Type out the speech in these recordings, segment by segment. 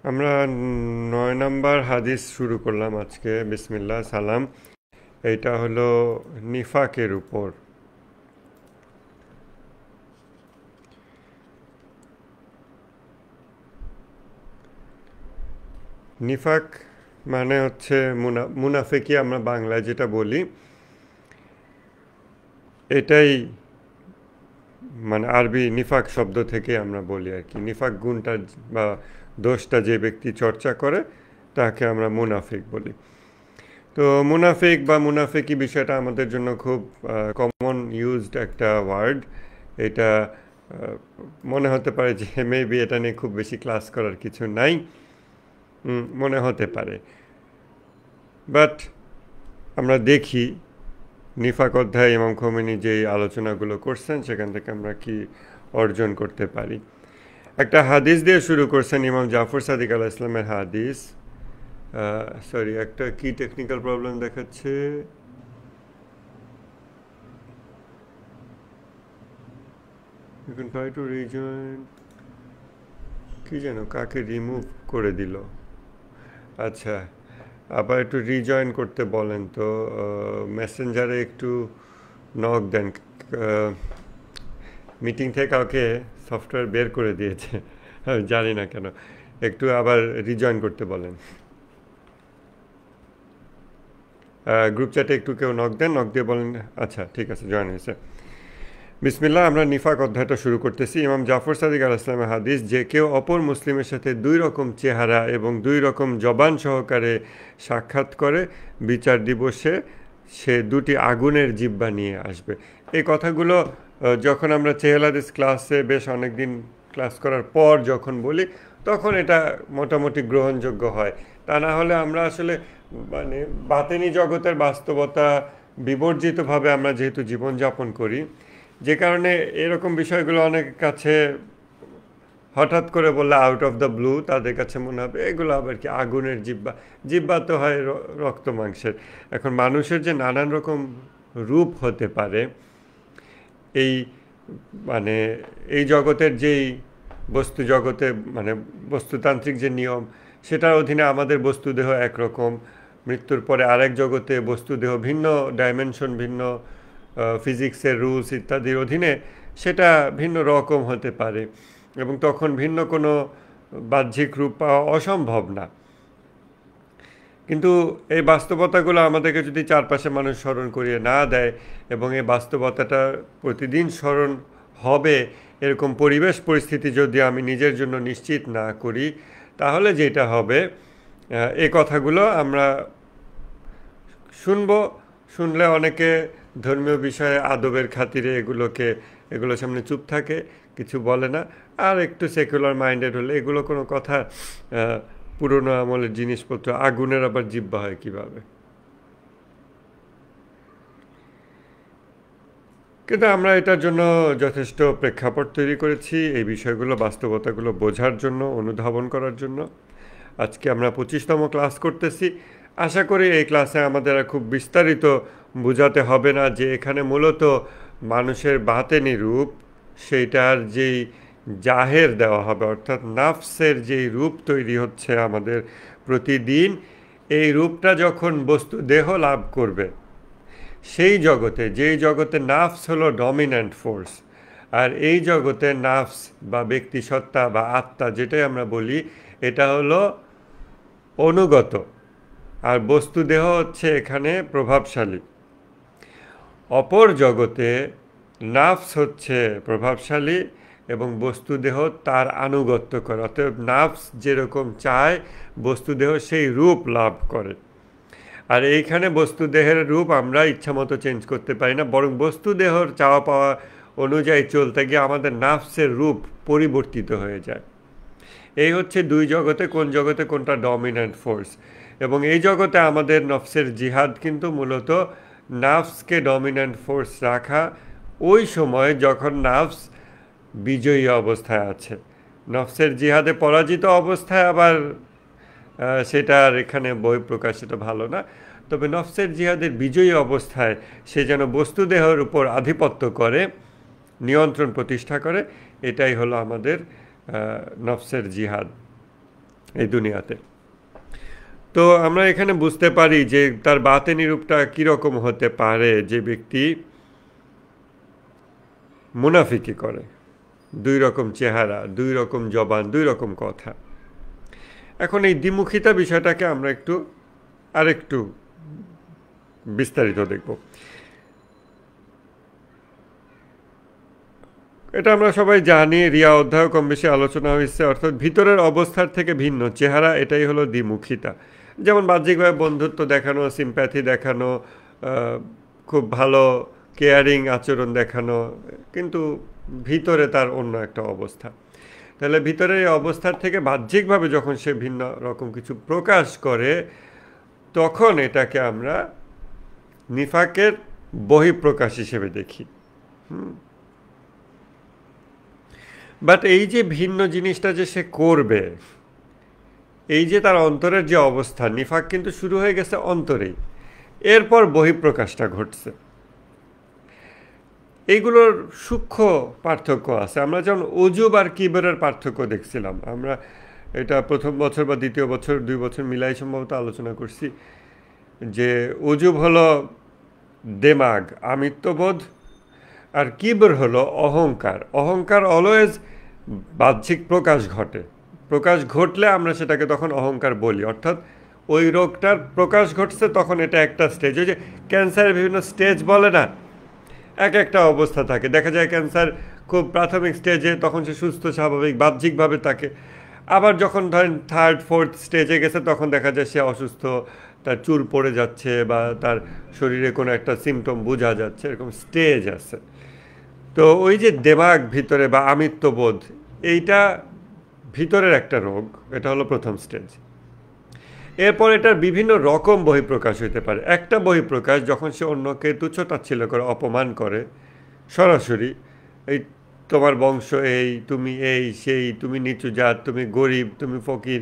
আমরা 9 নম্বর হাদিস শুরু করলাম আজকে। বিসমিল্লাহ, সালাম। এইটা হলো নিফাকের উপর। নিফাক মানে হচ্ছে মুনাফেকি, আমরা বাংলায় যেটা বলি এটাই, মানে আরবি নিফাক শব্দ থেকে আমরা বলি আর কি। নিফাক গুণটা বা দোষটা যে ব্যক্তি চর্চা করে তাকে আমরা মুনাফিক বলি। তো মুনাফিক বা মুনাফিকি বিষয়টা আমাদের জন্য খুব কমন ইউজড একটা ওয়ার্ড। এটা মনে হতে পারে যে মেবি এটা নিয়ে খুব বেশি ক্লাস করার কিছু নাই, মনে হতে পারে। বাট আমরা দেখি নিফাক অধ্যায় ইমাম খোমেনি যেই আলোচনাগুলো করছেন সেখান থেকে আমরা কি অর্জন করতে পারি। একটা হাদিস দিয়ে শুরু করছেন ইমাম জাফর সাদিক আলাহ ইসলামের হাদিস। সরি, একটা কি টেকনিক্যাল প্রবলেম দেখাচ্ছে। You can try to rejoin. কি যেন কাকে রিমুভ করে দিল। আচ্ছা, আবার একটু রিজয়েন করতে বলেন তো। মেসেঞ্জারে একটু নক দেন। মিটিং থেকে কাউকে সফটওয়্যার বের করে দিয়েছে, আমি জানি না কেন। একটু আবার রিজয়েন করতে বলেন। গ্রুপ চ্যাটে একটু কেউ নক দেন, নক দিয়ে বলেন। আচ্ছা, ঠিক আছে, জয়েন হয়েছে। বিসমিল্লাহ, আমরা নিফাক অধ্যায়টা শুরু করতেছি। ইমাম জাফর সাদিক আল ইসলামের হাদিস, যে কেউ অপর মুসলিমের সাথে দুই রকম চেহারা এবং দুই রকম জবান সহকারে সাক্ষাৎ করে, বিচার দিবসে সে দুটি আগুনের জিহ্বা নিয়ে আসবে। এই কথাগুলো যখন আমরা চেহেল হাদিস ক্লাসে বেশ অনেক দিন ক্লাস করার পর যখন বলি, তখন এটা মোটামুটি গ্রহণযোগ্য হয়। তা না হলে আমরা আসলে মানে বাতেনি জগতের বাস্তবতা বিবর্জিতভাবে আমরা যেহেতু জীবনযাপন করি, যে কারণে এরকম বিষয়গুলো অনেক কাছে হঠাৎ করে বললে আউট অফ দ্য ব্লু তাদের কাছে মনে হবে এগুলো আবার কি আগুনের জিহ্বা। জিহ্বা তো হয় রক্ত মাংসের। এখন মানুষের যে নানান রকম রূপ হতে পারে, এই মানে এই জগতের যেই বস্তু জগতে মানে বস্তুতান্ত্রিক যে নিয়ম, সেটার অধীনে আমাদের বস্তুদেহ একরকম, মৃত্যুর পরে আরেক জগতে বস্তুদেহ ভিন্ন ডাইমেনশন, ভিন্ন ফিজিক্সের রুলস ইত্যাদির অধীনে সেটা ভিন্ন রকম হতে পারে, এবং তখন ভিন্ন কোনো বাহ্যিক রূপ পাওয়া অসম্ভব না। কিন্তু এই বাস্তবতাগুলো আমাদেরকে যদি চারপাশে মানুষ স্মরণ করিয়ে না দেয়, এবং এই বাস্তবতাটা প্রতিদিন স্মরণ হবে এরকম পরিবেশ পরিস্থিতি যদি আমি নিজের জন্য নিশ্চিত না করি, তাহলে যেটা হবে, এই কথাগুলো আমরা শুনলে অনেকে ধর্মীয় বিষয়ে আদবের খাতিরে এগুলো সামনে চুপ থাকে, কিছু বলে না। আর একটু সেকুলার মাইন্ডেড হলে এগুলো কোনো কথা, পুরনো আমলের জিনিসপত্র, আগুনের আবার জিহ্বা হয় কিভাবে। কিন্তু আমরা এটার জন্য যথেষ্ট প্রেক্ষাপট তৈরি করেছি, এই বিষয়গুলো বাস্তবতাগুলো বোঝার জন্য, অনুধাবন করার জন্য। আজকে আমরা 25তম ক্লাস করতেছি। আশা করি এই ক্লাসে আমাদের খুব বিস্তারিত বোঝাতে হবে না যে এখানে মূলত মানুষের বাতেনি রূপ, সেইটার যেই জাহের দেওয়া হবে, অর্থাৎ নাফসের যেই রূপ তৈরি হচ্ছে আমাদের প্রতিদিন, এই রূপটা যখন বস্তু দেহ লাভ করবে, সেই জগতে, যেই জগতে নাফস হলো ডমিন্যান্ট ফোর্স, আর এই জগতে নাফস বা ব্যক্তিসত্তা বা আত্মা যেটাই আমরা বলি, এটা হলো অনুগত, আর বস্তু দেহ হচ্ছে এখানে প্রভাবশালী। অপর জগতে নাফস হচ্ছে প্রভাবশালী এবং বস্তুদেহ তার আনুগত্য করে। অতএব নাফস যেরকম চায় বস্তুদেহ সেই রূপ লাভ করে। আর এইখানে বস্তুদেহের রূপ আমরা ইচ্ছামতো চেঞ্জ করতে পারি না, বরং বস্তুদেহর চাওয়া পাওয়া অনুযায়ী চলতে গিয়ে আমাদের নাফসের রূপ পরিবর্তিত হয়ে যায়। এই হচ্ছে দুই জগতে কোন জগতে কোনটা ডমিন্যান্ট ফোর্স। এবং এই জগতে আমাদের নফসের জিহাদ কিন্তু মূলত নাফসকে ডমিন্যান্ট ফোর্স রাখা, ওই সময় যখন নাফস বিজয়ী অবস্থায় আছে। নফসের জিহাদে পরাজিত অবস্থায় আবার সেটার এখানে বই প্রকাশ, সেটা ভালো না। তবে নফসের জিহাদের বিজয়ী অবস্থায় সে যেন বস্তুদেহের উপর আধিপত্য করে, নিয়ন্ত্রণ প্রতিষ্ঠা করে, এটাই হলো আমাদের নফসের জিহাদ। এই দুনিয়াতে। তো আমরা এখানে বুঝতে পারি যে তার বাতেনি রূপটা কীরকম হতে পারে, যে ব্যক্তি মুনাফিকি করে, দুই রকম চেহারা, দুই রকম জবান, দুই রকম কথা। এখন এই দ্বিমুখিতা বিষয়টাকে আমরা আরেকটু বিস্তারিত দেখব। এটা আমরা সবাই জানি, রিয়া অধ্যায় কম বেশি আলোচনা হয়েছে, অর্থাৎ ভিতরের অবস্থার থেকে ভিন্ন চেহারা, এটাই হলো দ্বিমুখিতা। যেমন বাহ্যিকভাবে বন্ধুত্ব দেখানো, সিম্প্যাথি দেখানো, খুব ভালো কেয়ারিং আচরণ দেখানো, কিন্তু ভিতরে তার অন্য একটা অবস্থা। তাহলে ভিতরের এই অবস্থার থেকে বাহ্যিকভাবে যখন সে ভিন্ন রকম কিছু প্রকাশ করে, তখন এটাকে আমরা নিফাকের বহিঃপ্রকাশ হিসেবে দেখি। বাট এই যে ভিন্ন জিনিসটা যে সে করবে, এই যে তার অন্তরের যে অবস্থা, নিফাক কিন্তু শুরু হয়ে গেছে অন্তরেই, এরপর বহিঃপ্রকাশটা ঘটছে। এইগুলোর সূক্ষ্ম পার্থক্য আছে। আমরা যেমন উজুব আর কিবরের পার্থক্য দেখছিলাম, আমরা এটা প্রথম বছর বা দ্বিতীয় বছর 2 বছর মিলাই সম্ভবত আলোচনা করছি, যে উজুব হলো দেমাগ, আমিত্ববোধ, আর কিবর হলো অহংকার। অহংকার অলওয়েজ বাহ্যিক প্রকাশ ঘটে, প্রকাশ ঘটলে আমরা সেটাকে তখন অহংকার বলি। অর্থাৎ ওই রোগটার প্রকাশ ঘটছে, তখন এটা একটা স্টেজ। ওই যে ক্যান্সারের বিভিন্ন স্টেজ বলে না, এক একটা অবস্থা থাকে। দেখা যায় ক্যান্সার খুব প্রাথমিক স্টেজে, তখন সে সুস্থ স্বাভাবিক বাহ্যিকভাবে থাকে। আবার যখন ধরেন 3rd 4th স্টেজে গেছে, তখন দেখা যায় সে অসুস্থ, তার চুল পড়ে যাচ্ছে বা তার শরীরে কোনো একটা সিমটম বোঝা যাচ্ছে, এরকম স্টেজ আছে। তো ওই যে দেমাগ ভিতরে বা আমিত্ববোধ, এইটা ভিতরের একটা রোগ, এটা হলো প্রথম স্টেজ। এরপর এটার বিভিন্ন রকম বহিঃপ্রকাশ হইতে পারে। একটা বহিঃপ্রকাশ যখন সে অন্যকে তুচ্ছ-তাচ্ছিল্য করে, অপমান করে সরাসরি, এই তোমার বংশ এই, তুমি এই সেই, তুমি নিচু জাত, তুমি গরিব, তুমি ফকির,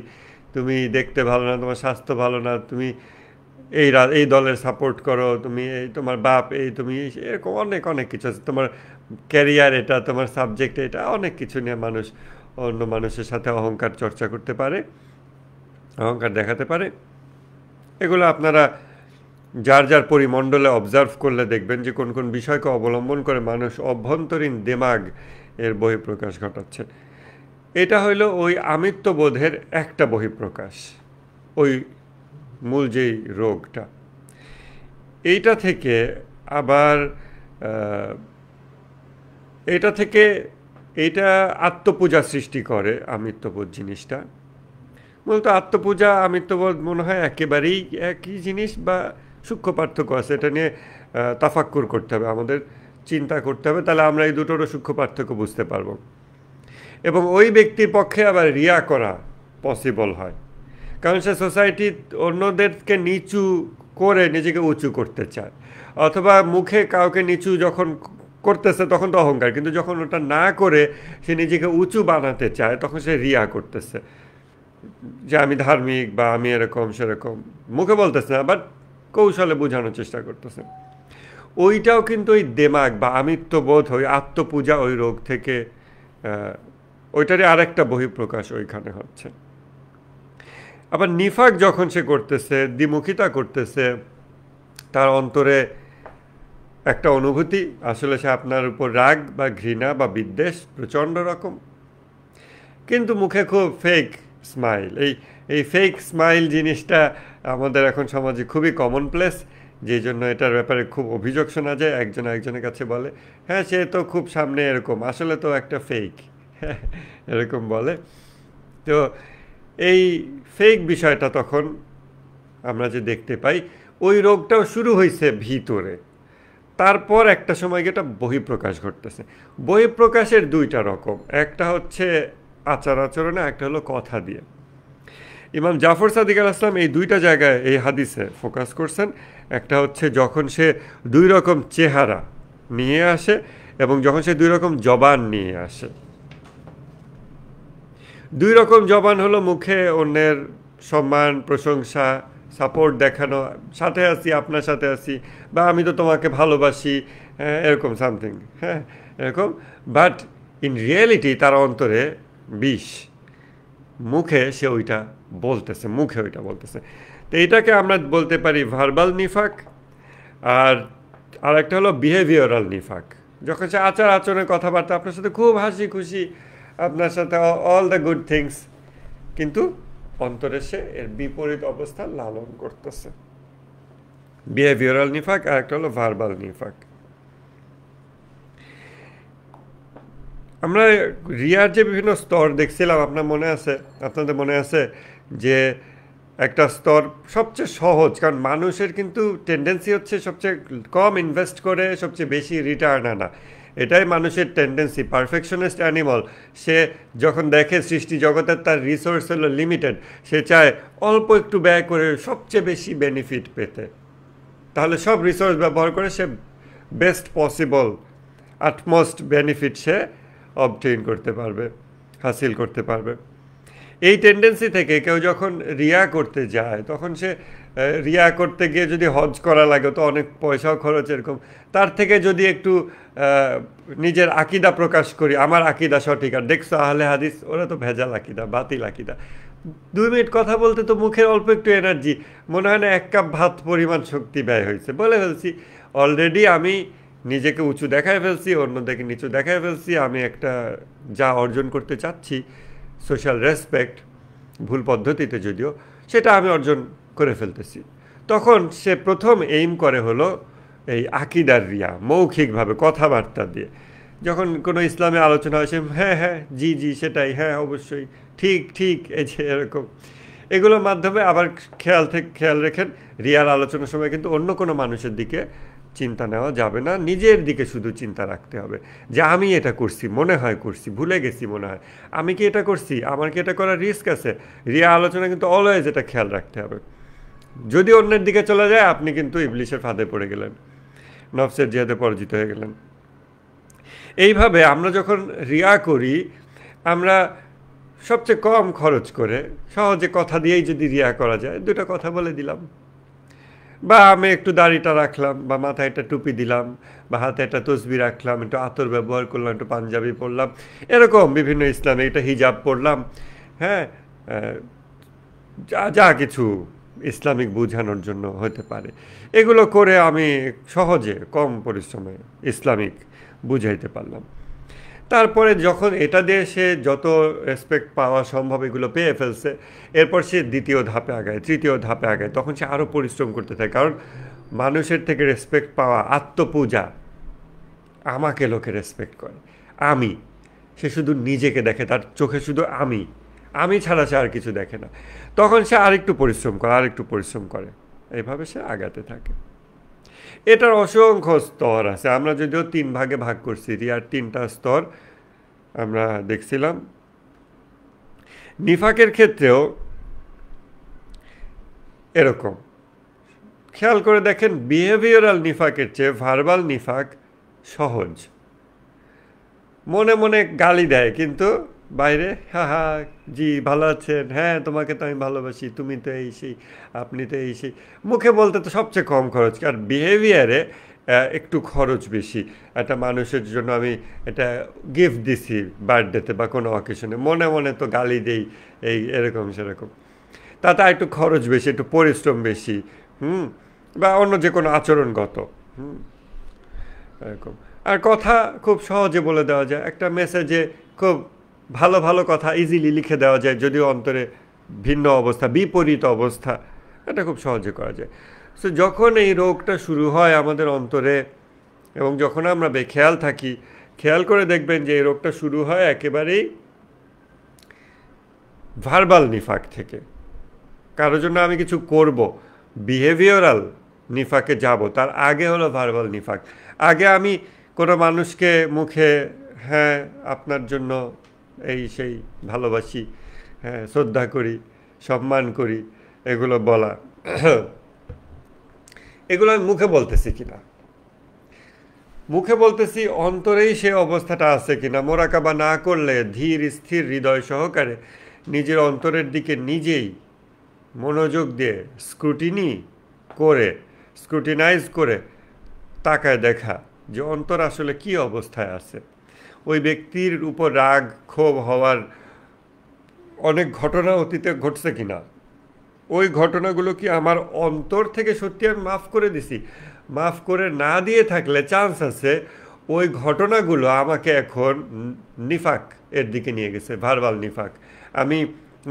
তুমি দেখতে ভালো না, তোমার স্বাস্থ্য ভালো না, তুমি এই দলের সাপোর্ট করো, তুমি এই, তোমার বাপ এই, তুমি এরকম অনেক অনেক কিছু আছে, তোমার ক্যারিয়ার এটা, তোমার সাবজেক্ট এটা, অনেক কিছু নিয়ে মানুষ অন্য মানুষের সাথে অহংকার চর্চা করতে পারে, অহংকার দেখাতে পারে। এগুলো আপনারা যার যার পরিমণ্ডলে অবজার্ভ করলে দেখবেন যে কোন কোন বিষয়কে অবলম্বন করে মানুষ অভ্যন্তরীণ দেমাগ এর বহিঃপ্রকাশ ঘটাচ্ছে। এটা হইল ওই আমিত্ববোধের একটা বহিঃপ্রকাশ, ওই মূল যেই রোগটা। এইটা থেকে আবার এইটা আত্মপূজা সৃষ্টি করে আমিত্ববোধ জিনিসটা। মূলত আত্মপূজা আমিত্ববোধ মনে হয় একেবারেই একই জিনিস, বা সূক্ষ্ম পার্থক্য আছে, এটা নিয়ে তাফাক্কুর করতে হবে, আমাদের চিন্তা করতে হবে, তাহলে আমরা এই দুটোরও সূক্ষ্ম পার্থক্য বুঝতে পারবো। এবং ওই ব্যক্তির পক্ষে আবার রিয়া করা পসিবল হয়, কারণ সে সোসাইটি অন্যদেরকে নিচু করে নিজেকে উঁচু করতে চায়, অথবা মুখে কাউকে নিচু যখন করতেছে তখন তো অহংকার, কিন্তু যখন ওটা না করে সে নিজেকে উঁচু বানাতে চায়, তখন সে রিয়া করতেছে যে আমি ধার্মিক বা আমি এরকম সেরকম, মুখে বলতেছে না, বাট কৌশলে বোঝানোর চেষ্টা করতেছে। ওইটাও কিন্তু ওই দেমাগ বা আমিত্ববোধ, ওই আত্মপূজা, ওই রোগ থেকে ওইটারই আরেকটা বহিঃপ্রকাশ ওইখানে হচ্ছে। আবার নিফাক যখন সে করতেছে, দ্বিমুখিতা করতেছে, তার অন্তরে একটা অনুভূতি, আসলে সে আপনার উপর রাগ বা ঘৃণা বা বিদ্বেষ প্রচণ্ড রকম, কিন্তু মুখে খুব ফেক স্মাইল। এই ফেক স্মাইল জিনিসটা আমাদের এখন সমাজে খুবই কমনপ্লেস, যেই জন্য এটার ব্যাপারে খুব অভিযোগ শোনা যায়। একজন একজনের কাছে বলে, হ্যাঁ সে তো খুব সামনে এরকম, আসলে তো একটা ফেক, এরকম বলে। তো এই ফেক বিষয়টা তখন আমরা যে দেখতে পাই, ওই রোগটাও শুরু হয়েছে ভিতরে, তারপর একটা সময় এটা বহিঃপ্রকাশ ঘটতেছে। বহিঃপ্রকাশের দুইটা রকম, একটা হচ্ছে আচার আচরণে, একটা হলো কথা দিয়ে। ইমাম জাফর সাদিক আল ইসলাম এই দুইটা জায়গায় এই হাদিসে ফোকাস করছেন। একটা হচ্ছে যখন সে দুই রকম চেহারা নিয়ে আসে, এবং যখন সে দুই রকম জবান নিয়ে আসে। দুই রকম জবান হলো মুখে অন্যের সম্মান, প্রশংসা, সাপোর্ট দেখানো, সাথে আছি, আপনার সাথে আছি, বা আমি তো তোমাকে ভালোবাসি, এরকম সামথিং, হ্যাঁ এরকম। বাট ইন রিয়েলিটি তার অন্তরে বিষ, মুখে সে ওইটা বলতেছে, মুখে ওইটা বলতেছে। তো এটাকে আমরা বলতে পারি ভার্বাল নিফাক। আর আরেকটা হলো বিহেভিয়ারাল নিফাক, যখন সে আচার আচরণের কথাবার্তা আপনার সাথে খুব হাসি খুশি, আপনার সাথে অল দ্য গুড থিংস, কিন্তু অন্তরে সে এর বিপরীত অবস্থা লালন করতেছে। বিহেভিয়ারাল নিফাক, আর একটা হলো ভার্বাল নিফাক। আমরা রিয়ার যে বিভিন্ন স্তর দেখছিলাম, আপনাদের মনে আছে যে একটা স্তর সবচেয়ে সহজ, কারণ মানুষের কিন্তু টেন্ডেন্সি হচ্ছে সবচেয়ে কম ইনভেস্ট করে সবচেয়ে বেশি রিটার্ন আনা। এটাই মানুষের টেন্ডেন্সি, পারফেকশনিস্ট অ্যানিমাল। সে যখন দেখে সৃষ্টি জগতের তার রিসোর্স হলো লিমিটেড, সে চায় অল্প একটু ব্যয় করে সবচেয়ে বেশি বেনিফিট পেতে। তাহলে সব রিসোর্স ব্যবহার করে সে বেস্ট পসিবল আটমোস্ট বেনিফিট সে অবটেইন করতে পারবে, হাসিল করতে পারবে। এই টেন্ডেন্সি থেকে কেউ যখন রিয়া করতে যায়, তখন সে রিয়া করতে গিয়ে যদি হজ করা লাগে তো অনেক পয়সাও খরচ, এরকম তার থেকে যদি একটু নিজের আকিদা প্রকাশ করি, আমার আকিদা সঠিক, আর দেখছো আহলে হাদিস ওরা তো ভেজাল আকিদা, বাতিল আকিদা, 2 মিনিট কথা বলতে তো মুখের অল্প একটু এনার্জি, মনে হয় না 1 কাপ ভাত পরিমাণ শক্তি ব্যয় হয়েছে, বলে ফেলছি অলরেডি। আমি নিজেকে উঁচু দেখায় ফেলছি, অন্যদেরকে নিচু দেখায় ফেলছি, আমি একটা যা অর্জন করতে চাচ্ছি সোশ্যাল রেসপেক্ট, ভুল পদ্ধতিতে যদিও, সেটা আমি অর্জন করে ফেলতেছি। তখন সে প্রথম এইম করে হলো এই আকিদার রিয়া, মৌখিকভাবে কথাবার্তা দিয়ে। যখন কোনো ইসলামে আলোচনা হয়, সে হ্যাঁ হ্যাঁ জি জি সেটাই, হ্যাঁ অবশ্যই, ঠিক ঠিক, এই যে এরকম। এগুলোর মাধ্যমে আবার খেয়াল রেখেন, রিয়ার আলোচনার সময় কিন্তু অন্য কোনো মানুষের দিকে চিন্তা নেওয়া যাবে না, নিজের দিকে শুধু চিন্তা রাখতে হবে যে আমি এটা করছি, মনে হয় করছি, ভুলে গেছি মনে হয়, আমি কি এটা করছি, আমার কি এটা করার রিস্ক আছে। রিয়া আলোচনা কিন্তু অলওয়েজ এটা খেয়াল রাখতে হবে। যদি অন্যের দিকে চলে যায়, আপনি কিন্তু ইবলিশের ফাঁদে পড়ে গেলেন, নফসের জিহাদে পরাজিত হয়ে গেলেন। এইভাবে আমরা যখন রিয়া করি, আমরা সবচেয়ে কম খরচ করে সহজে কথা দিয়েই যদি রিয়া করা যায়, 2টা কথা বলে দিলাম, বা আমি একটু দাড়িটা রাখলাম, বা মাথায় একটা টুপি দিলাম, বা হাতে একটা তসবি রাখলাম, একটু আতর ব্যবহার করলাম, একটু পাঞ্জাবি পরলাম, এরকম বিভিন্ন ইসলামে একটা হিজাব পরলাম, হ্যাঁ, যা যা কিছু ইসলামিক বোঝানোর জন্য হতে পারে, এগুলো করে আমি সহজে কম পরিশ্রমে ইসলামিক বুঝাইতে পারলাম। তারপরে যখন এটা দিয়ে সে যত রেসপেক্ট পাওয়া সম্ভব এগুলো পেয়ে ফেলছে, এরপর সে 2য় ধাপে আগায়, 3য় ধাপে আগায়, তখন সে আরও পরিশ্রম করতে থাকে। কারণ মানুষের থেকে রেসপেক্ট পাওয়া, আত্মপূজা, আমাকে লোকে রেসপেক্ট করে, আমি, সে শুধু নিজেকে দেখে, তার চোখে শুধু আমি ছাড়া সে আর কিছু দেখে না। তখন সে আরেকটু পরিশ্রম করে, এইভাবে সে আগাতে থাকে। এটার অসংখ্য স্তর আছে, আমরা যদিও 3 ভাগে ভাগ করছি, রিয়ার 3টা স্তর আমরা দেখছিলাম। নিফাকের ক্ষেত্রেও এরকম, খেয়াল করে দেখেন, বিহেভিয়ারাল নিফাকের চেয়ে ভার্বাল নিফাক সহজ। মনে মনে গালি দেয়, কিন্তু বাইরে হা হা জি ভালো আছেন, হ্যাঁ তোমাকে তো আমি ভালোবাসি, তুমি তো এই সেই, আপনি তো এই সেই। মুখে বলতে তো সবচেয়ে কম খরচ, আর বিহেভিয়ারে একটু খরচ বেশি। একটা মানুষের জন্য আমি এটা গিফট দিছি বার্থডেতে বা কোনো অকেশনে, মনে মনে তো গালি দেই, এই এরকম সেরকম, তাতে একটু খরচ বেশি, একটু পরিশ্রম বেশি, বা অন্য যে কোনো আচরণগত, এরকম। আর কথা খুব সহজে বলে দেওয়া যায়, একটা মেসেজে খুব ভালো ভালো কথা ইজিলি লিখে দেওয়া যায়, যদিও অন্তরে ভিন্ন অবস্থা, বিপরীত অবস্থা, এটা খুব সহজে করা যায়। সো যখন এই রোগটা শুরু হয় আমাদের অন্তরে, এবং যখন আমরা বেখেয়াল থাকি, খেয়াল করে দেখবেন যে এই রোগটা শুরু হয় একেবারেই ভার্বাল নিফাক থেকে। কারোর জন্য আমি কিছু করব, বিহেভিয়ারাল নিফাকে যাব, তার আগে হলো ভার্বাল নিফাক। আগে আমি কোনো মানুষকে মুখে হ্যাঁ আপনার জন্য এই সেই ভালোবাসি, হ্যাঁ শ্রদ্ধা করি, সম্মান করি, এগুলো বলা, এগুলো আমি মুখে বলতেছি কিনা, মুখে বলতেছি, অন্তরেই সে অবস্থাটা আছে কিনা। মোরাকাবা না করলে ধীর স্থির হৃদয় সহকারে নিজের অন্তরের দিকে নিজেই মনোযোগ দিয়ে স্ক্রুটিনাইজ করে তাকায় দেখা যে অন্তর আসলে কি অবস্থায় আছে। ওই ব্যক্তির উপর রাগ ক্ষোভ হওয়ার অনেক ঘটনা অতীতে ঘটছে কিনা, ওই ঘটনাগুলো কি আমার অন্তর থেকে সত্যি আমি মাফ করে দিছি? মাফ করে না দিয়ে থাকলে চান্স আছে ওই ঘটনাগুলো আমাকে এখন নিফাক এর দিকে নিয়ে গেছে, ভার্বাল নিফাক। আমি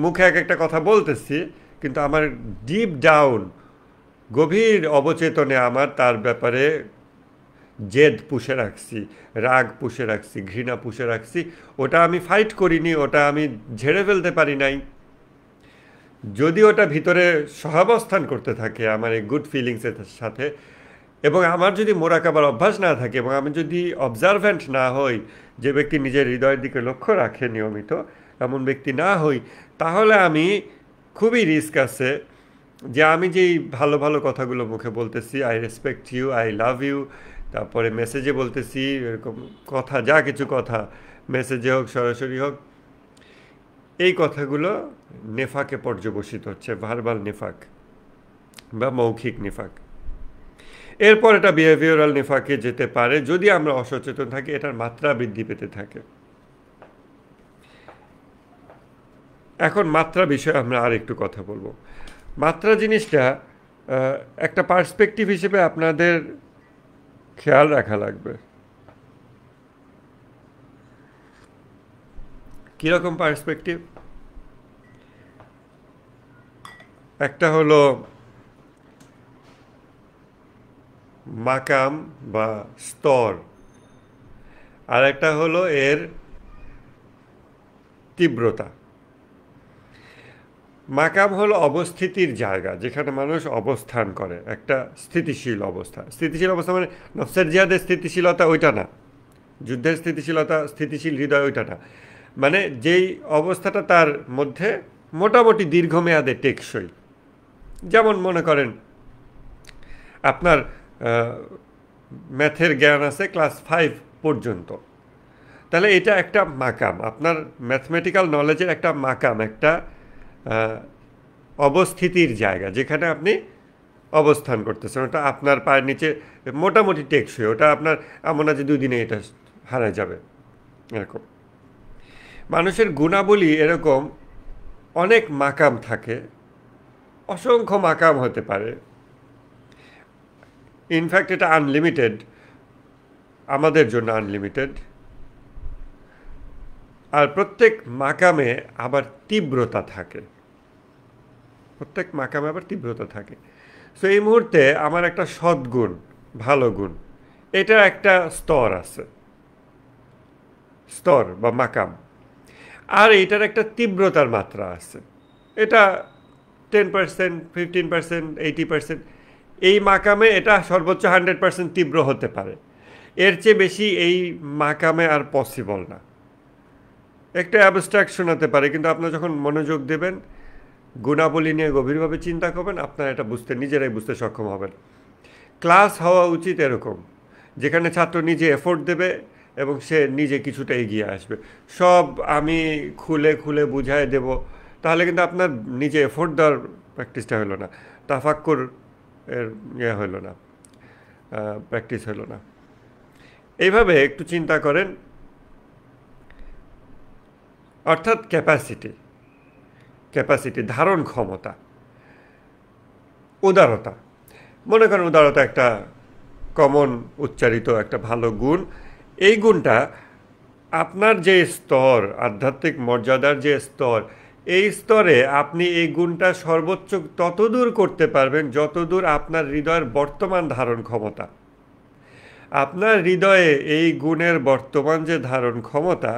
মুখে এক একটা কথা বলতেছি, কিন্তু আমার ডিপ ডাউন, গভীর অবচেতনে আমার তার ব্যাপারে জেদ পুষে রাখছি, রাগ পুষে রাখছি, ঘৃণা পুষে রাখছি। ওটা আমি ফাইট করিনি, ওটা আমি ঝেড়ে ফেলতে পারি নাই। যদি ওটা ভিতরে সহাবস্থান করতে থাকে আমার এই গুড ফিলিংসের সাথে, এবং আমার যদি মোরাকাবার অভ্যাস না থাকে, এবং আমি যদি অবজারভ্যান্ট না হই, যে ব্যক্তি নিজের হৃদয়ের দিকে লক্ষ্য রাখে নিয়মিত, এমন ব্যক্তি না হই, তাহলে আমি খুবই রিস্ক আছে যে আমি যেই ভালো ভালো কথাগুলো মুখে বলতেছি, I respect you, I love you, তারপরে মেসেজে বলতেছি এরকম কথা, যা কিছু কথা মেসেজে হোক সরাসরি হোক, এই কথাগুলো নেফাকে পর্যবসিত হচ্ছে, ভার্বাল নেফাক বা মৌখিক নিফাক। এরপর এটা বিহেভিয়ারাল নিফাকে যেতে পারে যদি আমরা অসচেতন থাকি, এটার মাত্রা বৃদ্ধি পেতে থাকে। এখন মাত্রা বিষয়ে আমরা আর একটু কথা বলবো। মাত্রা জিনিসটা একটা পার্সপেক্টিভ হিসেবে আপনাদের খেয়াল রাখা লাগবে। কীরকম পার্সপেক্টিভ? একটা হলো মাকাম বা স্তর, আর একটা হলো এর তীব্রতা। মাকাম হলো অবস্থিতির জায়গা, যেখানে মানুষ অবস্থান করে, একটা স্থিতিশীল অবস্থা। স্থিতিশীল অবস্থা মানে নফসের জিহাদের স্থিতিশীলতা ওইটা না, যুদ্ধের স্থিতিশীলতা, স্থিতিশীল হৃদয় ওইটা না, মানে যেই অবস্থাটা তার মধ্যে মোটামুটি দীর্ঘমেয়াদে টেকসই। যেমন মনে করেন আপনার ম্যাথের জ্ঞান আছে ক্লাস 5 পর্যন্ত, তাহলে এটা একটা মাকাম, আপনার ম্যাথমেটিক্যাল নলেজের একটা মাকাম, একটা অবস্থিতির জায়গা যেখানে আপনি অবস্থান করতেছেন। ওটা আপনার পায়ের নিচে মোটামুটি টেকসই, ওটা আপনার এমন না যে 2 দিনে এটা হারায় যাবে এরকম। মানুষের গুণাবলী এরকম অনেক মাকাম থাকে, অসংখ্য মাকাম হতে পারে, ইনফ্যাক্ট এটা আনলিমিটেড, আমাদের জন্য আনলিমিটেড। আর প্রত্যেক মাকামে আবার তীব্রতা থাকে, প্রত্যেক মাকামে আবার তীব্রতা থাকে। সো এই মুহূর্তে আমার একটা সদ্গুণ, ভালো গুণ, এটা একটা স্তর আছে, স্তর বা মাকাম, আর এইটার একটা তীব্রতার মাত্রা আছে। এটা 10%, 15%, 80%, এই মাকামে এটা সর্বোচ্চ 100% তীব্র হতে পারে। এর চেয়ে বেশি এই মাকামে আর পসিবল না। একটা অ্যাবস্ট্রাক্ট শোনাতে পারে, কিন্তু আপনার যখন মনোযোগ দেবেন, গুণাবলী নিয়ে গভীরভাবে চিন্তা করবেন, আপনার এটা বুঝতে, নিজেরাই বুঝতে সক্ষম হবেন। ক্লাস হওয়া উচিত এরকম, যেখানে ছাত্র নিজে এফোর্ট দেবে এবং সে নিজে কিছুটা এগিয়ে আসবে। সব আমি খুলে খুলে বুঝায় দেব, তাহলে কিন্তু আপনার নিজে এফোর্ট দেওয়ার প্র্যাকটিসটা হলো না, তাফাক্কুর এর ইয়ে হলো না, প্র্যাকটিস হলো না। এইভাবে একটু চিন্তা করেন, অর্থাৎ ক্যাপাসিটি, ধারণ ক্ষমতা, উদারতা। মনে করেন উদারতা একটা কমন উচ্চারিত একটা ভালো গুণ। এই গুণটা আপনার যে স্তর, আধ্যাত্মিক মর্যাদার যে স্তর, এই স্তরে আপনি এই গুণটা সর্বোচ্চ ততদূর করতে পারবেন যতদূর আপনার হৃদয়ের বর্তমান ধারণ ক্ষমতা। আপনার হৃদয়ে এই গুণের বর্তমান যে ধারণ ক্ষমতা,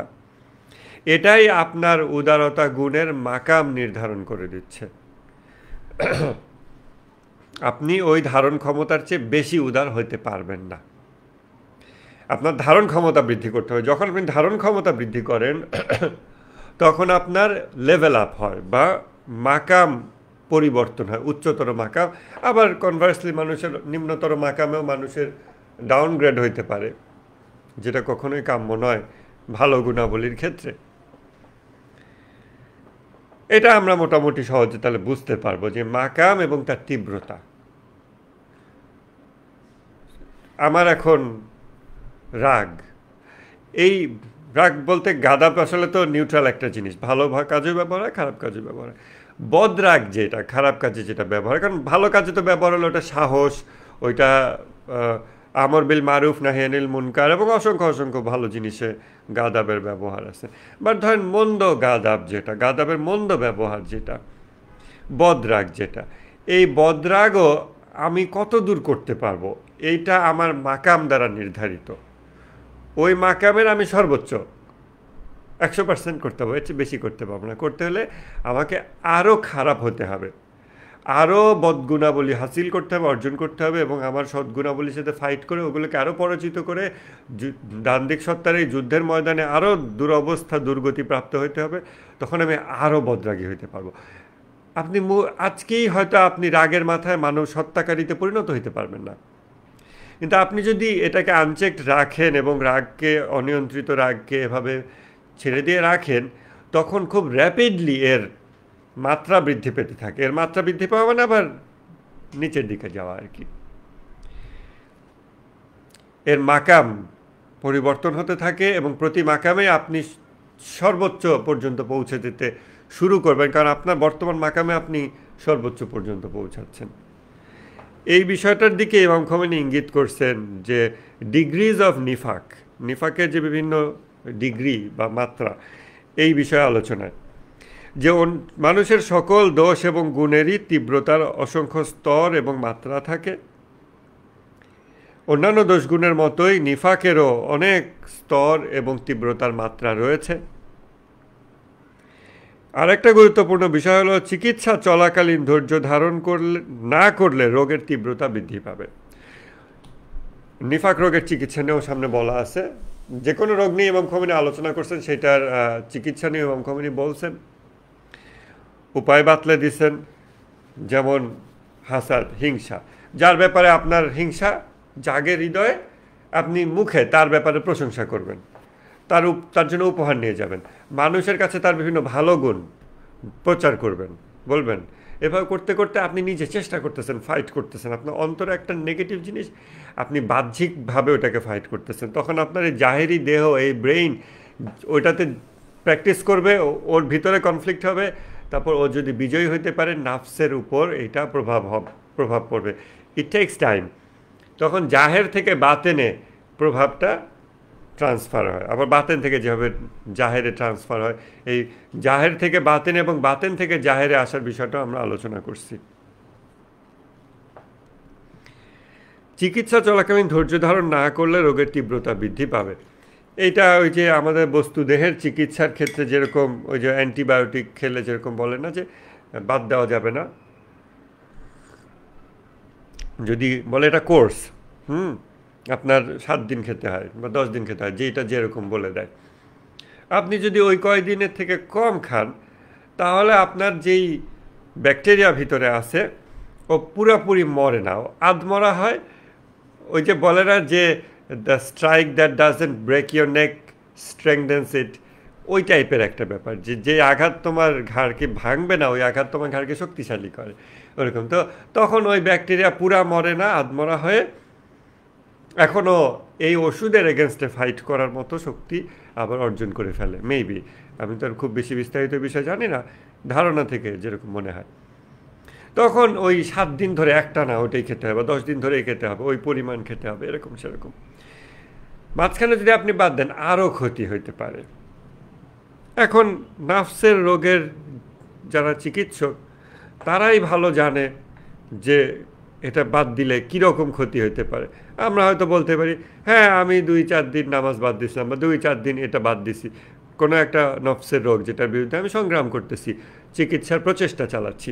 এটাই আপনার উদারতা গুণের মাকাম নির্ধারণ করে দিচ্ছে। আপনি ওই ধারণ ক্ষমতার চেয়ে বেশি উদার হতে পারবেন না। আপনার ধারণ ক্ষমতা বৃদ্ধি করতে হবে। যখন আপনি ধারণ ক্ষমতা বৃদ্ধি করেন, তখন আপনার লেভেল আপ হয় বা মাকাম পরিবর্তন হয়, উচ্চতর মাকাম। আবার কনভার্সলি মানুষের নিম্নতর মাকামেও মানুষের ডাউনগ্রেড হইতে পারে, যেটা কখনোই কাম্য নয় ভালো গুণাবলীর ক্ষেত্রে। এটা আমরা মোটামুটি সহজে তাহলে বুঝতে পারবো যে মাকাম এবং তার তীব্রতা। আমার এখন রাগ, এই রাগ বলতে গাদাব আসলে তো নিউট্রাল একটা জিনিস, ভালো কাজে ব্যবহার হয়, খারাপ কাজে ব্যবহার হয়। বদরাগ যেটা খারাপ কাজে যেটা ব্যবহার হয়, কারণ ভালো কাজে তো ব্যবহার হলো ওটা সাহস, ওইটা আহ, আমর বিল মারুফ নাহি আনিল মুনকার এবং অসংখ্য অসংখ্য ভালো জিনিসে গাদাবের ব্যবহার আছে। বাট ধরেন মন্দ গাদাব, যেটা গাদাবের মন্দ ব্যবহার, যেটা বদরাগ, যেটা এই বদরাগও আমি কত দূর করতে পারবো, এইটা আমার মাকাম দ্বারা নির্ধারিত। ওই মাকামের আমি সর্বোচ্চ 100% করতে হবে, এর চেয়ে বেশি করতে পারবো না। করতে হলে আমাকে আরও খারাপ হতে হবে, আরও বদগুণাবলী হাসিল করতে হবে, অর্জন করতে হবে, এবং আমার সদ্গুণাবলীর সাথে ফাইট করে ওগুলোকে আরও পরাজিত করে দান্দিক সত্তার এই যুদ্ধের ময়দানে আরও দুরবস্থা দুর্গতি প্রাপ্ত হতে হবে। তখন আমি আরও বদরাগী হইতে পারবো। আপনি আজকেই হয়তো আপনি রাগের মাথায় মানুষ হত্যাকারীতে পরিণত হইতে পারবেন না, কিন্তু আপনি যদি এটাকে আনচেকড রাখেন এবং রাগকে, অনিয়ন্ত্রিত রাগকে এভাবে ছেড়ে দিয়ে রাখেন, তখন খুব র্যাপিডলি এর মাত্রা বৃদ্ধি পেতে থাকে। এর মাত্রা বৃদ্ধি পাওয়া মানে আবার নিচের দিকে যাওয়া আর কি। এর মাকাম পরিবর্তন হতে থাকে এবং প্রতি মাকামে আপনি সর্বোচ্চ পর্যন্ত পৌঁছে যেতে শুরু করবেন, কারণ আপনার বর্তমান মাকামে আপনি সর্বোচ্চ পর্যন্ত পৌঁছাচ্ছেন। এই বিষয়টার দিকে ইমাম খোমেনি ইঙ্গিত করছেন যে ডিগ্রিজ অফ নিফাক, নিফাকের যে বিভিন্ন ডিগ্রি বা মাত্রা, এই বিষয়ে আলোচনায় যে মানুষের সকল দোষ এবং গুণেরই তীব্রতার অসংখ্য স্তর এবং মাত্রা থাকে। অন্যান্য দোষগুণের মতোই নিফাকেরও অনেক স্তর এবং তীব্রতার মাত্রা রয়েছে। আরেকটা গুরুত্বপূর্ণ বিষয় হলো চিকিৎসা চলাকালীন ধৈর্য ধারণ না করলে রোগের তীব্রতা বৃদ্ধি পাবে। নিফাক রোগের চিকিৎসা নিয়েও সামনে বলা আছে। যে কোনো রোগ নিয়ে ইমাম খোমেনি আলোচনা করছেন, সেটার চিকিৎসা নিয়ে ইমাম খোমেনি বলছেন, উপায় বাতলে দিছেন। যেমন হাসাদ, হিংসা, যার ব্যাপারে আপনার হিংসা জাগে হৃদয়ে, আপনি মুখে তার ব্যাপারে প্রশংসা করবেন, তার জন্য উপহার নিয়ে যাবেন, মানুষের কাছে তার বিভিন্ন ভালো গুণ প্রচার করবেন, বলবেন। এভাবে করতে করতে আপনি নিজে চেষ্টা করতেছেন, ফাইট করতেছেন। আপনার অন্তরে একটা নেগেটিভ জিনিস, আপনি বাহ্যিকভাবে ওটাকে ফাইট করতেছেন। তখন আপনার এই জাহেরি দেহ, এই ব্রেইন ওইটাতে প্র্যাকটিস করবে, ওর ভিতরে কনফ্লিক্ট হবে। তারপর ও যদি বিজয়ী হইতে পারে, নাফসের উপর এটা প্রভাব পড়বে। It takes time. তখন জাহের থেকে বাতেনে প্রভাবটা ট্রান্সফার হয়, আবার বাতেন থেকে যেভাবে জাহেরে ট্রান্সফার হয়, এই জাহের থেকে বাতেন এবং বাতেন থেকে জাহেরে আসার বিষয়টা আমরা আলোচনা করছি। চিকিৎসা চলাকালীন ধৈর্য ধারণ না করলে রোগের তীব্রতা বৃদ্ধি পাবে। এইটা ওই যে আমাদের বস্তুদেহের চিকিৎসার ক্ষেত্রে যেরকম ওই যে অ্যান্টিবায়োটিক খেলে যেরকম বলে না যে বাদ দেওয়া যাবে না, যদি বলে এটা কোর্স, আপনার 7 দিন খেতে হয় বা 10 দিন খেতে হয়, যেটা যেরকম বলে দেয়, আপনি যদি ওই কয়দিনের থেকে কম খান, তাহলে আপনার যেই ব্যাকটেরিয়া ভিতরে আছে ও পুরাপুরি মরে না, ও আধমরা হয়। ওই যে বলে না যে the strike that doesn't break your neck strengthens it, ওই টাইপের একটা ব্যাপার, যে আঘাত তোমার ঘাড়কে ভাঙবে না, ওই আঘাত তোমার ঘাড়কে শক্তিশালী করে, ওরকম। তো তখন ওই ব্যাকটেরিয়া পুরা মরে না, আধমরা হয়ে এখনও এই ওষুধের এগেনস্টে ফাইট করার মতো শক্তি আবার অর্জন করে ফেলে, মেবি। আমি তো আর খুব বেশি বিস্তারিত বিষয় জানি না, ধারণা থেকে যেরকম মনে হয়। তখন ওই 7 দিন ধরে একটা না ওটাই খেতে হবে, 10 দিন ধরেই খেতে হবে, ওই পরিমাণ খেতে হবে, এরকম সেরকম। মাঝখানে যদি আপনি বাদ দেন, আরও ক্ষতি হইতে পারে। এখন নাফসের রোগের যারা চিকিৎসক, তারাই ভালো জানে যে এটা বাদ দিলে কীরকম ক্ষতি হতে পারে। আমরা হয়তো বলতে পারি, হ্যাঁ আমি 2-4 দিন নামাজ বাদ দিছিলাম, বা 2-4 দিন এটা বাদ দিছি, কোনো একটা নফসের রোগ যেটার বিরুদ্ধে আমি সংগ্রাম করতেছি, চিকিৎসার প্রচেষ্টা চালাচ্ছি,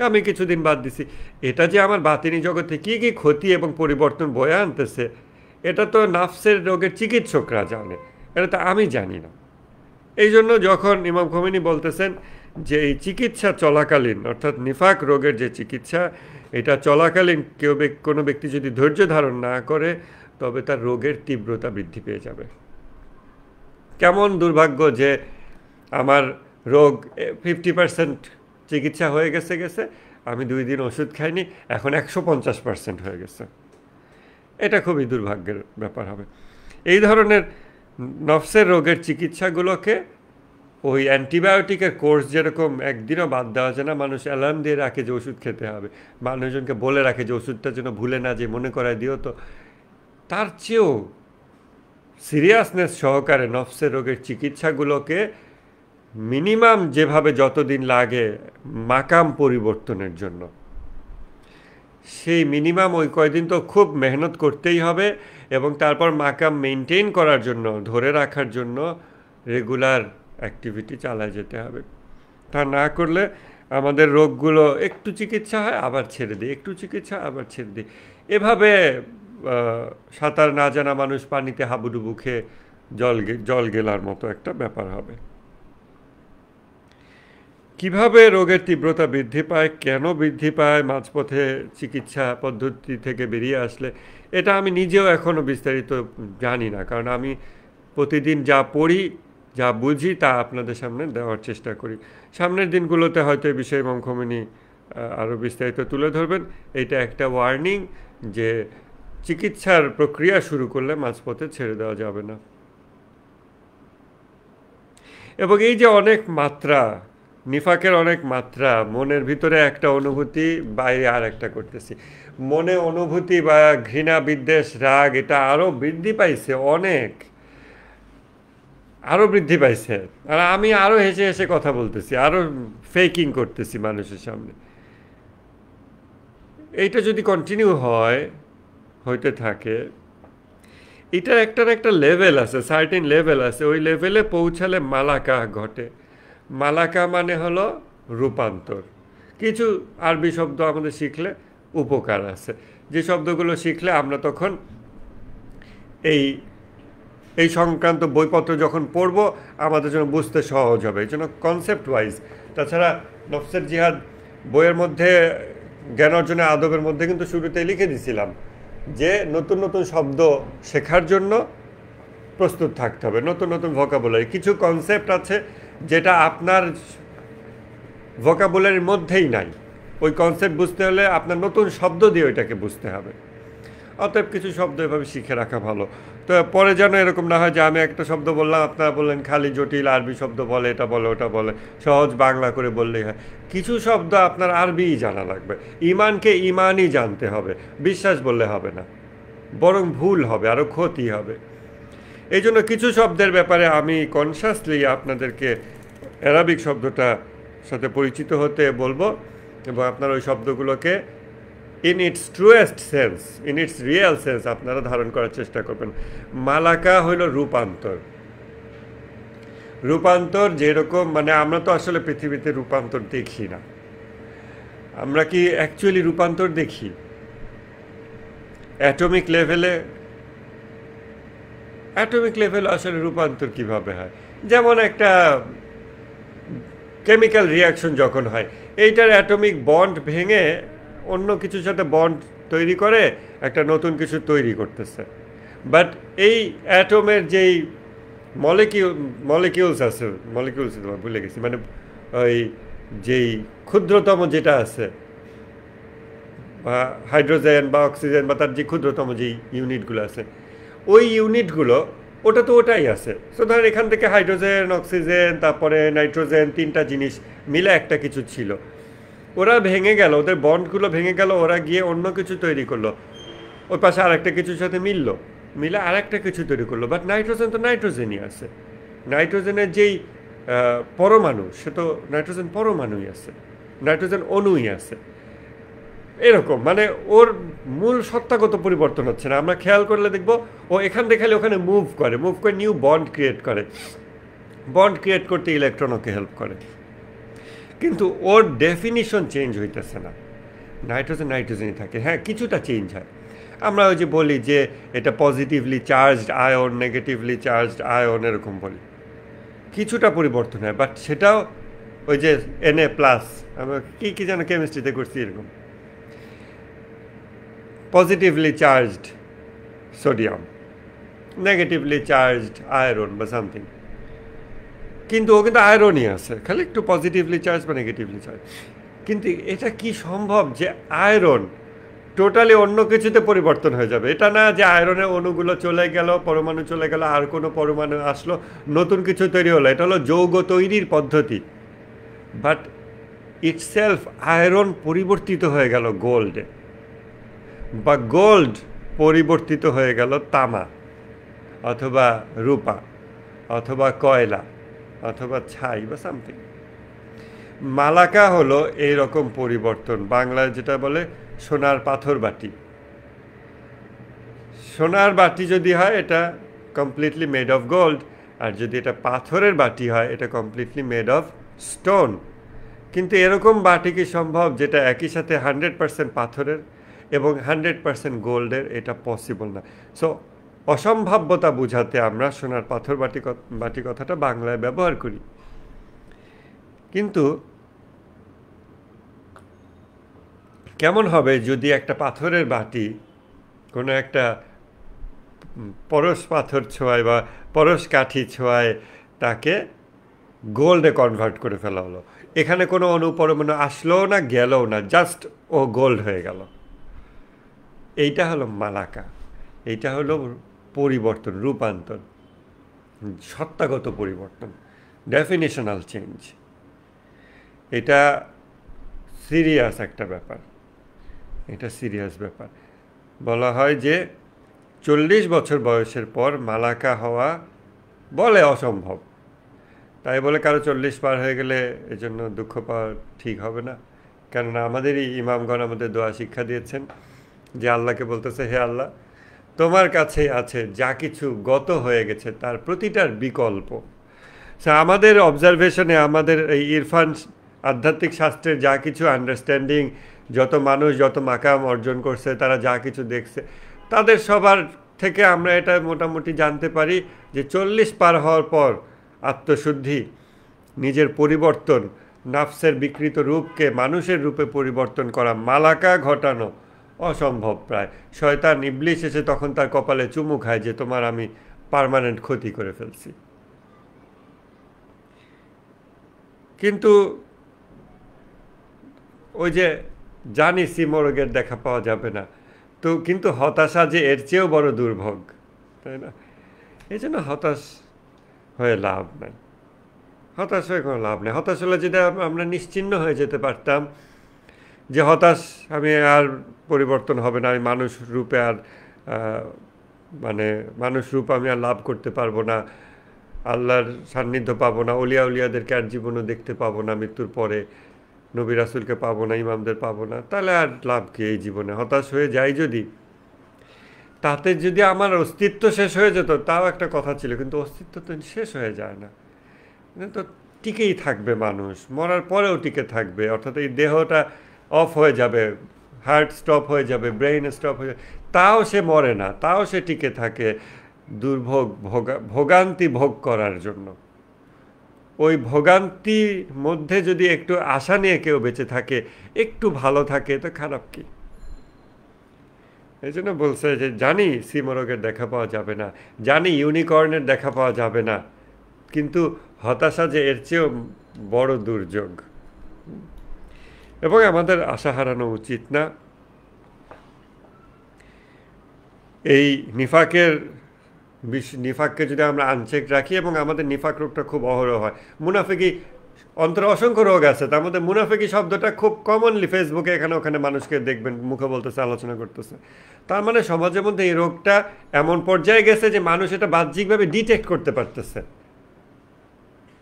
আমি কিছুদিন বাদ দিছি। এটা যে আমার বাতিনি জগতে কী কী ক্ষতি এবং পরিবর্তন বয়ে আনতেছে, এটা তো নাফসের রোগের চিকিৎসকরা জানে, এটা তো আমি জানি না। এই জন্য যখন ইমাম খোমেনি বলতেছেন যে এই চিকিৎসা চলাকালীন, অর্থাৎ নিফাক রোগের যে চিকিৎসা, এটা চলাকালীন কোনো ব্যক্তি যদি ধৈর্য ধারণ না করে, তবে তার রোগের তীব্রতা বৃদ্ধি পেয়ে যাবে। কেমন দুর্ভাগ্য যে আমার রোগ 50% চিকিৎসা হয়ে গেছে, আমি 2 দিন ওষুধ খাইনি, এখন 150% হয়ে গেছে। এটা খুবই দুর্ভাগ্যের ব্যাপার হবে। এই ধরনের নফসের রোগের চিকিৎসাগুলোকে ওই অ্যান্টিবায়োটিকের কোর্স যেরকম একদিনও বাদ দেওয়া যায় না, মানুষ অ্যালার্ম দিয়ে রাখে যে ওষুধ খেতে হবে, মানুষজনকে বলে রাখে যে ওষুধটা যেন ভুলে না যে মনে করায় দিও, তো তার চেয়েও সিরিয়াসনেস সহকারে নফসের রোগের চিকিৎসাগুলোকে মিনিমাম যেভাবে যতদিন লাগে মাকাম পরিবর্তনের জন্য, সেই মিনিমাম ওই কয়দিন তো খুব মেহনত করতেই হবে, এবং তারপর মাকাম মেনটেন করার জন্য, ধরে রাখার জন্য রেগুলার অ্যাক্টিভিটি চালায় যেতে হবে। তা না করলে আমাদের রোগগুলো একটু চিকিৎসা হয় আবার ছেড়ে দিই, একটু চিকিৎসা আবার ছেড়ে দিই, এভাবে সাঁতার না জানা মানুষ পানিতে হাবুডুবু খেয়ে জল গেলার মতো একটা ব্যাপার হবে। কিভাবে রোগের তীব্রতা বৃদ্ধি পায়, কেন বৃদ্ধি পায় মাঝপথে চিকিৎসা পদ্ধতি থেকে বেরিয়ে আসলে, এটা আমি নিজেও এখনও বিস্তারিত জানি না, কারণ আমি প্রতিদিন যা পড়ি, যা বুঝি তা আপনাদের সামনে দেওয়ার চেষ্টা করি। সামনের দিনগুলোতে হয়তো এই বিষয়ে মঙ্খমিনী আরও বিস্তারিত তুলে ধরবেন। এটা একটা ওয়ার্নিং যে চিকিৎসার প্রক্রিয়া শুরু করলে মাঝপথে ছেড়ে দেওয়া যাবে না। এবং এই যে অনেক মাত্রা, নিফাকের অনেক মাত্রা, মনের ভিতরে একটা অনুভূতি, বাইরে আর একটা করতেছি, মনে অনুভূতি বা ঘৃণা, বিদ্বেষ, রাগ এটা আরও বৃদ্ধি পাইছে, অনেক আরও বৃদ্ধি পাইছে, আর আমি আরও হেসে হেসে কথা বলতেছি, আরও ফেকিং করতেছি মানুষের সামনে। এইটা যদি কন্টিনিউ হইতে থাকে, এটার একটা লেভেল আছে, সার্টেন লেভেল আছে, ওই লেভেলে পৌঁছালে মালাকা ঘটে। মালাকা মানে হলো রূপান্তর। কিছু আরবি শব্দ আমাদের শিখলে উপকার আছে, যে শব্দগুলো শিখলে আমরা তখন এই সংক্রান্ত বইপত্র যখন পড়ব আমাদের জন্য বুঝতে সহজ হবে, এই জন্য কনসেপ্ট ওয়াইজ। তাছাড়া নফসের জিহাদ বইয়ের মধ্যে জ্ঞান অর্জনের আদবের মধ্যে কিন্তু শুরুতেই লিখে দিছিলাম যে নতুন নতুন শব্দ শেখার জন্য প্রস্তুত থাকতে হবে, নতুন নতুন ভোকাবুলারি। কিছু কনসেপ্ট আছে যেটা আপনার ভোকাবুলারির মধ্যেই নাই, ওই কনসেপ্ট বুঝতে হলে আপনার নতুন শব্দ দিয়ে ওইটাকে বুঝতে হবে। অতএব কিছু শব্দ এভাবে শিখে রাখা ভালো, তো পরে যেন এরকম না হয় যে আমি একটা শব্দ বললাম, আপনারা বললেন খালি জটিল আরবি শব্দ বলে, এটা বলে ওটা বলে, সহজ বাংলা করে বললেই হয়। কিছু শব্দ আপনার আরবিই জানা লাগবে। ইমানকে ইমানই জানতে হবে, বিশ্বাস বললে হবে না, বরং ভুল হবে, আরও ক্ষতি হবে। এই জন্য কিছু শব্দের ব্যাপারে আমি কনসাসলি আপনাদেরকে অ্যারাবিক শব্দটা সাথে পরিচিত হতে বলবো, এবং আপনারা ওই শব্দগুলোকে in its truest sense, in its real sense আপনারা ধারণ করার চেষ্টা করবেন। মালাকা হইল রূপান্তর। রূপান্তর যেরকম, মানে আমরা তো আসলে পৃথিবীতে রূপান্তর দেখি না। আমরা কি অ্যাকচুয়ালি রূপান্তর দেখি? অ্যাটমিক লেভেলে আসলে রূপান্তর কিভাবে হয়? যেমন একটা কেমিক্যাল রিয়াকশন যখন হয়, এইটার অ্যাটমিক বন্ড ভেঙে অন্য কিছুর সাথে বন্ড তৈরি করে একটা নতুন কিছু তৈরি করতেছে। বাট এই অ্যাটমের যেই মলিকিউলস আছে, মলিকিউলস ভুলে গেছি, মানে ওই যেই ক্ষুদ্রতম যেটা আছে, বা হাইড্রোজেন বা অক্সিজেন বা তার যে ক্ষুদ্রতম যেই ইউনিটগুলো আছে, ওই ইউনিটগুলো ওটা তো ওটাই আছে। সো ধরেন এখান থেকে হাইড্রোজেন, অক্সিজেন, তারপরে নাইট্রোজেন, তিনটা জিনিস মিলে একটা কিছু ছিল, ওরা ভেঙে গেল, ওদের বন্ডগুলো ভেঙে গেল, ওরা গিয়ে অন্য কিছু তৈরি করলো, ওই পাশে আরেকটা কিছুর সাথে মিলে আরেকটা কিছু তৈরি করলো। বাট নাইট্রোজেন তো নাইট্রোজেনই আছে, নাইট্রোজেনের যেই পরমাণু, সে তো নাইট্রোজেন পরমাণুই আছে, নাইট্রোজেন অণুই আছে। এরকম মানে ওর মূল সত্তাগত পরিবর্তন হচ্ছে না। আমরা খেয়াল করলে দেখব ও এখান থেকে খালি ওখানে মুভ করে নিউ বন্ড ক্রিয়েট করে, বন্ড ক্রিয়েট করতে ইলেকট্রন ওকে হেল্প করে, কিন্তু ওর ডেফিনিশন চেঞ্জ হইতেছে না। নাইট্রোজেনই থাকে, হ্যাঁ কিছুটা চেঞ্জ হয়। আমরা ওই যে বলি যে এটা positively charged ion, negatively charged ion, এরকম বলি, কিছুটা পরিবর্তন হয়। বাট সেটাও ওই যে Na+, আমরা কি যেন কেমিস্ট্রিতে করছি, এরকম positively charged sodium, negatively charged iron বা সামথিং, কিন্তু ও কিন্তু আয়রনই আছে, খালি একটু পজিটিভলি চার্জ বা নেগেটিভলি চার্জ। কিন্তু এটা কি সম্ভব যে আয়রন টোটালি অন্য কিছুতে পরিবর্তন হয়ে যাবে। এটা না যে আয়রনের অণুগুলো চলে গেল, পরমাণু চলে গেল, আর কোনো পরমাণু আসলো, নতুন কিছু তৈরি হলো। এটা হলো যৌগ তৈরির পদ্ধতি। বাট ইটসেলফ আয়রন পরিবর্তিত হয়ে গেল গোল্ডে, বা গোল্ড পরিবর্তিত হয়ে গেল তামা অথবা রূপা অথবা কয়লা অথবা ছাই বা সামথিং। মালাকা হলো এই রকম পরিবর্তন, বাংলায় যেটা বলে সোনার পাথর বাটি। সোনার বাটি যদি হয় এটা কমপ্লিটলি মেড অফ গোল্ড, আর যদি এটা পাথরের বাটি হয় এটা কমপ্লিটলি মেড অফ স্টোন। কিন্তু এরকম বাটি কি সম্ভব যেটা একই সাথে 100% পাথরের এবং 100% গোল্ডের? এটা পসিবল না। সো অসম্ভাব্যতা বোঝাতে আমরা সোনার পাথর বাটি কথাটা বাংলায় ব্যবহার করি। কিন্তু কেমন হবে যদি একটা পাথরের বাটি কোনো একটা পরশ পাথর ছোঁয়ায় বা পরশ কাঠি ছোঁয়ায় তাকে গোল্ডে কনভার্ট করে ফেলা হলো? এখানে কোনো অনুপরমাণু আসলোও না, গেলও না, জাস্ট ও গোল্ড হয়ে গেল। এইটা হলো মালাকা। এইটা হলো পরিবর্তন, রূপান্তর, সত্তাগত পরিবর্তন, ডেফিনেশনাল চেঞ্জ। এটা সিরিয়াস একটা ব্যাপার, এটা সিরিয়াস ব্যাপার। বলা হয় যে 40 বছর বয়সের পর মালাকা হওয়া বলে অসম্ভব। তাই বলে কারো 40 পার হয়ে গেলে এজন্য দুঃখ পাওয়া ঠিক হবে না। কেননা আমাদেরই ইমামগণ আমাদের দোয়া শিক্ষা দিয়েছেন যে আল্লাহকে বলতেছে, হে আল্লাহ, তোমার কাছেই আছে যা কিছু গত হয়ে গেছে তার প্রতিটার বিকল্প। আমাদের অবজারভেশনে, আমাদের এই ইরফান আধ্যাত্মিক শাস্ত্রের যা কিছু আন্ডারস্ট্যান্ডিং, যত মানুষ যত মাকাম অর্জন করছে, তারা যা কিছু দেখছে, তাদের সবার থেকে আমরা এটা মোটামুটি জানতে পারি যে 40 পার হওয়ার পর আত্মশুদ্ধি, নিজের পরিবর্তন, নাফসের বিকৃত রূপকে মানুষের রূপে পরিবর্তন করা, মালাকা ঘটানো অসম্ভব প্রায়। শয়তান ইবলিস এসে তখন তার কপালে চুমু খায় যে তোমার আমি পার্মানেন্ট ক্ষতি করে ফেলছি। কিন্তু ওই যে জানি সিমরগের দেখা পাওয়া যাবে না, তো কিন্তু হতাশা যে এর চেয়েও বড় দুর্ভোগ, তাই না? এই জন্য হতাশ হয়ে লাভ নাই, হতাশ হয়ে কোনো লাভ নেই। হতাশ হলে যদি আমরা নিশ্চিহ্ন হয়ে যেতে পারতাম যে হতাশ, আমি আর পরিবর্তন হবে না, আমি মানুষ রূপে আর মানে মানুষ রূপ আমি আর লাভ করতে পারবো না, আল্লাহর সান্নিধ্য পাবো না, অলিয়া উলিয়াদেরকে আর জীবনও দেখতে পাবো না, মৃত্যুর পরে নবী রাসুলকে পাবো না, ইমামদের পাবো না, তাহলে আর লাভ কি এই জীবনে? হতাশ হয়ে যাই যদি, তাতে যদি আমার অস্তিত্ব শেষ হয়ে যেত তাও একটা কথা ছিল, কিন্তু অস্তিত্ব তো শেষ হয়ে যায় না, তো টিকেই থাকবে মানুষ, মরার পরেও টিকে থাকবে। অর্থাৎ এই দেহটা অফ হয়ে যাবে, হার্ট স্টপ হয়ে যাবে, ব্রেইন স্টপ হয়ে যাবে, তাও সে মরে না, তাও সে টিকে থাকে দুর্ভোগ ভোগান্তি ভোগ করার জন্য। ওই ভোগান্তির মধ্যে যদি একটু আশা নিয়ে কেউ বেঁচে থাকে, একটু ভালো থাকে, তো খারাপ কি? এই জন্য বলছে যে জানি সিমরগের দেখা পাওয়া যাবে না, জানি ইউনিকর্নের দেখা পাওয়া যাবে না, কিন্তু হতাশা যে এর চেয়েও বড় দুর্যোগ। এবং আমাদের আশা হারানো উচিত না। এই নিফাককে যদি আমরা আনচেক রাখি এবং আমাদের নিফাক রোগটা খুব অহরহ হয়, মুনাফিকি অন্তরে অসংখ্য রোগ আছে, তার মধ্যে মুনাফিকি শব্দটা খুব কমনলি ফেসবুকে এখানে ওখানে মানুষকে দেখবেন মুখে বলতেছে, আলোচনা করতেছে। তার মানে সমাজের মধ্যে এই রোগটা এমন পর্যায়ে গেছে যে মানুষ এটা বাহ্যিকভাবে ডিটেক্ট করতে পারতেছে।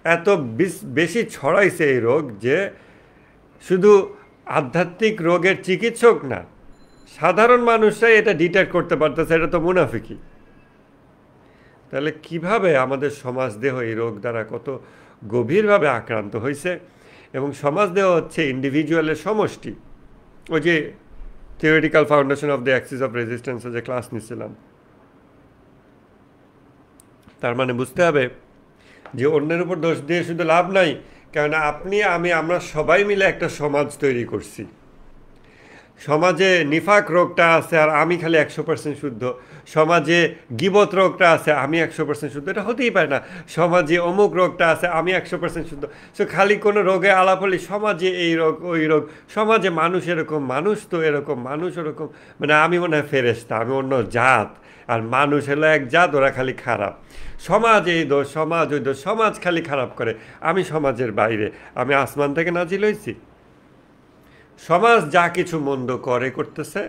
এত বেশি ছড়াইছে এই রোগ যে শুধু আধ্যাত্মিক রোগের চিকিৎসক না, সাধারণ মানুষরাই এটা ডিটেক্ট করতে পারতেছে, এটা তো মুনাফিকি। তাহলে কিভাবে আমাদের সমাজ দেহ এই রোগ দ্বারা কত গভীরভাবে আক্রান্ত হয়েছে। এবং সমাজ দেহ হচ্ছে ইন্ডিভিজুয়ালের সমষ্টি। ওই যে theoretical foundation of the axis of রেজিস্ট্যান্সে যে ক্লাস নিচ্ছিলাম, তার মানে বুঝতে হবে যে অন্যের উপর দোষ দিয়ে শুধু লাভ নাই, কেননা আপনি আমি আমরা সবাই মিলে একটা সমাজ তৈরি করছি। সমাজে নিফাক রোগটা আছে আর আমি খালি 100% শুদ্ধ, সমাজে গীবত রোগটা আছে আমি 100% শুদ্ধ, এটা হতেই পারে না। সমাজে অমুক রোগটা আছে আমি 100% শুদ্ধ। সো খালি কোনো রোগে আলাপ হলে সমাজে এই রোগ ওই রোগ, সমাজে মানুষ এরকম, মানুষ তো এরকম, মানুষ ওরকম, মানে আমি মনে হয় ফেরেশতা, আমি অন্য জাত, আর মানুষ হলো এক জাত, ওরা খালি খারাপ। সমাজ এই দোষ, সমাজ ওই দোষ, সমাজ খালি খারাপ করে, আমি সমাজের বাইরে, আমি আসমান থেকে নাজিল হয়েছি? সমাজ যা কিছু মন্দ করতেছে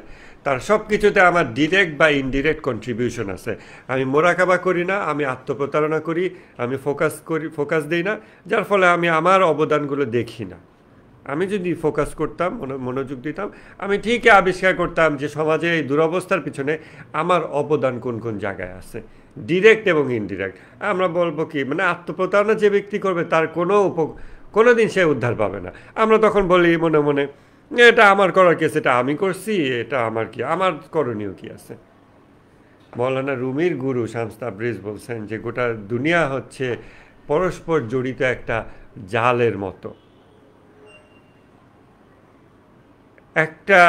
তার সব কিছুতে আমার ডিরেক্ট বা ইনডিরেক্ট কন্ট্রিবিউশন আছে। আমি মোরাকাবা করি না, আমি আত্মপ্রতারণা করি, আমি ফোকাস দিই না, যার ফলে আমি আমার অবদানগুলো দেখি না। আমি যদি ফোকাস করতাম, মনোযোগ দিতাম, আমি ঠিকই আবিষ্কার করতাম যে সমাজের এই দুরবস্থার পিছনে আমার অবদান কোন কোন জায়গায় আছে, ডিরেক্ট এবং ইনডিরেক্ট। আমরা বলবো কি, মানে আত্মপ্রতারণা যে ব্যক্তি করবে তার কোনো দিন সে উদ্ধার পাবে না। আমরা তখন বলি মনে মনে, এটা আমার করার কেস, এটা আমি করছি, এটা আমার কি, আমার করণীয় কি আছে? মৌলানা রুমির গুরু শামস তাবরিজ বলছেন যে গোটা দুনিয়া হচ্ছে পরস্পর জড়িত একটা জালের মতো। একটা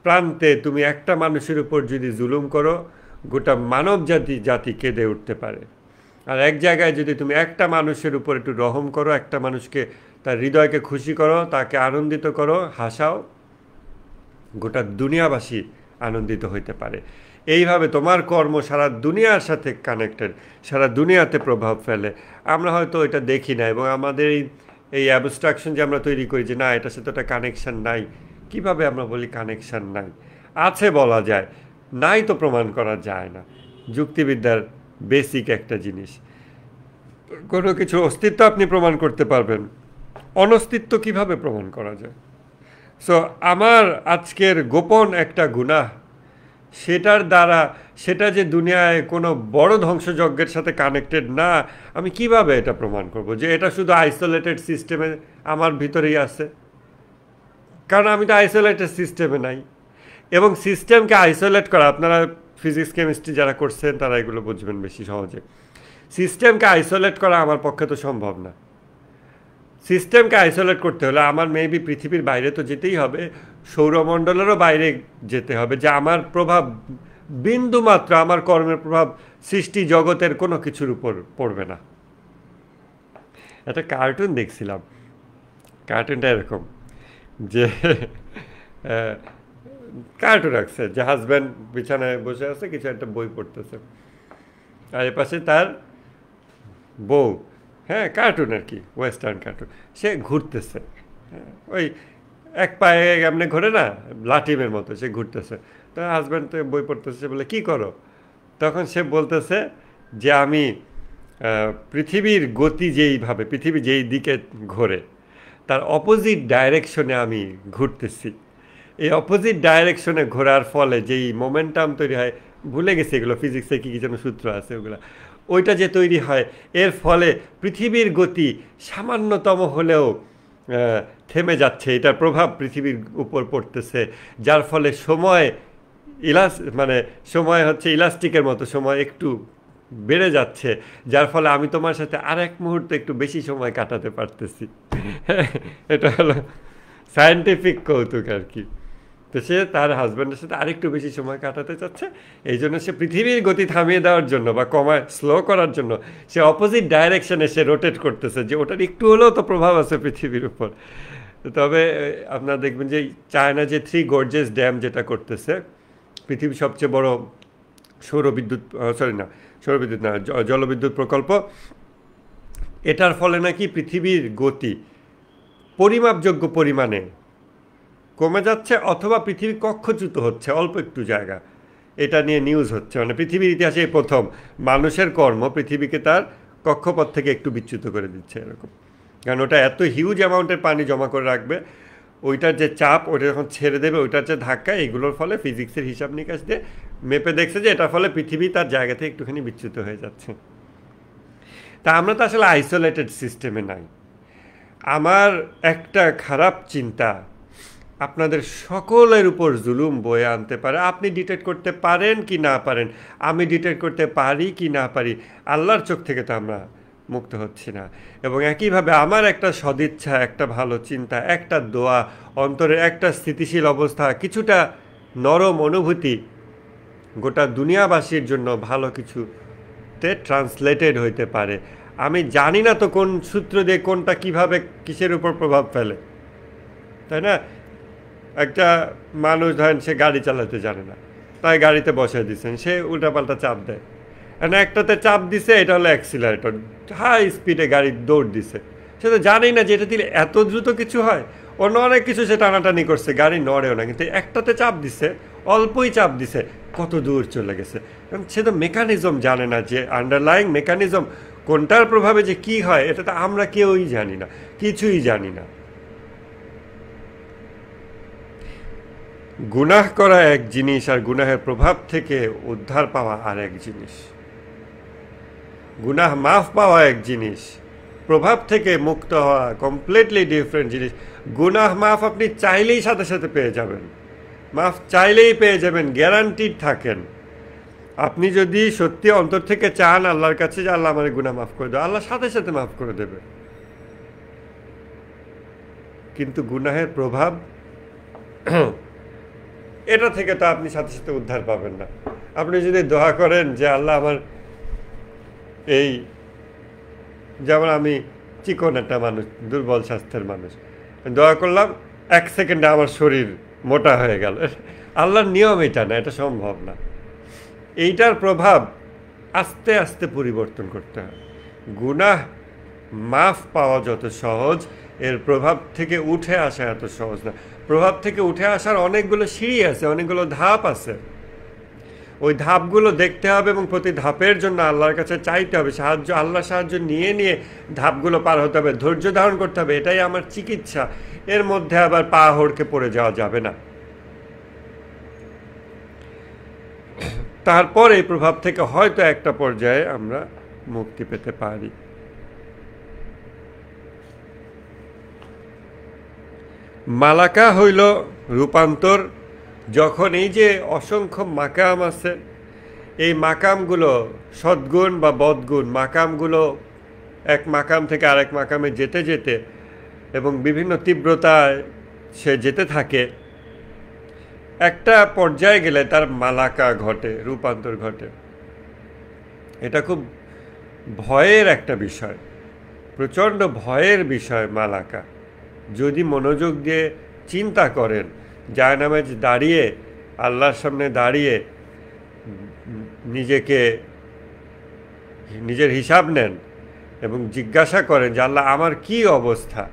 প্রান্তে তুমি একটা মানুষের উপর যদি জুলুম করো, গোটা মানব জাতি কেঁদে উঠতে পারে। আর এক জায়গায় যদি তুমি একটা মানুষের উপর একটু রহম করো, একটা মানুষকে তার হৃদয়কে খুশি করো, তাকে আনন্দিত করো, হাসাও, গোটা দুনিয়াবাসী আনন্দিত হইতে পারে। এইভাবে তোমার কর্ম সারা দুনিয়ার সাথে কানেক্টেড, সারা দুনিয়াতে প্রভাব ফেলে। আমরা হয়তো এটা দেখি না, এবং আমাদের এই অ্যাবস্ট্রাকশন যে আমরা তৈরি করি যে না এটার সাথে একটা কানেকশান নাই, কিভাবে আমরা বলি কানেকশান নাই? আছে বলা যায়, নাই তো প্রমাণ করা যায় না। যুক্তিবিদ্যার বেসিক একটা জিনিস, কোনো কিছু অস্তিত্ব আপনি প্রমাণ করতে পারবেন, অনস্তিত্ব কিভাবে প্রমাণ করা যায়? সো আমার আজকের গোপন একটা গুনাহ, সেটার দ্বারা সেটা যে দুনিয়ায় কোনো বড় ধ্বংসযজ্ঞের সাথে কানেক্টেড না, আমি কিভাবে এটা প্রমাণ করব যে এটা শুধু আইসোলেটেড সিস্টেমে আমার ভিতরেই আছে? কারণ আমি তো আইসোলেটেড সিস্টেমে নাই। এবং সিস্টেমকে আইসোলেট করা, আপনারা ফিজিক্স কেমিস্ট্রি যারা করছেন তারা এগুলো বুঝবেন বেশি সহজে। সিস্টেমকে আইসোলেট করা আমার পক্ষে তো সম্ভব না। সিস্টেমকে আইসোলেট করতে হলে আমার মেবি পৃথিবীর বাইরে তো যেতেই হবে, সৌরমণ্ডলেরও বাইরে যেতে হবে, যে আমার প্রভাব বিন্দুমাত্র, আমার কর্মের প্রভাব সৃষ্টি জগতের কোনো কিছুর উপর পড়বে না। একটা কার্টুন দেখছিলাম, কার্টুনটা এরকম যে কার্টুন রাখছে যে হাজব্যান্ড বিছানায় বসে আছে, কিছু একটা বই পড়তেছে, আর এ পাশে তার বউ, হ্যাঁ কার্টুন আর কি, ওয়েস্টার্ন কার্টুন, সে ঘুরতেছে, হ্যাঁ ওই এক পায়ে এমনি ঘোরে না, লাটিমের মতো সে ঘুরতেছে। তো হাজব্যান্ড তো বই পড়তেছে, বলে কী করো? তখন সে বলতেছে যে আমি পৃথিবীর গতি যেইভাবে, পৃথিবী যেই দিকে ঘোরে তার অপোজিট ডাইরেকশনে আমি ঘুরতেছি। এই অপোজিট ডাইরেকশনে ঘোরার ফলে যেই মোমেন্টাম তৈরি হয়, ভুলে গেছি এগুলো ফিজিক্সে কী কী যেন সূত্র আছে ওগুলো, ওইটা যে তৈরি হয়, এর ফলে পৃথিবীর গতি সামান্যতম হলেও থেমে যাচ্ছে, এটার প্রভাব পৃথিবীর উপর পড়তেছে, যার ফলে সময় মানে সময় হচ্ছে ইলাস্টিকের মতো, সময় একটু বেড়ে যাচ্ছে, যার ফলে আমি তোমার সাথে আর এক মুহূর্তে একটু বেশি সময় কাটাতে পারতেছি। এটা হলো সায়েন্টিফিক কৌতুক আর কি। তো সে তার হাজব্যান্ডের সাথে আরেকটু বেশি সময় কাটাতে চাচ্ছে, এই জন্য সে পৃথিবীর গতি থামিয়ে দেওয়ার জন্য বা কমায় স্লো করার জন্য সে অপোজিট ডাইরেকশনে সে রোটেট করতেছে, যে ওটার একটু হলেও তো প্রভাব আছে পৃথিবীর উপর। তবে আপনারা দেখবেন যে চায়না যে 3 গর্জেস ড্যাম যেটা করতেছে, পৃথিবীর সবচেয়ে বড় জলবিদ্যুৎ প্রকল্প, এটার ফলে নাকি পৃথিবীর গতি পরিমাপযোগ্য পরিমাণে কমে যাচ্ছে, অথবা পৃথিবী কক্ষচ্যুত হচ্ছে অল্প একটু জায়গা। এটা নিয়ে নিউজ হচ্ছে, মানে পৃথিবীর ইতিহাসে প্রথম মানুষের কর্ম পৃথিবীকে তার কক্ষপথ থেকে একটু বিচ্যুত করে দিচ্ছে এরকম। কারণ ওটা এত হিউজ অ্যামাউন্টের পানি জমা করে রাখবে, ওইটার যে চাপ, ওইটা যখন ছেড়ে দেবে, ওইটার যে ধাক্কা, এইগুলোর ফলে ফিজিক্সের হিসাব নিকাশ দিয়ে মেপে দেখছে যে এটার ফলে পৃথিবী তার জায়গা থেকে একটুখানি বিচ্যুত হয়ে যাচ্ছে। তা আমরা তো আসলে আইসোলেটেড সিস্টেমে নাই। আমার একটা খারাপ চিন্তা আপনাদের সকলের উপর জুলুম বয়ে আনতে পারে। আপনি ডিটেক্ট করতে পারেন কি না পারেন, আমি ডিটেক্ট করতে পারি কি না পারি, আল্লাহর চোখ থেকে তো আমরা মুক্ত হচ্ছি না। এবং একইভাবে আমার একটা সদিচ্ছা, একটা ভালো চিন্তা, একটা দোয়া, অন্তরের একটা স্থিতিশীল অবস্থা, কিছুটা নরম অনুভূতি গোটা দুনিয়াবাসীর জন্য ভালো কিছুতে ট্রান্সলেটেড হইতে পারে। আমি জানি না তো কোন সূত্র দিয়ে কোনটা কিভাবে কিসের উপর প্রভাব ফেলে, তাই না? একটা মানুষ ধরেন সে গাড়ি চালাতে জানে না, তাই গাড়িতে বসে দিচ্ছেন, সে উল্টাপাল্টা চাপ দেয়, আর একটাতে চাপ দিছে, এটা হলো অ্যাক্সিলারেটর, হাই স্পিডে গাড়ি দৌড় দিছে, সে তো জানেই না যে এটা দিলে এত দ্রুত কিছু হয়। অন্য অনেক কিছু সে টানাটানি করছে, গাড়ি নড়েও না, কিন্তু একটাতে চাপ দিছে, অল্পই চাপ দিছে, কত দূর চলে গেছে। কারণ সে তো মেকানিজম জানে না, যে আন্ডারলাইং মেকানিজম কোনটার প্রভাবে যে কি হয়, এটা তো আমরা কেউই জানি না, কিছুই জানি না। গুনাহ করা এক জিনিস, আর গুনাহের প্রভাব থেকে উদ্ধার পাওয়া আর এক জিনিস। গুনাহ মাফ পাওয়া এক জিনিস, প্রভাব থেকে মুক্ত হওয়া কমপ্লিটলি ডিফারেন্ট জিনিস। গুনাহ মাফ আপনি চাইলেই সাথে সাথে পেয়ে যাবেন, মাফ চাইলেই পেয়ে যাবেন, গ্যারান্টিড থাকেন। আপনি যদি সত্যি অন্তর থেকে চান আল্লাহর কাছে যে আল্লাহ আমার গুনাহ মাফ করে দেবে, আল্লাহ সাথে সাথে মাফ করে দেবে। কিন্তু গুনাহের প্রভাব, এটা থেকে তো আপনি সাথে সাথে উদ্ধার পাবেন না। আপনি যদি দোয়া করেন যে আল্লাহ আমার এই, যেমন আমি চিকন একটা মানুষ, দুর্বল স্বাস্থ্যের মানুষ, দোয়া করলাম 1 সেকেন্ডে আমার শরীর মোটা হয়ে গেল, আল্লাহর নিয়ম এটা না, এটা সম্ভব না। এইটার প্রভাব আস্তে আস্তে পরিবর্তন করতে হয়। গুনাহ মাফ পাওয়া যত সহজ, এর প্রভাব থেকে উঠে আসা এত সহজ না। প্রভাব থেকে উঠে আসার অনেকগুলো সিঁড়ি আছে, অনেকগুলো ধাপ আছে। ওই ধাপগুলো দেখতে হবে এবং প্রতি ধাপের জন্য আল্লাহর কাছে চাইতে হবে সাহায্য। আল্লাহর সাহায্য নিয়ে নিয়ে ধাপগুলো পার হতে হবে, ধৈর্য ধারণ করতে হবে, এটাই আমার চিকিৎসা। এর মধ্যে আবার পা হড়কে পড়ে যাওয়া যাবে না। তারপর এই প্রভাব থেকে হয়তো একটা পর্যায়ে আমরা মুক্তি পেতে পারি। মালাকা হইল রূপান্তর। যখন এই যে অসংখ্য মাকাম আছে, এই মাকামগুলো সদ্গুণ বা বদগুণ, মাকামগুলো এক মাকাম থেকে আরেক মাকামে যেতে যেতে এবং বিভিন্ন তীব্রতায় সে যেতে থাকে, একটা পর্যায়ে গেলে তার মালাকা ঘটে, রূপান্তর ঘটে। এটা খুব ভয়ের একটা বিষয়, প্রচণ্ড ভয়ের বিষয় মালাকা। যদি মনোযোগ দিয়ে চিন্তা করেন, জায়নামাজ দাঁড়িয়ে আল্লাহর সামনে দাঁড়িয়ে নিজের হিসাব নেন এবং জিজ্ঞাসা করেন যে আল্লাহ আমার কি অবস্থা,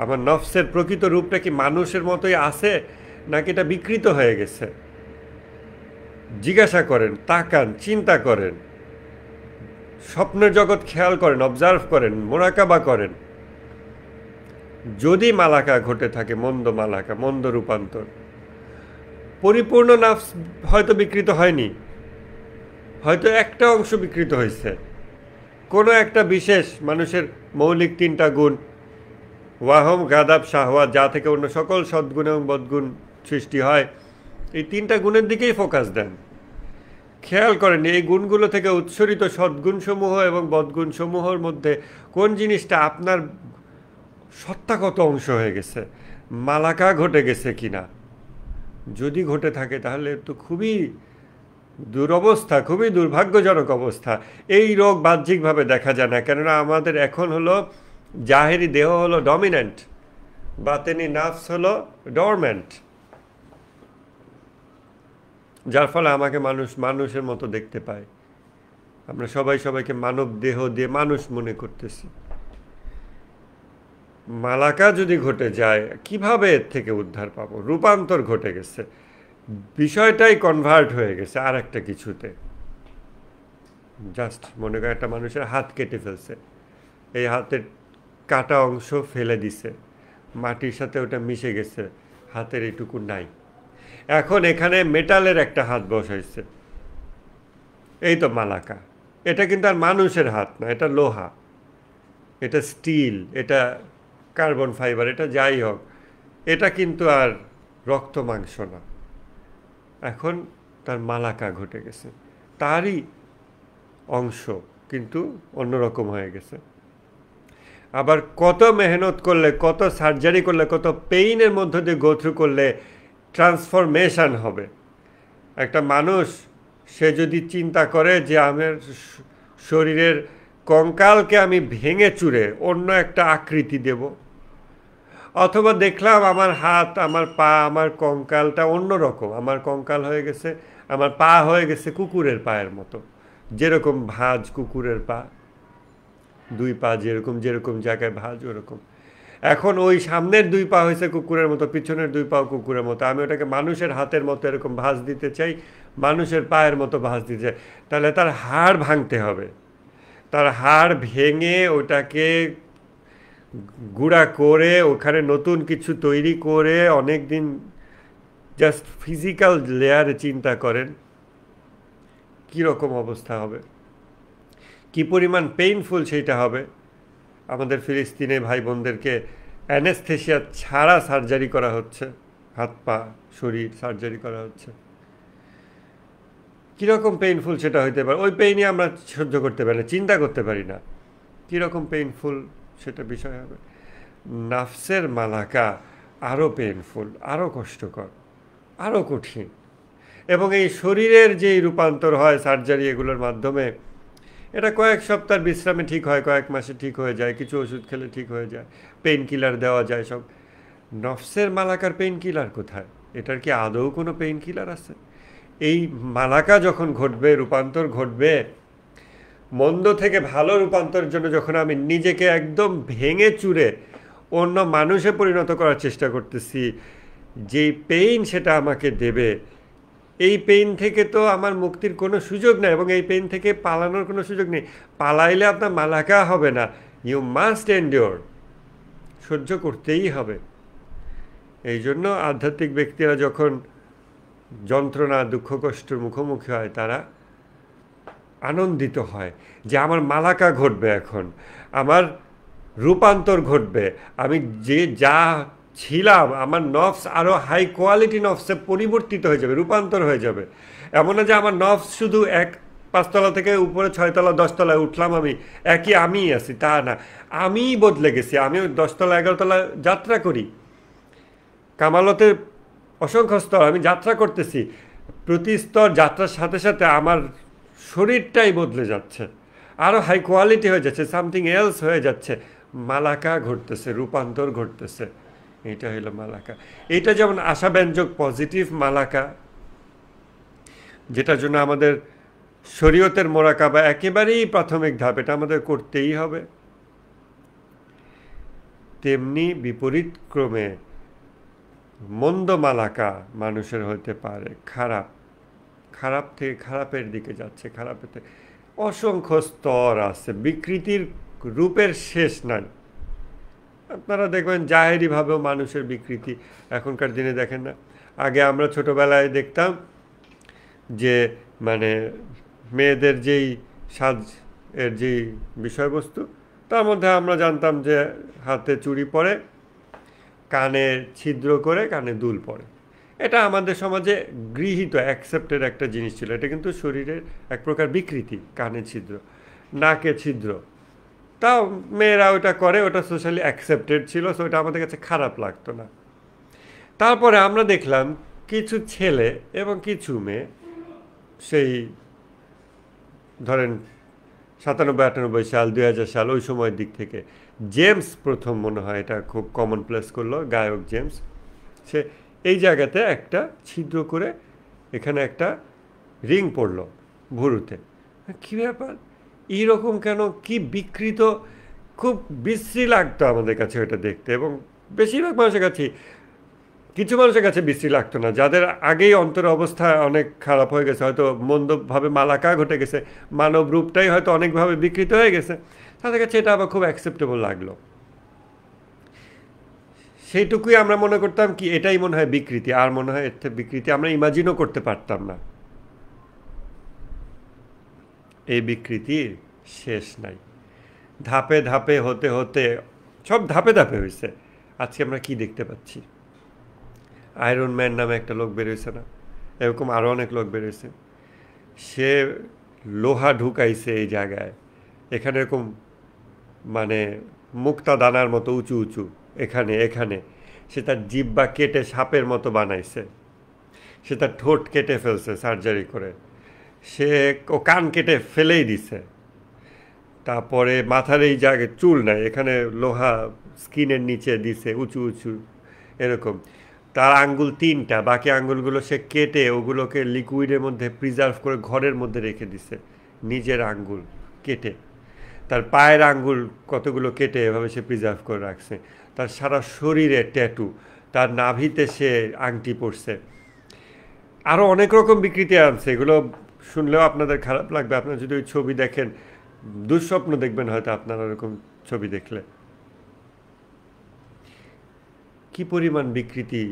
আমার নফসের প্রকৃত রূপটা কি মানুষের মতোই আছে নাকি এটা বিকৃত হয়ে গেছে। জিজ্ঞাসা করেন, তাকান, চিন্তা করেন, স্বপ্নের জগৎ খেয়াল করেন, অবজার্ভ করেন, মোরাকাবা করেন। যদি মালাকা ঘটে থাকে, মন্দ মালাকা, মন্দ রূপান্তর, পরিপূর্ণ নফস হয়তো বিকৃত হয়নি, হয়তো একটা অংশ বিকৃত হয়েছে, কোনো একটা বিশেষ মানুষের মৌলিক 3টা গুণ, ওয়াহম, গাদাব, শাহওয়াত, যা থেকে অন্য সকল সদ্গুণ এবং বদগুণ সৃষ্টি হয়, এই 3টা গুণের দিকেই ফোকাস দেন। খেয়াল করেন এই গুণগুলো থেকে উৎসরিত সদ্গুণসমূহ এবং বদগুণসমূহের মধ্যে কোন জিনিসটা আপনার সত্তাগত অংশ হয়ে গেছে, মালাকা ঘটে গেছে কিনা। যদি ঘটে থাকে তাহলে তো খুবই দুরবস্থা, খুবই দুর্ভাগ্যজনক অবস্থা। এই রোগ বাহ্যিকভাবে দেখা যায় না, কেননা আমাদের এখন হলো জাহেরি দেহ হলো ডমিন্যান্ট, বাতেনি নাফস হলো ডরম্যান্ট, যার ফলে আমাকে মানুষ মানুষের মতো দেখতে পায়। আমরা সবাই সবাইকে মানব দেহ দিয়ে মানুষ মনে করতেছি। মালাকা যদি ঘটে যায়, কিভাবে এর থেকে উদ্ধার পাবো? রূপান্তর ঘটে গেছে, বিষয়টাই কনভার্ট হয়ে গেছে আর একটা কিছুতে। জাস্ট মনে করেন একটা মানুষের হাত কেটে ফেলছে, এই হাতের কাটা অংশ ফেলে দিছে, মাটির সাথে ওটা মিশে গেছে, হাতের এইটুকু নাই। এখন এখানে মেটালের একটা হাত বসাইছে, এই তো মালাকা। এটা কিন্তু আর মানুষের হাত না, এটা লোহা, এটা স্টিল, এটা কার্বন ফাইবার, এটা যাই হোক, এটা কিন্তু আর রক্ত মাংস না। এখন তার মালাকা ঘটে গেছে, তারই অংশ কিন্তু অন্যরকম হয়ে গেছে। আবার কত মেহনত করলে, কত সার্জারি করলে, কত পেইনের মধ্য দিয়ে গো থ্রু করলে ট্রান্সফরমেশন হবে। একটা মানুষ সে যদি চিন্তা করে যে আমার শরীরের কঙ্কালকে আমি ভেঙে চুরে অন্য একটা আকৃতি দেব, অথবা দেখলাম আমার হাত, আমার পা, আমার কঙ্কালটা অন্যরকম, আমার কঙ্কাল হয়ে গেছে, আমার পা হয়ে গেছে কুকুরের পায়ের মতো, যেরকম ভাঁজ কুকুরের পা, দুই পা যেরকম যেরকম জায়গায় ভাঁজ ওরকম। এখন ওই সামনের দুই পা হয়েছে কুকুরের মতো, পিছনের দুই পাও কুকুরের মতো, আমি ওটাকে মানুষের হাতের মতো এরকম ভাঁজ দিতে চাই, মানুষের পায়ের মতো ভাঁজ দিতে চাই, তাহলে তার হাড় ভাঙতে হবে। তার হাড় ভেঙে ওটাকে গুঁড়া করে ওখানে নতুন কিছু তৈরি করে অনেক দিন জাস্ট ফিজিক্যাল লেয়ারে চিন্তা করেন কীরকম অবস্থা হবে, কি পরিমাণ পেইনফুল সেইটা হবে। আমাদের ফিলিস্তিনে ভাই বোনদেরকে অ্যানেস্থেশিয়া ছাড়া সার্জারি করা হচ্ছে, হাত পা শরীর সার্জারি করা হচ্ছে, কীরকম পেইনফুল সেটা হইতে পারে। ওই পেইনই আমরা সহ্য করতে পারি না, চিন্তা করতে পারি না কীরকম পেইনফুল সেটা বিষয় হবে। নাফসের মালাকা আরও পেইনফুল, আরও কষ্টকর, আরও কঠিন। এবং এই শরীরের যেই রূপান্তর হয় সার্জারি এগুলোর মাধ্যমে, এটা কয়েক সপ্তাহ বিশ্রামে ঠিক হয়, কয়েক মাসে ঠিক হয়ে যায়, কিছু ওষুধ খেলে ঠিক হয়ে যায়, পেইন কিলার দেওয়া যায় সব। নফসের মালাকার পেইন কিলার কোথায়? এটার কি আদৌ কোনো পেইন কিলার আছে? এই মালাকা যখন ঘটবে, রূপান্তর ঘটবে, মন্দ থেকে ভালো রূপান্তরের জন্য যখন আমি নিজেকে একদম ভেঙে চুরে অন্য মানুষে পরিণত করার চেষ্টা করতেছি, যেই পেইন সেটা আমাকে দেবে, এই পেইন থেকে তো আমার মুক্তির কোনো সুযোগ নেই, এবং এই পেইন থেকে পালানোর কোনো সুযোগ নেই। পালাইলে আপনার মালাকা হবে না, ইউ মাস্ট এন্ডিওর, সহ্য করতেই হবে। এই জন্য আধ্যাত্মিক ব্যক্তিরা যখন যন্ত্রণা দুঃখ কষ্টের মুখোমুখি হয়, তারা আনন্দিত হয় যে আমার মালাকা ঘটবে, এখন আমার রূপান্তর ঘটবে, আমি যে যা ছিলাম আমার নফস আরও হাই কোয়ালিটি নফসে পরিবর্তিত হয়ে যাবে, রূপান্তর হয়ে যাবে। এমন না যে আমার নফস শুধু এক 5 তলা থেকে উপরে 6 তলা 10 তলায় উঠলাম, আমি একই আমিই আছি, তা না, আমিই বদলে গেছি। আমি 10 তলা 11 তলা যাত্রা করি, কামালতের অসংখ্য স্তর আমি যাত্রা করতেছি, প্রতি স্তর যাত্রার সাথে সাথে আমার শরীরটাই বদলে যাচ্ছে, আরও হাই কোয়ালিটি হয়ে যাচ্ছে, সামথিং এলস হয়ে যাচ্ছে, মালাকা ঘটতেছে, রূপান্তর ঘটতেছে। এটা হলো মালাকা। এটা যেমন আশাব্যঞ্জক পজিটিভ মালাকা, যেটার জন্য আমাদের শরীয়তের মোরাকাবা একেবারেই প্রাথমিক ধাপ, এটা আমাদের করতেই হবে। তেমনি বিপরীত ক্রমে মন্দ মালাকা মানুষের হতে পারে, খারাপ, খারাপ থেকে খারাপের দিকে যাচ্ছে, খারাপের থেকে অসংখ্য স্তর আছে, বিকৃতির রূপের শেষ নাই। আপনারা দেখবেন জাহেরিভাবেও মানুষের বিকৃতি এখনকার দিনে দেখেন না। আগে আমরা ছোটোবেলায় দেখতাম যে মানে মেয়েদের যেই সাজ এর যেই বিষয়বস্তু, তার মধ্যে আমরা জানতাম যে হাতে চুড়ি পরে, কানে ছিদ্র করে, কানে দুল পরে। এটা আমাদের সমাজে গৃহীত অ্যাকসেপ্টেড একটা জিনিস ছিল। এটা কিন্তু শরীরের এক প্রকার বিকৃতি, কানে ছিদ্র, নাকে ছিদ্র, তাও মেয়েরা ওটা করে, ওটা সোশ্যালি অ্যাকসেপ্টেড ছিল, সো ওটা আমাদের কাছে খারাপ লাগতো না। তারপরে আমরা দেখলাম কিছু ছেলে এবং কিছু মেয়ে, সেই ধরেন 97-98 সাল, 2000 সাল, ওই সময়ের দিক থেকে জেমস প্রথম মনে হয় এটা খুব কমন প্লেস করলো, গায়ক জেমস। সে এই জায়গাতে একটা ছিদ্র করে এখানে একটা রিং পড়লো ভুরুতে। কী ব্যাপার, এইরকম কেন, কি বিকৃত, খুব বিশ্রী লাগতো আমাদের কাছে ওটা দেখতে। এবং বেশিরভাগ মানুষের কাছে, কিছু মানুষের কাছে বিশ্রী লাগতো না, যাদের আগেই অন্তর অবস্থা অনেক খারাপ হয়ে গেছে, হয়তো মন্দভাবে মালাকা ঘটে গেছে, মানব রূপটাই হয়তো অনেকভাবে বিকৃত হয়ে গেছে, তাদের কাছে এটা আবার খুব অ্যাকসেপ্টেবল লাগলো। সেইটুকুই আমরা মনে করতাম কি এটাই মনে হয় বিকৃতি, আর মনে হয় এর থেকে বিকৃতি আমরা ইমাজিনও করতে পারতাম না। এই বিকৃতির শেষ নাই, ধাপে ধাপে হতে হতে সব ধাপে ধাপে হয়েছে। আজকে আমরা কি দেখতে পাচ্ছি, আয়রন ম্যান নামে একটা লোক বেরোয়েছে না, এরকম আরও অনেক লোক বেরোয়েছে। সে লোহা ঢুকাইছে এই জায়গায়, এখানে এরকম মানে মুক্তা দানার মতো উঁচু উঁচু, এখানে এখানে সে তার জিহ্বা কেটে সাপের মতো বানাইছে, সে তার ঠোঁট কেটে ফেলছে সার্জারি করে, সে ও কান কেটে ফেলেই দিছে। তারপরে মাথার এই জায়গায় চুল নাই, এখানে লোহা স্কিনের নিচে দিছে উঁচু উঁচু এরকম। তার আঙ্গুল 3টা, বাকি আঙ্গুলগুলো সে কেটে ওগুলোকে লিকুইডের মধ্যে প্রিজার্ভ করে ঘরের মধ্যে রেখে দিছে, নিজের আঙ্গুল কেটে। তার পায়ের আঙ্গুল কতগুলো কেটে এভাবে সে প্রিজার্ভ করে রাখছে। তার সারা শরীরে ট্যাটু, তার নাভিতে সে আংটি পরছে, আরও অনেক রকম বিকৃতি আনছে। এগুলো শুনলেও আপনাদের খারাপ লাগবে, আপনারা যদি ওই ছবি দেখেন দুঃস্বপ্ন দেখবেন হয়তো আপনারা ওরকম ছবি দেখলে। কি পরিমাণ বিকৃতি,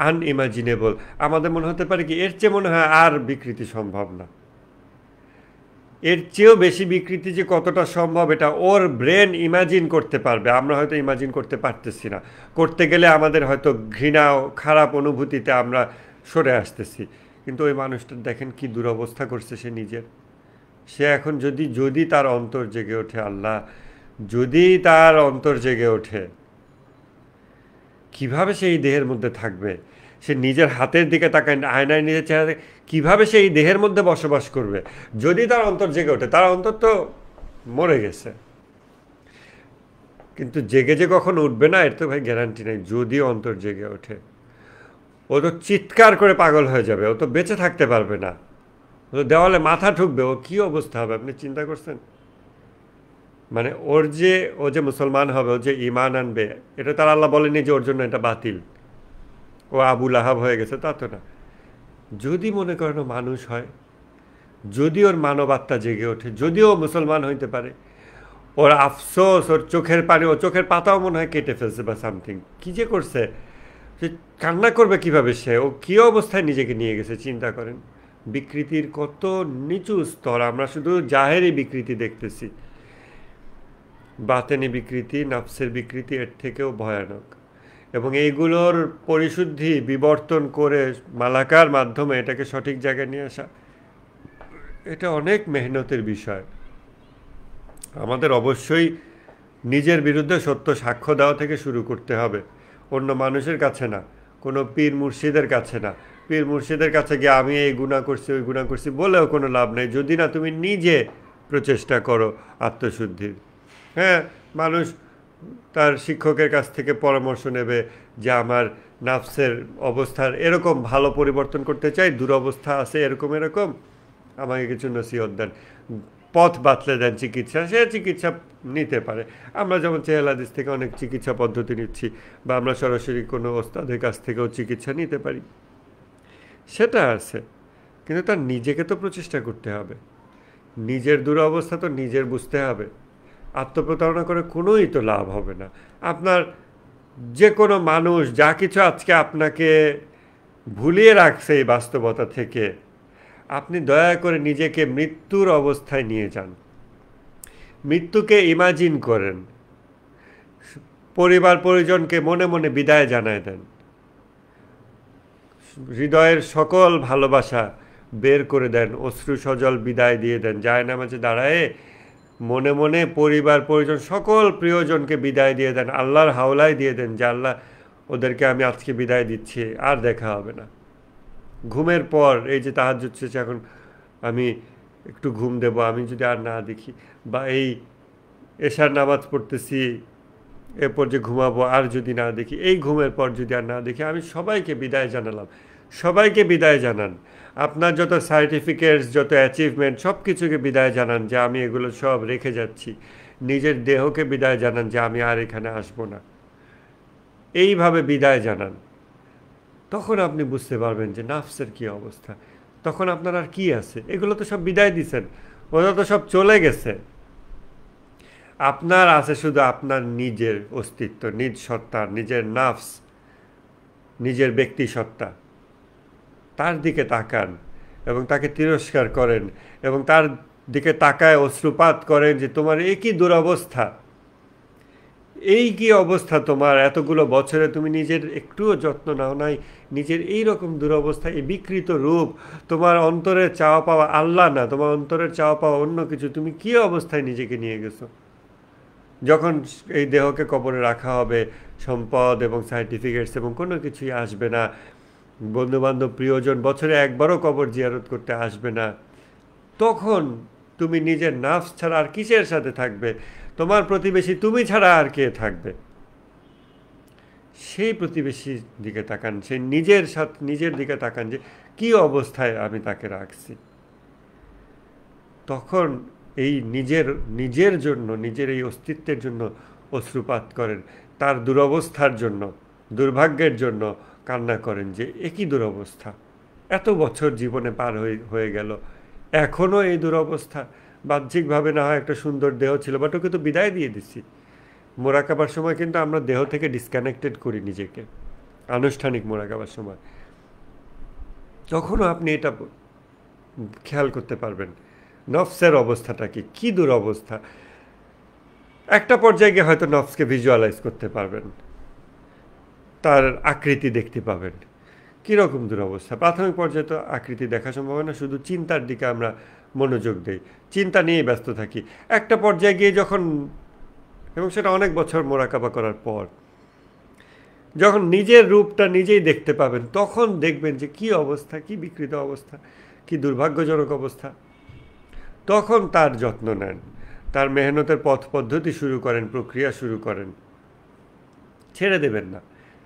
আনইমাজিনেবল। আমাদের মনে হতে পারে কি এর চেয়ে মনে হয় আর বিকৃতি সম্ভব না। এর চেয়েও বেশি বিকৃতি যে কতটা সম্ভব এটা ওর ব্রেন ইমাজিন করতে পারবে, আমরা হয়তো ইমাজিন করতে পারতেছি না। করতে গেলে আমাদের হয়তো ঘৃণা খারাপ অনুভূতিতে আমরা সরে আসতেছি। কিন্তু ওই মানুষটার দেখেন কি দুরবস্থা করছে সে নিজের। সে এখন যদি তার অন্তর জেগে ওঠে, আল্লাহ যদি তার অন্তর জেগে ওঠে, কিভাবে সে এই দেহের মধ্যে থাকবে? সে নিজের হাতের দিকে তাকায়, আয়নায় নিজের চেহারা, কিভাবে সে এই দেহের মধ্যে বসবাস করবে? যদি তার অন্তর জেগে ওঠে, তার অন্তর তো মরে গেছে, কিন্তু জেগে যে কখন উঠবে না এর তো ভাই গ্যারান্টি নেই। যদি অন্তর জেগে ওঠে, ও তো চিৎকার করে পাগল হয়ে যাবে, ও তো বেঁচে থাকতে পারবে না, ও তো দেওয়ালে মাথা ঠুকবে, ও কী অবস্থা হবে আপনি চিন্তা করছেন? মানে ও যে মুসলমান হবে, ও যে ইমান আনবে, এটা তার আল্লাহ বলেনি যে ওর জন্য এটা বাতিল, ও আবু লাহাব হয়ে গেছে, তা তো না। যদি মনে করেন ও মানুষ হয়, যদি ওর মানবাত্মা জেগে ওঠে, যদিও মুসলমান হইতে পারে, ওর আফসোস, ওর চোখের পানি, ও চোখের পাতাও মনে হয় কেটে ফেলছে বা সামথিং, কী যে করছে, সে কান্না করবে কিভাবে? সে ও কী অবস্থায় নিজেকে নিয়ে গেছে চিন্তা করেন। বিকৃতির কত নিচু স্তর, আমরা শুধু জাহেরি বিকৃতি দেখতেছি। বাতেনি বিকৃতি, নাফসের বিকৃতি এর থেকেও ভয়ানক। এবং এইগুলোর পরিশুদ্ধি বিবর্তন করে মালাকার মাধ্যমে এটাকে সঠিক জায়গায় নিয়ে আসা, এটা অনেক মেহনতের বিষয়। আমাদের অবশ্যই নিজের বিরুদ্ধে সত্য সাক্ষ্য দেওয়া থেকে শুরু করতে হবে, অন্য মানুষের কাছে না, কোনো পীর মুর্শিদের কাছে না। পীর মুর্শিদের কাছে গিয়ে আমি এই গুনাহ করছি, ওই গুনাহ করছি বলেও কোনো লাভ নেই, যদি না তুমি নিজে প্রচেষ্টা করো আত্মশুদ্ধির। হ্যাঁ, মানুষ তার শিক্ষকের কাছ থেকে পরামর্শ নেবে যে আমার নাফসের অবস্থার এরকম ভালো পরিবর্তন করতে চাই, দুরবস্থা আছে এরকম এরকম, আমাকে কিছু নসিহত দেন, পথ বাতলে দেন চিকিৎসা, সে চিকিৎসা নিতে পারে। আমরা যেমন চেহেল হাদিস থেকে অনেক চিকিৎসা পদ্ধতি নিচ্ছি, বা আমরা সরাসরি কোনো ওস্তাদের কাছ থেকেও চিকিৎসা নিতে পারি, সেটা আছে। কিন্তু তার নিজেকে তো প্রচেষ্টা করতে হবে, নিজের দুরবস্থা তো নিজের বুঝতে হবে। আত্মপ্রতারণা করে কোনোই তো লাভ হবে না। আপনার যে কোনো মানুষ যা কিছু আজকে আপনাকে ভুলিয়ে রাখছে এই বাস্তবতা থেকে, আপনি দয়া করে নিজেকে মৃত্যুর অবস্থায় নিয়ে যান, মৃত্যুকে ইমাজিন করেন, পরিবার পরিজনকে মনে মনে বিদায় জানায় দেন, হৃদয়ের সকল ভালোবাসা বের করে দেন, অশ্রু সজল বিদায় দিয়ে দেন, জায়নামাজে দাঁড়ায় মনে মনে পরিবার পরিজন সকল প্রিয়জনকে বিদায় দিয়ে দেন, আল্লাহর হাওলায় দিয়ে দেন যে আল্লাহ ওদেরকে আমি আজকে বিদায় দিচ্ছি, আর দেখা হবে না। ঘুমের পর এই যে তাহাজ্জুদ শেষে এখন আমি একটু ঘুম দেব, আমি যদি আর না দেখি, বা এই এশার নামাজ পড়তেছি এরপর যে ঘুমাবো আর যদি না দেখি, এই ঘুমের পর যদি আর না দেখি, আমি সবাইকে বিদায় জানালাম। সবাইকে বিদায় জানান, আপনার যত সার্টিফিকেটস, যত অ্যাচিভমেন্ট, সব কিছুকে বিদায় জানান যে আমি এগুলো সব রেখে যাচ্ছি। নিজের দেহকে বিদায় জানান যে আমি আর এখানে আসবো না। এইভাবে বিদায় জানান, তখন আপনি বুঝতে পারবেন যে নাফসের কী অবস্থা। তখন আপনার আর কী আছে? এগুলো তো সব বিদায় দিছেন, ওরা তো সব চলে গেছে। আপনার আছে শুধু আপনার নিজের অস্তিত্ব, নিজ সত্তা, নিজের নাফস, নিজের ব্যক্তি সত্তা। তার দিকে তাকান এবং তাকে তিরস্কার করেন, এবং তার দিকে তাকায় অশ্রুপাত করেন যে তোমার একই দুরবস্থা, এই কি অবস্থা তোমার, এতগুলো বছরে তুমি নিজের একটুও যত্ন নাও নাই, নিজের এই রকম দুরবস্থা, এই বিকৃত রূপ, তোমার অন্তরের চাওয়া পাওয়া আল্লাহ না, তোমার অন্তরের চাওয়া পাওয়া অন্য কিছু, তুমি কি অবস্থায় নিজেকে নিয়ে গেছো? যখন এই দেহকে কবরে রাখা হবে, সম্পদ এবং সার্টিফিকেটস এবং কোনো কিছুই আসবে না, বন্ধুবান্ধব প্রিয়জন বছরে একবারও কবর জিয়ারত করতে আসবে না, তখন তুমি নিজের নাফস ছাড়া আর কিসের সাথে থাকবে? তোমার প্রতিবেশী তুমি ছাড়া আর কে থাকবে? সেই প্রতিবেশীর দিকে তাকান, সেই নিজের দিকে তাকান যে কি অবস্থায় আমি তাকে রাখছি। তখন এই নিজের জন্য, নিজের এই অস্তিত্বের জন্য অশ্রুপাত করেন, তার দুরবস্থার জন্য, দুর্ভাগ্যের জন্য কান্না করেন যে একই দুরবস্থা, এত বছর জীবনে পার হয়ে গেল, এখনও এই দুরবস্থা। বাহ্যিকভাবে না হয় একটা সুন্দর দেহ ছিল, বাট ওকে তো বিদায় দিয়ে দিচ্ছি। মোরাকাবার সময় কিন্তু আমরা দেহ থেকে ডিসকানেক্টেড করি নিজেকে, আনুষ্ঠানিক মোরাকাবার সময়। তখনও আপনি এটা খেয়াল করতে পারবেন নফসের অবস্থাটা কি দুরবস্থা। একটা পর্যায়ে গিয়ে হয়তো নফসকে ভিজুয়ালাইজ করতে পারবেন, তার আকৃতি দেখতে পাবেন, কীরকম দুরবস্থা। প্রাথমিক পর্যায়ে তো আকৃতি দেখা সম্ভব হয় না, শুধু চিন্তার দিকে আমরা মনোযোগ দেই, চিন্তা নিয়েই ব্যস্ত থাকি। একটা পর্যায়ে গিয়ে যখন, এবং সেটা অনেক বছর মোরাকাবা করার পর, যখন নিজের রূপটা নিজেই দেখতে পাবেন, তখন দেখবেন যে কি অবস্থা, কি বিকৃত অবস্থা, কি দুর্ভাগ্যজনক অবস্থা। তখন তার যত্ন নেন, তার মেহনতের পথ পদ্ধতি শুরু করেন, প্রক্রিয়া শুরু করেন, ছেড়ে দেবেন না।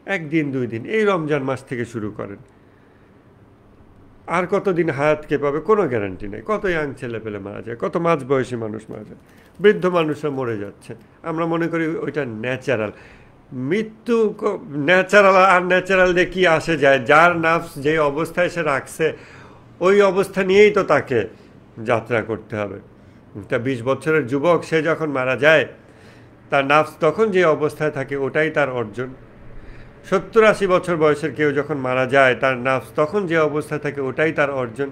1 দিন 2 দিন, এই রমজান মাস থেকে শুরু করেন। আর কতদিন হায়াতকে পাবে কোনো গ্যারান্টি নেই। কত ইয়াং ছেলে পেলে মারা যায়, কত মাঝ বয়সী মানুষ মারা যায়, বৃদ্ধ মানুষরা মরে যাচ্ছে। আমরা মনে করি ওইটা ন্যাচারাল। মৃত্যু ন্যাচারাল আর ন্যাচারাল দিয়ে কী আসে যায়? যার নাফস যে অবস্থায় সে রাখছে, ওই অবস্থা নিয়েই তো তাকে যাত্রা করতে হবে। তা 20 বছরের যুবক, সে যখন মারা যায়, তার নাফস তখন যে অবস্থায় থাকে ওটাই তার অর্জন। 70-80 বছর বয়সের কেউ যখন মারা যায়, তার নাফস তখন যে অবস্থায় থাকে ওটাই তার অর্জন।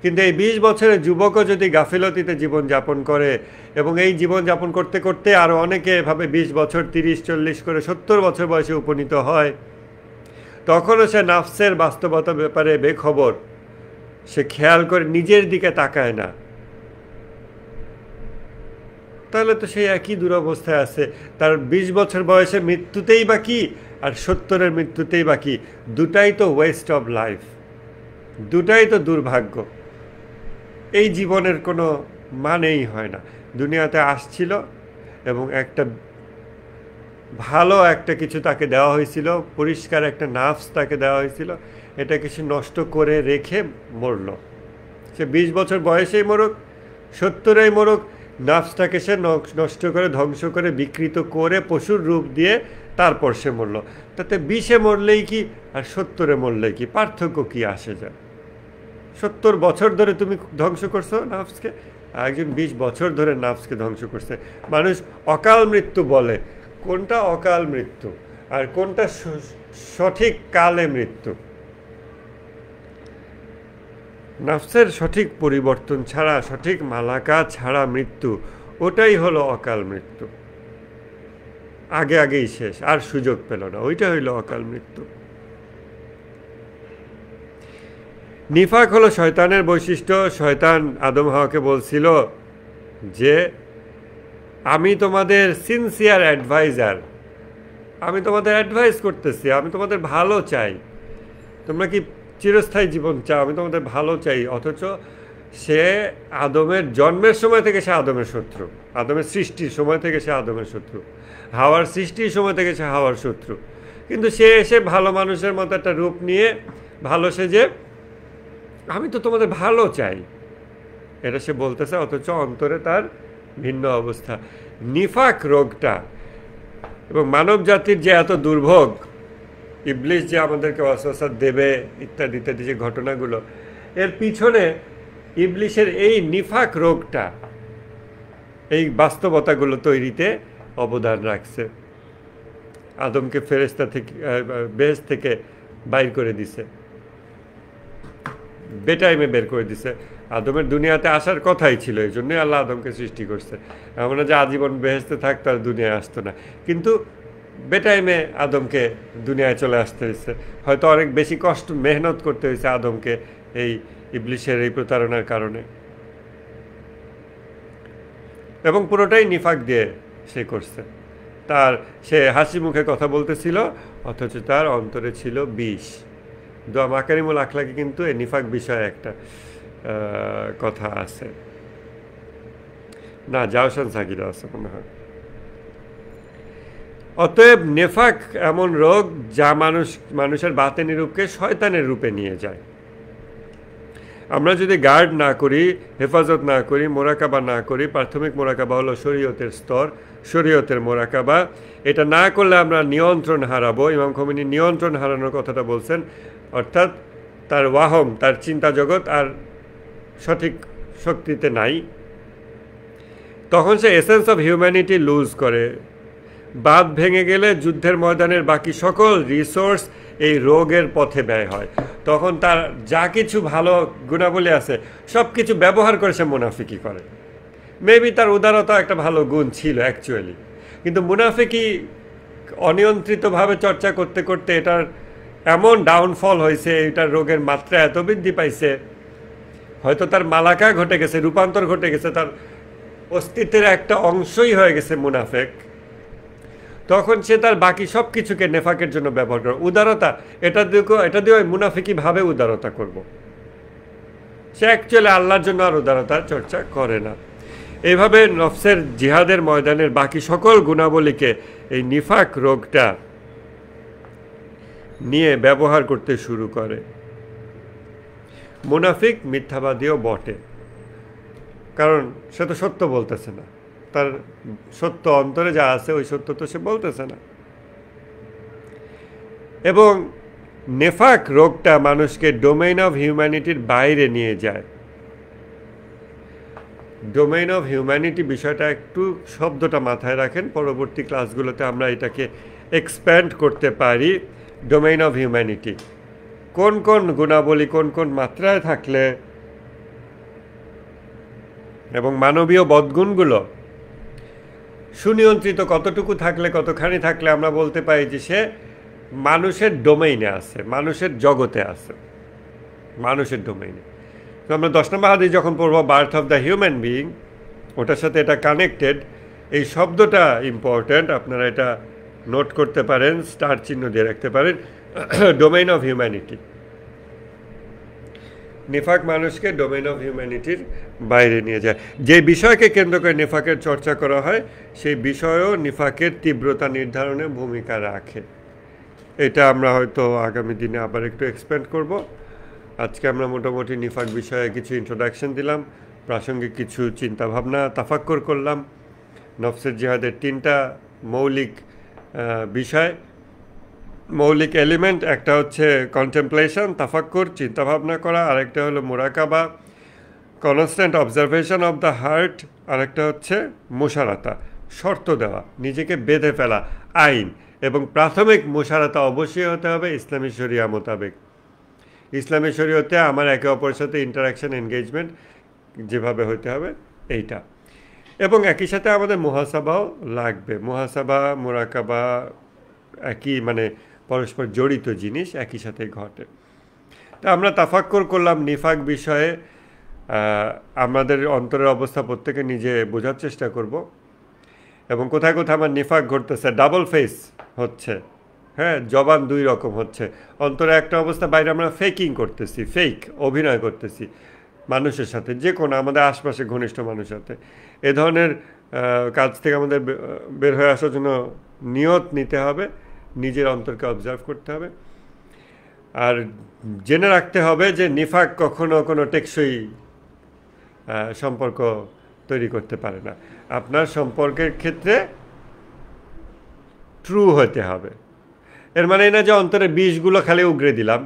কিন্তু এই 20 বছরের যুবকও যদি গাফিলতিতে জীবনযাপন করে, এবং এই জীবনযাপন করতে করতে আরও অনেকে এভাবে 20 বছর, 30-40 করে 70 বছর বয়সে উপনীত হয়, তখনও সে নাফসের বাস্তবতার ব্যাপারে বেখবর, সে খেয়াল করে নিজের দিকে তাকায় না, তাহলে তো সেই একই দুরবস্থায় আছে। তার 20 বছর বয়সে মৃত্যুতেই বাকি, আর 70-এর মৃত্যুতেই বাকি। দুটাই তো ওয়েস্ট অফ লাইফ, দুটাই তো দুর্ভাগ্য। এই জীবনের কোনো মানেই হয় না। দুনিয়াতে আসছিল এবং একটা ভালো একটা কিছু তাকে দেওয়া হয়েছিল, পরিষ্কার একটা নাফস তাকে দেওয়া হয়েছিল, এটাকে সে নষ্ট করে রেখে মরল। সে 20 বছর বয়সেই মরুক, 70-এই মরুক, নাফসটাকে সে নষ্ট করে, ধ্বংস করে, বিকৃত করে, পশুর রূপ দিয়ে তারপর সে মরল। তাতে 20-এ মরলেই কি আর 70-এ মরলেই কি, পার্থক্য কি আসে যায়? 70 বছর ধরে তুমি ধ্বংস করছো নাফসকে, আর একজন 20 বছর ধরে নাফসকে ধ্বংস করছে। মানুষ অকাল মৃত্যু বলে, কোনটা অকাল মৃত্যু আর কোনটা সঠিক কালে মৃত্যু? নাফসের সঠিক পরিবর্তন ছাড়া, সঠিক মালাকা ছাড়া মৃত্যু, ওটাই হলো অকাল মৃত্যু। আগেই শেষ, আর সুযোগ পেল না, ওইটা হইল অকাল মৃত্যু। নিফাক হলো শয়তানের বৈশিষ্ট্য। শয়তান আদম হাওয়াকে বলছিল যে আমি তোমাদের সিনসিয়ার অ্যাডভাইজার, আমি তোমাদের অ্যাডভাইস করতেছি, আমি তোমাদের ভালো চাই, তোমরা কি চিরস্থায়ী জীবন চাও, আমি তোমাদের ভালো চাই। অথচ সে আদমের জন্মের সময় থেকে সে আদমের শত্রু, আদমের সৃষ্টির সময় থেকে সে আদমের শত্রু, হাওয়ার সৃষ্টির সময় থেকে সে হাওয়ার শত্রু। কিন্তু সে এসে ভালো মানুষের মতো একটা রূপ নিয়ে, ভালো সেজে, আমি তো তোমাদের ভালো চাই, এটা সে বলতেছে, অথচ অন্তরে তার ভিন্ন অবস্থা। নিফাক রোগটা এবং মানব জাতির যে এত দুর্ভোগ, ইবলিশ যে আমাদেরকে ওয়াসওয়াসা দেবে ইত্যাদি ইত্যাদি যে ঘটনাগুলো, এর পিছনে ইবলিশের এই নিফাক রোগটা এই বাস্তবতাগুলো তৈরিতে অবদান রাখছে। আদমকে ফেরেশতা থেকে, বেহেশত থেকে বাইর করে দিছে, বেটাইমে বের করে দিছে। আদমের দুনিয়াতে আসার কথাই ছিল, এই জন্যই আল্লাহ আদমকে সৃষ্টি করছে। এমন না যে আজীবন বেহেশতে থাকতো আর দুনিয়ায় আসতো না, কিন্তু বেটাইমে আদমকে দুনিয়ায় চলে আসতে হয়েছে। হয়তো অনেক বেশি কষ্ট মেহনত করতে হয়েছে আদমকে এই ইবলিশের এই প্রতারণার কারণে, এবং পুরোটাই নিফাক দিয়ে সে করছে। সে হাসি মুখে কথা বলতেছিল, অথচ তার অন্তরে ছিল বিষ। দোয়া মাকারিমুল আখলাকে কিন্তু এই নিফাক বিষয়ে একটা কথা আছে, না জাওশান সাকিরা আছে মনে হয়। অতএব নেফাক এমন রোগ যা মানুষের বাতেনি রূপকে শয়তানের রূপে নিয়ে যায়। আমরা যদি গার্ড না করি, হেফাজত না করি, মোরাকাবা না করি, প্রাথমিক মোরাকাবা হলো শরীয়তের স্তর, শরীয়তের মোরাকাবা, এটা না করলে আমরা নিয়ন্ত্রণ হারাবো। ইমাম খোমেনি নিয়ন্ত্রণ হারানোর কথাটা বলছেন, অর্থাৎ তার ওয়াহম, তার চিন্তা জগৎ আর সঠিক শক্তিতে নাই, তখন সে এসেন্স অফ হিউম্যানিটি লুজ করে। বাঁধ ভেঙে গেলে যুদ্ধের ময়দানের বাকি সকল রিসোর্স এই রোগের পথে ব্যয় হয়। তখন তার যা কিছু ভালো গুণাবলী আছে সব কিছু ব্যবহার করে সে মুনাফিকি করে। মেবি তার উদারতা একটা ভালো গুণ ছিল অ্যাকচুয়ালি, কিন্তু মুনাফিকি অনিয়ন্ত্রিতভাবে চর্চা করতে করতে এটার এমন ডাউনফল হয়েছে, এটার রোগের মাত্রা এত বৃদ্ধি পাইছে, হয়তো তার মালাকা ঘটে গেছে, রূপান্তর ঘটে গেছে, তার অস্তিত্বের একটা অংশই হয়ে গেছে মুনাফেক। তখন সে তার বাকি সব কিছুকে নেফাকের জন্য ব্যবহার করে। উদারতা, এটা দিয়ে ওই মুনাফিকি ভাবে উদারতা করব, সে অ্যাকচুয়ালি আল্লাহর জন্য আর উদারতার চর্চা করে না। এইভাবে নফসের জিহাদের ময়দানের বাকি সকল গুণাবলীকে এই নিফাক রোগটা নিয়ে ব্যবহার করতে শুরু করে। মুনাফিক মিথ্যাবাদীও বটে, কারণ সে তো সত্য বলতেছে না, তার সত্য অন্তরে যা আছে ওই সত্য তো সে বলতেছে না। এবং নেফাক রোগটা মানুষকে ডোমেইন অফ হিউম্যানিটির বাইরে নিয়ে যায়। ডোমেইন অফ হিউম্যানিটি বিষয়টা একটু শব্দটা মাথায় রাখেন, পরবর্তী ক্লাসগুলোতে আমরা এটাকে এক্সপ্যান্ড করতে পারি। ডোমেইন অফ হিউম্যানিটি কোন কোন গুণাবলী কোন কোন মাত্রায় থাকলে, এবং মানবীয় বদগুণগুলো সুনিয়ন্ত্রিত কতটুকু থাকলে, কতখানি থাকলে আমরা বলতে পারি যে সে মানুষের ডোমেইনে আছে, মানুষের জগতে আছে, মানুষের ডোমেইনে। তো আমরা 10 নম্বর হাদিস যখন পড়বো birth of the human being, ওটার সাথে এটা কানেক্টেড। এই শব্দটা ইম্পর্ট্যান্ট, আপনারা এটা নোট করতে পারেন, স্টার চিহ্ন দিয়ে রাখতে পারেন। ডোমেইন অফ হিউম্যানিটি, নিফাক মানুষকে ডোমেইন অফ হিউম্যানিটির বাইরে নিয়ে যায়। যে বিষয়কে কেন্দ্র করে নিফাকের চর্চা করা হয় সেই বিষয়ও নিফাকের তীব্রতা নির্ধারণে ভূমিকা রাখে। এটা আমরা হয়তো আগামী দিনে আবার একটু এক্সপ্যান্ড করব। আজকে আমরা মোটামুটি নিফাক বিষয়ে কিছু ইন্ট্রোডাকশন দিলাম, প্রাসঙ্গিক কিছু চিন্তাভাবনা তাফাক্কুর করলাম। নফসের জিহাদের 3টা মৌলিক বিষয়, মৌলিক এলিমেন্ট, একটা হচ্ছে কন্টেমপ্লেশন, তাফাক্কুর, চিন্তাভাবনা করা, আরেকটা হলো মুরাকাবা, constant observation of the heart, আরেকটা হচ্ছে মুশারাতা, শর্ত দেওয়া, নিজেকে বেঁধে ফেলা, আইন। এবং প্রাথমিক মুশারাতা অবশ্যই হতে হবে ইসলামী শরিয়া মোতাবেক। ইসলামী শরীয়তে আমার একে অপরের সাথে ইন্টারাকশন, এনগেজমেন্ট যেভাবে হতে হবে এইটা। এবং একই সাথে আমাদের মুহাসাবাও লাগবে। মুহাসাবা, মুরাকাবা একই, মানে পরস্পর জড়িত জিনিস, একই সাথে ঘটে। তা আমরা তাফাক্কুর করলাম নিফাক বিষয়ে। আমাদের অন্তরের অবস্থা প্রত্যেকে নিজে বোঝার চেষ্টা করব, এবং কোথায় কোথায় আমার নিফাক ঘটতেছে, ডাবল ফেস হচ্ছে, হ্যাঁ, জবান 2 রকম হচ্ছে। অন্তরে একটা অবস্থা, বাইরে আমরা ফেকিং করতেছি, ফেক অভিনয় করতেছি মানুষের সাথে, যে কোনো আমাদের আশপাশে ঘনিষ্ঠ মানুষের সাথে। এ ধরনের কাজ থেকে আমাদের বের হয়ে আসার জন্য নিয়ত নিতে হবে, নিজের অন্তরকে অবজার্ভ করতে হবে, আর জেনে রাখতে হবে যে নিফাক কখনো কোনো টেকসই সম্পর্ক তৈরি করতে পারে না। আপনার সম্পর্কের ক্ষেত্রে ট্রু হতে হবে। এর মানে না যে অন্তরে বিষগুলো খালি উগরে দিলাম,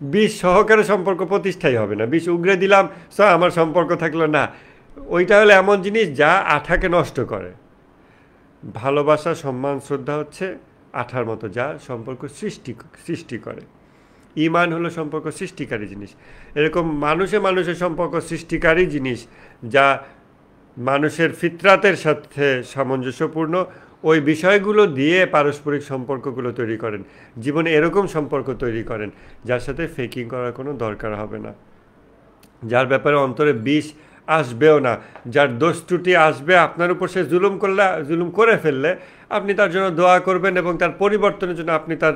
বিষ সহকারে সম্পর্ক প্রতিষ্ঠাই হবে না। বিষ উগরে দিলাম, আমার সম্পর্ক থাকলো না, ওইটা হলো এমন জিনিস যা আঠাকে নষ্ট করে। ভালোবাসা, সম্মান, শ্রদ্ধা হচ্ছে আঠার মতো, যা সম্পর্ক সৃষ্টি করে। ঈমান হলো সম্পর্ক সৃষ্টিকারী জিনিস। এরকম মানুষে মানুষের সম্পর্ক সৃষ্টিকারী জিনিস, যা মানুষের ফিতরাতের সাথে সামঞ্জস্যপূর্ণ, ওই বিষয়গুলো দিয়ে পারস্পরিক সম্পর্কগুলো তৈরি করেন। জীবনে এরকম সম্পর্ক তৈরি করেন যার সাথে ফেকিং করার কোনো দরকার হবে না, যার ব্যাপারে অন্তরে বিষ আসবেও না, যার দোষ ত্রুটি আসবে আপনার উপর, সে জুলুম করে ফেললে আপনি তার জন্য দোয়া করবেন এবং তার পরিবর্তনের জন্য আপনি তার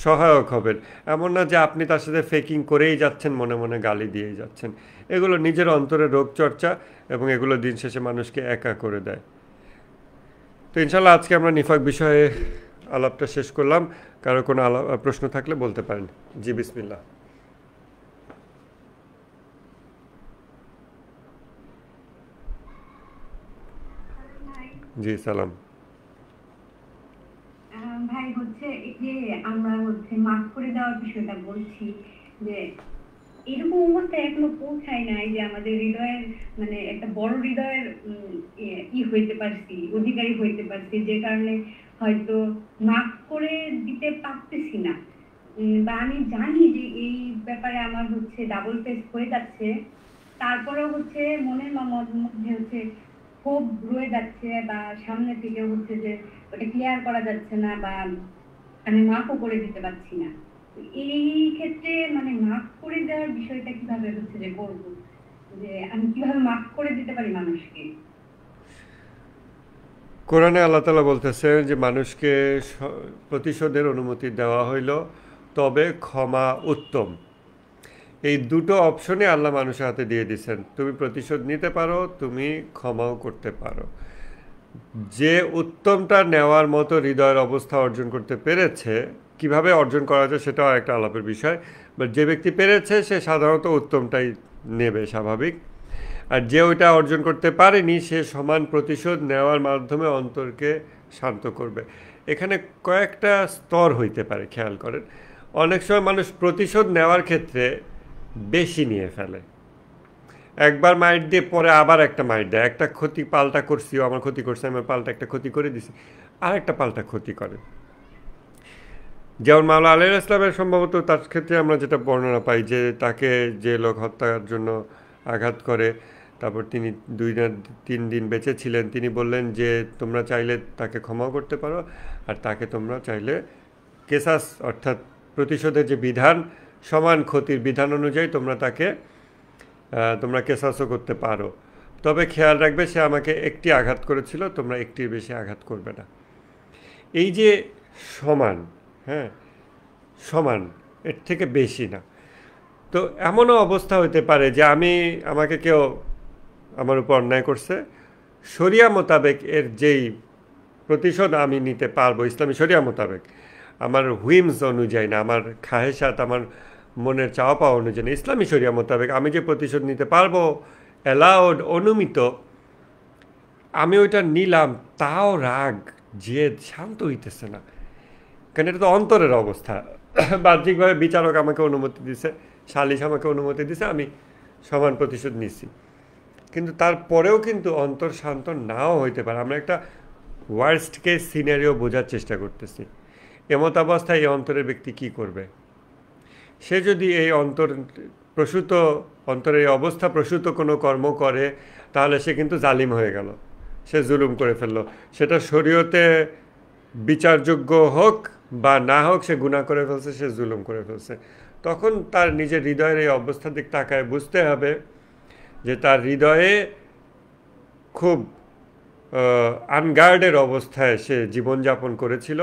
সহায়ক হবেন। এমন না যে আপনি তার সাথে ফেকিং করেই যাচ্ছেন, মনে মনে গালি দিয়েই যাচ্ছেন। এগুলো নিজের অন্তরে রোগ চর্চা এবং এগুলো দিন শেষে মানুষকে একা করে দেয়। তো ইনশাল্লাহ আজকে আমরা নিফাক বিষয়ে আলাপটা শেষ করলাম। কারো কোনো প্রশ্ন থাকলে বলতে পারেন। জি, বিসমিল্লাহ। জি, সালাম। ভাই হচ্ছে এই যে আমরা হচ্ছে মাফ করে দেওয়ার বিষয়টা বলছি, যে এরকম অবস্থায় এখনো পৌঁছায় নাই যে আমাদের হৃদয়ের মানে একটা বড় হৃদয়ের হইতে পারছি, অধিকারী হইতে পারছি, যে কারণে হয়তো মাফ করে দিতে পারতেছি না। বা আমি জানি যে এই ব্যাপারে আমার হচ্ছে ডাবল ফেস হয়ে যাচ্ছে, তারপরেও হচ্ছে মনের মধ্যে হচ্ছে ক্ষোভ রয়ে যাচ্ছে, বা সামনে থেকে হচ্ছে যে ওটা ক্লিয়ার করা যাচ্ছে না, বা আমি মাফও করে দিতে পারছি না। এই ক্ষেত্রে মানে মাফ করে দেওয়ার বিষয়টা কিভাবে হচ্ছে যে করবো, যে আমি কিভাবে মাফ করে দিতে পারি মানুষকে? কোরআনে আল্লাহ তাআলা বলতেছেন যে মানুষকে প্রতিশোধের অনুমতি দেওয়া হইল, তবে ক্ষমা উত্তম। এই দুটো অপশনে আল্লাহ মানুষের হাতে দিয়ে দিচ্ছেন। তুমি প্রতিশোধ নিতে পারো, তুমি ক্ষমাও করতে পারো। যে উত্তমটা নেওয়ার মতো হৃদয়ের অবস্থা অর্জন করতে পেরেছে, কিভাবে অর্জন করা যায় সেটাও একটা আলাপের বিষয়। বাট যে ব্যক্তি পেরেছে সে সাধারণত উত্তমটাই নেবে, স্বাভাবিক। আর যে ওইটা অর্জন করতে পারেনি সে সমান প্রতিশোধ নেওয়ার মাধ্যমে অন্তরকে শান্ত করবে। এখানে কয়েকটা স্তর হইতে পারে, খেয়াল করেন। অনেক সময় মানুষ প্রতিশোধ নেওয়ার ক্ষেত্রে বেশি নিয়ে ফেলে। একবার মাইট দিয়ে পরে আবার একটা মাইট দেয়। একটা ক্ষতি পাল্টা করছি, ও আমার ক্ষতি করছে, আমি পাল্টা একটা ক্ষতি করে দিছি, আর একটা পাল্টা ক্ষতি করে। যেমন মাওলানা আলী ইসলামের সম্ভবত তার ক্ষেত্রে আমরা যেটা বর্ণনা পাই যে তাকে যে লোক হত্যার জন্য আঘাত করে, তারপর তিনি 2-3 দিন বেঁচে ছিলেন, তিনি বললেন যে তোমরা চাইলে তাকে ক্ষমাও করতে পারো, আর তাকে তোমরা চাইলে কেসাস অর্থাৎ প্রতিশোধের যে বিধান, সমান ক্ষতির বিধান অনুযায়ী তোমরা কেসাসও করতে পারো। তবে খেয়াল রাখবে সে আমাকে একটি আঘাত করেছিল, তোমরা একটির বেশি আঘাত করবে না। এই যে সমান, হ্যাঁ সমান, এর থেকে বেশি না। তো এমনও অবস্থা হতে পারে যে আমাকে কেউ আমার উপর অন্যায় করছে, শরিয়া মোতাবেক এর যেই প্রতিশোধ আমি নিতে পারবো ইসলামী শরিয়া মোতাবেক, আমার হুইমস অনুযায়ী না, আমার খাহেসাত, আমার মনের চাওয়া পাওয়া অনুযায়ী না, ইসলামী শরিয়া মোতাবেক আমি যে প্রতিশোধ নিতে পারবো, অ্যালাউড, অনুমিত, আমি ওইটা নিলাম, তাও রাগ জেদ শান্ত হইতেছে না। কারণ এটা তো অন্তরের অবস্থা। বাহ্যিকভাবে বিচারক আমাকে অনুমতি দিছে, সালিশ আমাকে অনুমতি দিছে, আমি সমান প্রতিশোধ নিছি, কিন্তু তারপরেও কিন্তু অন্তর শান্ত নাও হইতে পারে। আমরা একটা ওয়ার্স্ট কেস সিনারিও বোঝার চেষ্টা করতেছি। এমত অবস্থায় এই অন্তরের ব্যক্তি কি করবে? সে যদি এই অন্তরের এই অবস্থা প্রসূত কোনো কর্ম করে, তাহলে সে কিন্তু জালিম হয়ে গেল, সে জুলুম করে ফেললো। সেটা শরীয়তে বিচারযোগ্য হোক বা না হোক, সে গুনাহ করে ফেলছে, সে জুলুম করে ফেলছে। তখন তার নিজের হৃদয়ের এই অবস্থার দিক তাকায় বুঝতে হবে যে তার হৃদয়ে খুব আনগার্ডের অবস্থায় সে জীবনযাপন করেছিল,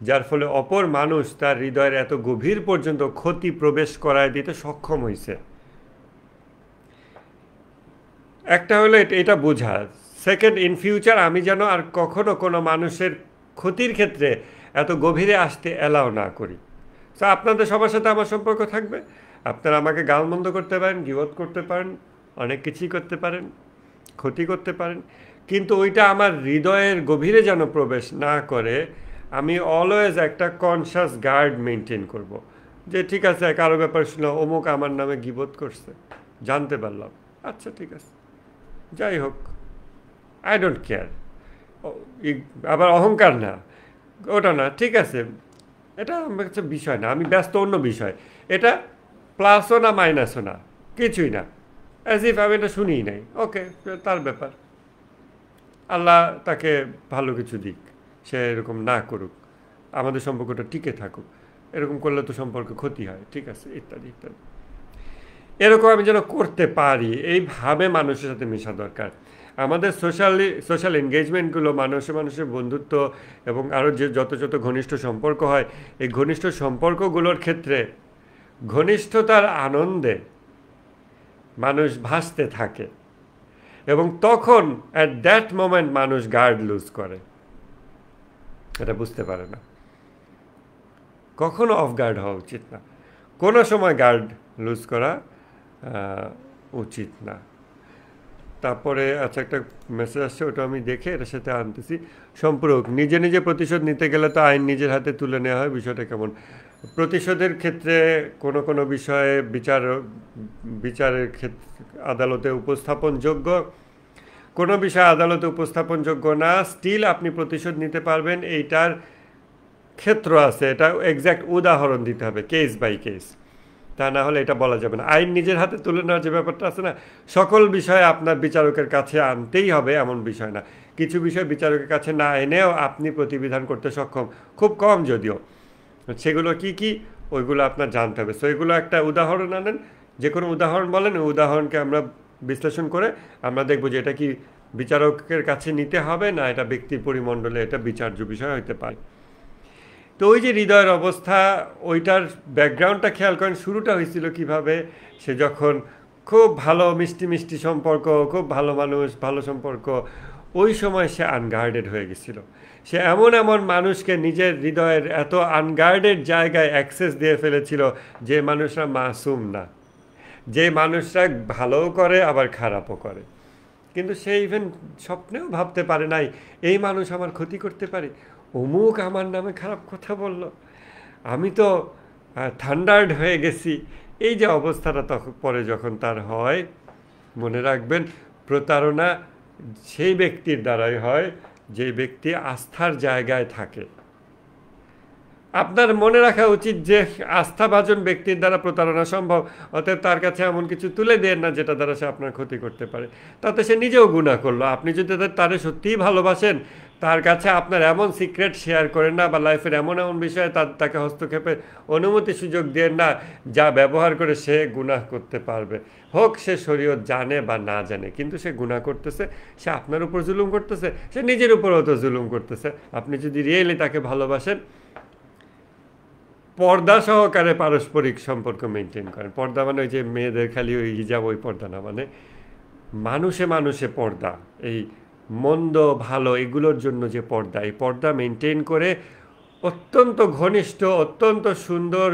যার ফলে অপর মানুষ তার হৃদয়ের এত গভীর পর্যন্ত ক্ষতি প্রবেশ করায় দিতে সক্ষম হয়েছে। একটা হলো এটা বোঝা। সেকেন্ড, ইন ফিউচার আমি যেন আর কখনো কোনো মানুষের ক্ষতির ক্ষেত্রে এত গভীরে আসতে অ্যালাউ না করি। তো আপনাদের সবার সাথে আমার সম্পর্ক থাকবে, আপনারা আমাকে গালমন্দ করতে পারেন, গীবত করতে পারেন, অনেক কিছুই করতে পারেন, ক্ষতি করতে পারেন, কিন্তু ওইটা আমার হৃদয়ের গভীরে যেন প্রবেশ না করে। আমি অলওয়েজ একটা কনশাস গার্ড মেনটেন করব, যে ঠিক আছে কারো ব্যাপার শুনলাম অমুক আমার নামে গীবত করছে, জানতে পারলাম, আচ্ছা ঠিক আছে, যাই হোক, আই ডোন্ট কেয়ার। আবার অহংকার না, ওটা না, ঠিক আছে, এটা আমার কাছে বিষয় না, আমি ব্যস্ত অন্য বিষয়। এটা প্লাসও না মাইনাসও না, কিছুই না, অ্যাজ ইফ আমি এটা শুনিই নাই। ওকে, তার ব্যাপার, আল্লাহ তাকে ভালো কিছু দিক, সে এরকম না করুক, আমাদের সম্পর্কটা টিকে থাকুক। এরকম করলে তো সম্পর্ক ক্ষতি হয়, ঠিক আছে, ইত্যাদি ইত্যাদি। এরকম আমি যেন করতে পারি, এইভাবে মানুষের সাথে মেশা দরকার। আমাদের সোশ্যাল এনগেজমেন্টগুলো, মানুষের বন্ধুত্ব এবং আরও যে যত যত ঘনিষ্ঠ সম্পর্ক হয়, এই ঘনিষ্ঠ সম্পর্কগুলোর ক্ষেত্রে ঘনিষ্ঠতার আনন্দে মানুষ ভাসতে থাকে, এবং তখন অ্যাট দ্যাট মোমেন্ট মানুষ গার্ড লুজ করে, এটা বুঝতে পারে না। কখনো অফ গার্ড হওয়া উচিত না, কোনো সময় গার্ড লুজ করা উচিত না। তারপরে আচ্ছা, একটা মেসেজ আসছে, ওটা আমি দেখে এটার সাথে আনতেছি। সম্পূরক, নিজে নিজে প্রতিশোধ নিতে গেলে তো আইন নিজের হাতে তুলে নেওয়া হয়, বিষয়টা কেমন? প্রতিশোধের ক্ষেত্রে কোনো কোনো বিষয়ে বিচারের ক্ষেত্রে আদালতে উপস্থাপনযোগ্য, কোনো বিষয় আদালতে উপস্থাপনযোগ্য না, স্টিল আপনি প্রতিশোধ নিতে পারবেন, এইটার ক্ষেত্র আছে। এটা এক্স্যাক্ট উদাহরণ দিতে হবে, কেস বাই কেস, তা না হলে এটা বলা যাবে না। আইন নিজের হাতে তুলে নেওয়ার যে ব্যাপারটা আছে না, সকল বিষয়ে আপনার বিচারকের কাছে আনতেই হবে এমন বিষয় না। কিছু বিষয় বিচারকের কাছে না এনেও আপনি প্রতিবিধান করতে সক্ষম, খুব কম যদিও। সেগুলো কি কি ওইগুলো আপনার জানতে হবে। সো এগুলো একটা উদাহরণ আনেন, যে কোনো উদাহরণ বলেন, ওই উদাহরণকে আমরা বিশ্লেষণ করে আমরা দেখব যে এটা কি বিচারকের কাছে নিতে হবে, না এটা ব্যক্তির পরিমণ্ডলে এটা বিচার্য বিষয় হতে পারে। তো ওই যে হৃদয়ের অবস্থা, ওইটার ব্যাকগ্রাউন্ডটা খেয়াল করেন, শুরুটা হয়েছিল কিভাবে। সে যখন খুব ভালো মিষ্টি মিষ্টি সম্পর্ক, খুব ভালো মানুষ, ভালো সম্পর্ক, ওই সময় সে আনগার্ডেড হয়ে গেছিল। সে এমন এমন মানুষকে নিজের হৃদয়ের এত আনগার্ডেড জায়গায় অ্যাক্সেস দিয়ে ফেলেছিল, যে মানুষরা মাসুম না, যে মানুষরা ভালোও করে আবার খারাপও করে। কিন্তু সে ইভেন স্বপ্নেও ভাবতে পারে নাই এই মানুষ আমার ক্ষতি করতে পারে, অমুক আমার নামে খারাপ কথা বলল, আমি তো থান্ডার্ড হয়ে গেছি। এই যে অবস্থাটা তখন পরে যখন তার হয়, মনে রাখবেন প্রতারণা সেই ব্যক্তির দ্বারাই হয় যে ব্যক্তি আস্থার জায়গায় থাকে। আপনার মনে রাখা উচিত যে আস্থাভাজন ব্যক্তির দ্বারা প্রতারণা সম্ভব, অতএব তার কাছে এমন কিছু তুলে দেন না যেটা দ্বারা সে আপনার ক্ষতি করতে পারে। তাতে সে নিজেও গুনাহ করলো। আপনি যদি তারে সত্যিই ভালোবাসেন, তার কাছে আপনার এমন সিক্রেট শেয়ার করেন না, বা লাইফের এমন এমন বিষয়ে তাকে হস্তক্ষেপের অনুমতি সুযোগ দেন না, যা ব্যবহার করে সে গুনাহ করতে পারবে। হোক সে শরীয়ত জানে বা না জানে, কিন্তু সে গুনাহ করতেছে, সে আপনার উপর জুলুম করতেছে, সে নিজের উপরও তো জুলুম করতেছে। আপনি যদি রিয়েলি তাকে ভালোবাসেন, পর্দা সহকারে পারস্পরিক সম্পর্ক মেনটেন করেন। পর্দা মানে ওই যে মেয়েদের খালি ওই হিজাব, ওই পর্দা না, মানে মানুষে মানুষে পর্দা, এই মন্দ ভালো এগুলোর জন্য যে পর্দা, এই পর্দা মেনটেন করে অত্যন্ত ঘনিষ্ঠ, অত্যন্ত সুন্দর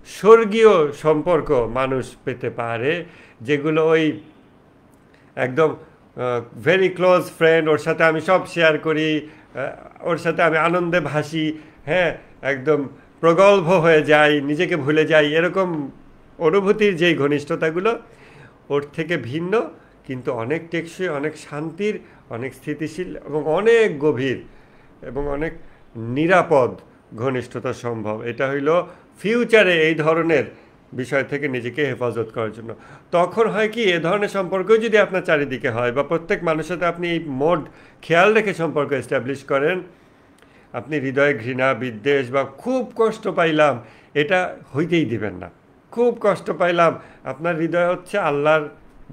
স্বর্গীয় সম্পর্ক মানুষ পেতে পারে, যেগুলো ওই একদম ভেরি ক্লোজ ফ্রেন্ড, ওর সাথে আমি সব শেয়ার করি, ওর সাথে আমি আনন্দে ভাসি, হ্যাঁ, একদম প্রগল্ভ হয়ে যাই, নিজেকে ভুলে যাই, এরকম অনুভূতির যেই ঘনিষ্ঠতাগুলো ওর থেকে ভিন্ন, কিন্তু অনেক টেকসই, অনেক শান্তির, অনেক স্থিতিশীল এবং অনেক গভীর এবং অনেক নিরাপদ ঘনিষ্ঠতা সম্ভব। এটা হইল ফিউচারে এই ধরনের বিষয় থেকে নিজেকে হেফাজত করার জন্য। তখন হয় কি, এ ধরনের সম্পর্কই যদি আপনার চারিদিকে হয়, বা প্রত্যেক মানুষের সাথে আপনি এই মোড খেয়াল রেখে সম্পর্ক এস্টাবলিশ করেন, আপনি হৃদয়ে ঘৃণা, বিদ্বেষ বা খুব কষ্ট পাইলাম এটা হইতেই দিবেন না। খুব কষ্ট পাইলাম, আপনার হৃদয় হচ্ছে আল্লাহর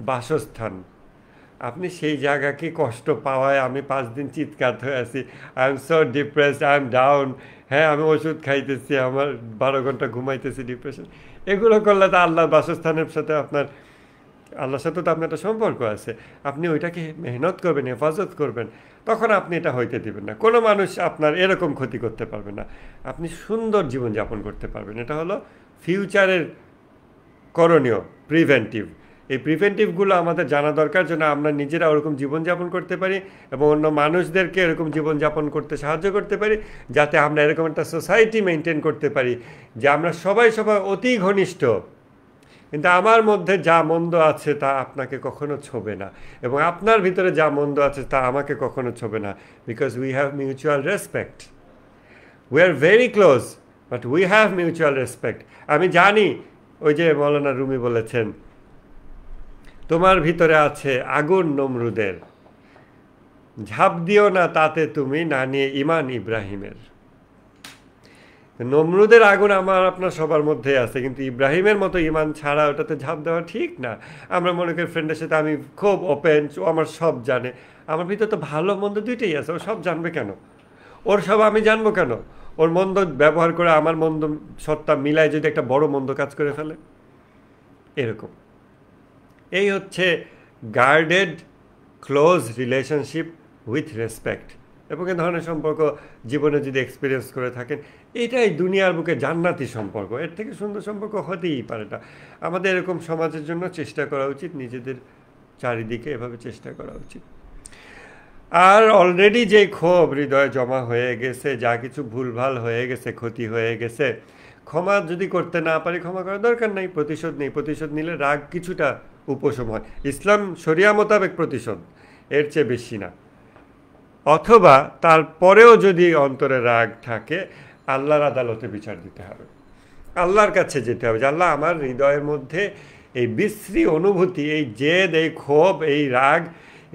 বাসস্থান। আপনি সেই জায়গাকে কষ্ট পাওয়ায় আমি 5 দিন চিৎকার হয়ে আছি, I am so depressed, I am down, হ্যাঁ আমি ওষুধ খাইতেছি, আমার 12 ঘন্টা ঘুমাইতেছি, ডিপ্রেশন, এগুলো করলে তো আল্লাহর বাসস্থানের সাথে আপনার, আল্লাহর সাথে তো আপনার একটা সম্পর্ক আছে, আপনি ওইটাকে মেহনত করবেন, হেফাজত করবেন, তখন আপনি এটা হইতে দিবেন না। কোনো মানুষ আপনার এরকম ক্ষতি করতে পারবে না, আপনি সুন্দর জীবনযাপন করতে পারবেন। এটা হলো ফিউচারের করণীয়, প্রিভেন্টিভ। এই প্রিভেন্টিভগুলো আমাদের জানা দরকার, যেন আমরা নিজেরা ওরকম জীবনযাপন করতে পারি এবং অন্য মানুষদেরকে এরকম জীবনযাপন করতে সাহায্য করতে পারি, যাতে আমরা এরকম একটা সোসাইটি মেনটেন করতে পারি যে আমরা সবাই অতি ঘনিষ্ঠ, কিন্তু আমার মধ্যে যা মন্দ আছে তা আপনাকে কখনো ছোবে না, এবং আপনার ভিতরে যা মন্দ আছে তা আমাকে কখনো ছোবে না, because we have mutual respect. We are very close, but we have mutual respect. আমি জানি, ওই যে মৌলানা রুমি বলেছেন, তোমার ভিতরে আছে আগুন নমরুদের, ঝাঁপ দিও না তাতে তুমি, না নিয়ে ইমান ইব্রাহিমের। নমরুদের আগুন আমার আপনার সবার মধ্যে আছে, কিন্তু ইব্রাহিমের মতো ইমান ছাড়া ওটাতে ঝাঁপ দেওয়া ঠিক না। আমরা মনে করি ফ্রেন্ডের সাথে আমি খুব ওপেন, ও আমার সব জানে। আমার ভিতরে তো ভালো মন্দ দুইটাই আছে, ও সব জানবে কেন? ওর সব আমি জানবো কেন? ওর মন্দ ব্যবহার করে আমার মন্দ সত্তা মিলায় যদি একটা বড় মন্দ কাজ করে ফেলে, এরকম। এই হচ্ছে guarded close relationship with respect. এবং এ ধরনের সম্পর্ক জীবনে যদি এক্সপিরিয়েন্স করে থাকেন, এটাই দুনিয়ার বুকে জান্নাতি সম্পর্ক। এর থেকে সুন্দর সম্পর্ক হতেই পারে না। আমাদের এরকম সমাজের জন্য চেষ্টা করা উচিত, নিজেদের চারিদিকে এভাবে চেষ্টা করা উচিত। আর অলরেডি যে ক্ষোভ হৃদয়ে জমা হয়ে গেছে, যা কিছু ভুলভাল হয়ে গেছে, ক্ষতি হয়ে গেছে, ক্ষমা যদি করতে না পারি, ক্ষমা করার দরকার নাই। প্রতিশোধ নেই, প্রতিশোধ নিলে রাগ কিছুটা উপশম হয়। ইসলাম শরিয়া মোতাবেক প্রতিশোধ, এর চেয়ে বেশি না। অথবা তারপরেও যদি অন্তরে রাগ থাকে, আল্লাহর আদালতে বিচার দিতে হবে, আল্লাহর কাছে যেতে হবে যে আল্লাহ, আমার হৃদয়ের মধ্যে এই বিশ্রী অনুভূতি, এই জেদ, এই ক্ষোভ, এই রাগ,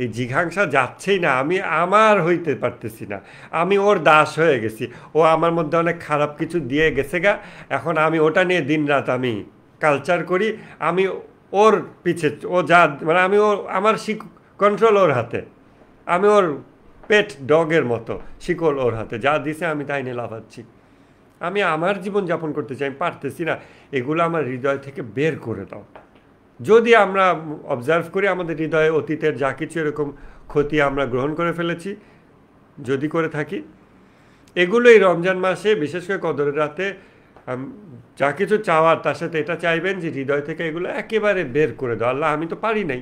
এই জিঘাংসা যাচ্ছেই না, আমি আমার হইতে পারতেছি না, আমি ওর দাস হয়ে গেছি, ও আমার মধ্যে অনেক খারাপ কিছু দিয়ে গেছে গা, এখন আমি ওটা নিয়ে দিনরাত আমি কালচার করি, আমি ওর পিছে, ও যা মানে আমি ও আমার কন্ট্রোল ওর হাতে, আমি ওর পেট ডগের মতো, শিকল ওর হাতে, যা দিছে আমি তাই নিয়ে লাফাচ্ছি, আমি আমার জীবন যাপন করতে চাই, আমি পারতেছি না, এগুলো আমার হৃদয় থেকে বের করে দাও। যদি আমরা অবজার্ভ করি আমাদের হৃদয়ে অতীতের যা কিছু এরকম ক্ষতি আমরা গ্রহণ করে ফেলেছি, যদি করে থাকি, এগুলো এই রমজান মাসে বিশেষ করে কদরের রাতে যা কিছু চাওয়ার, তার সাথে এটা চাইবেন যে হৃদয় থেকে এগুলো একেবারে বের করে দাও। আল্লাহ, আমি তো পারি নাই,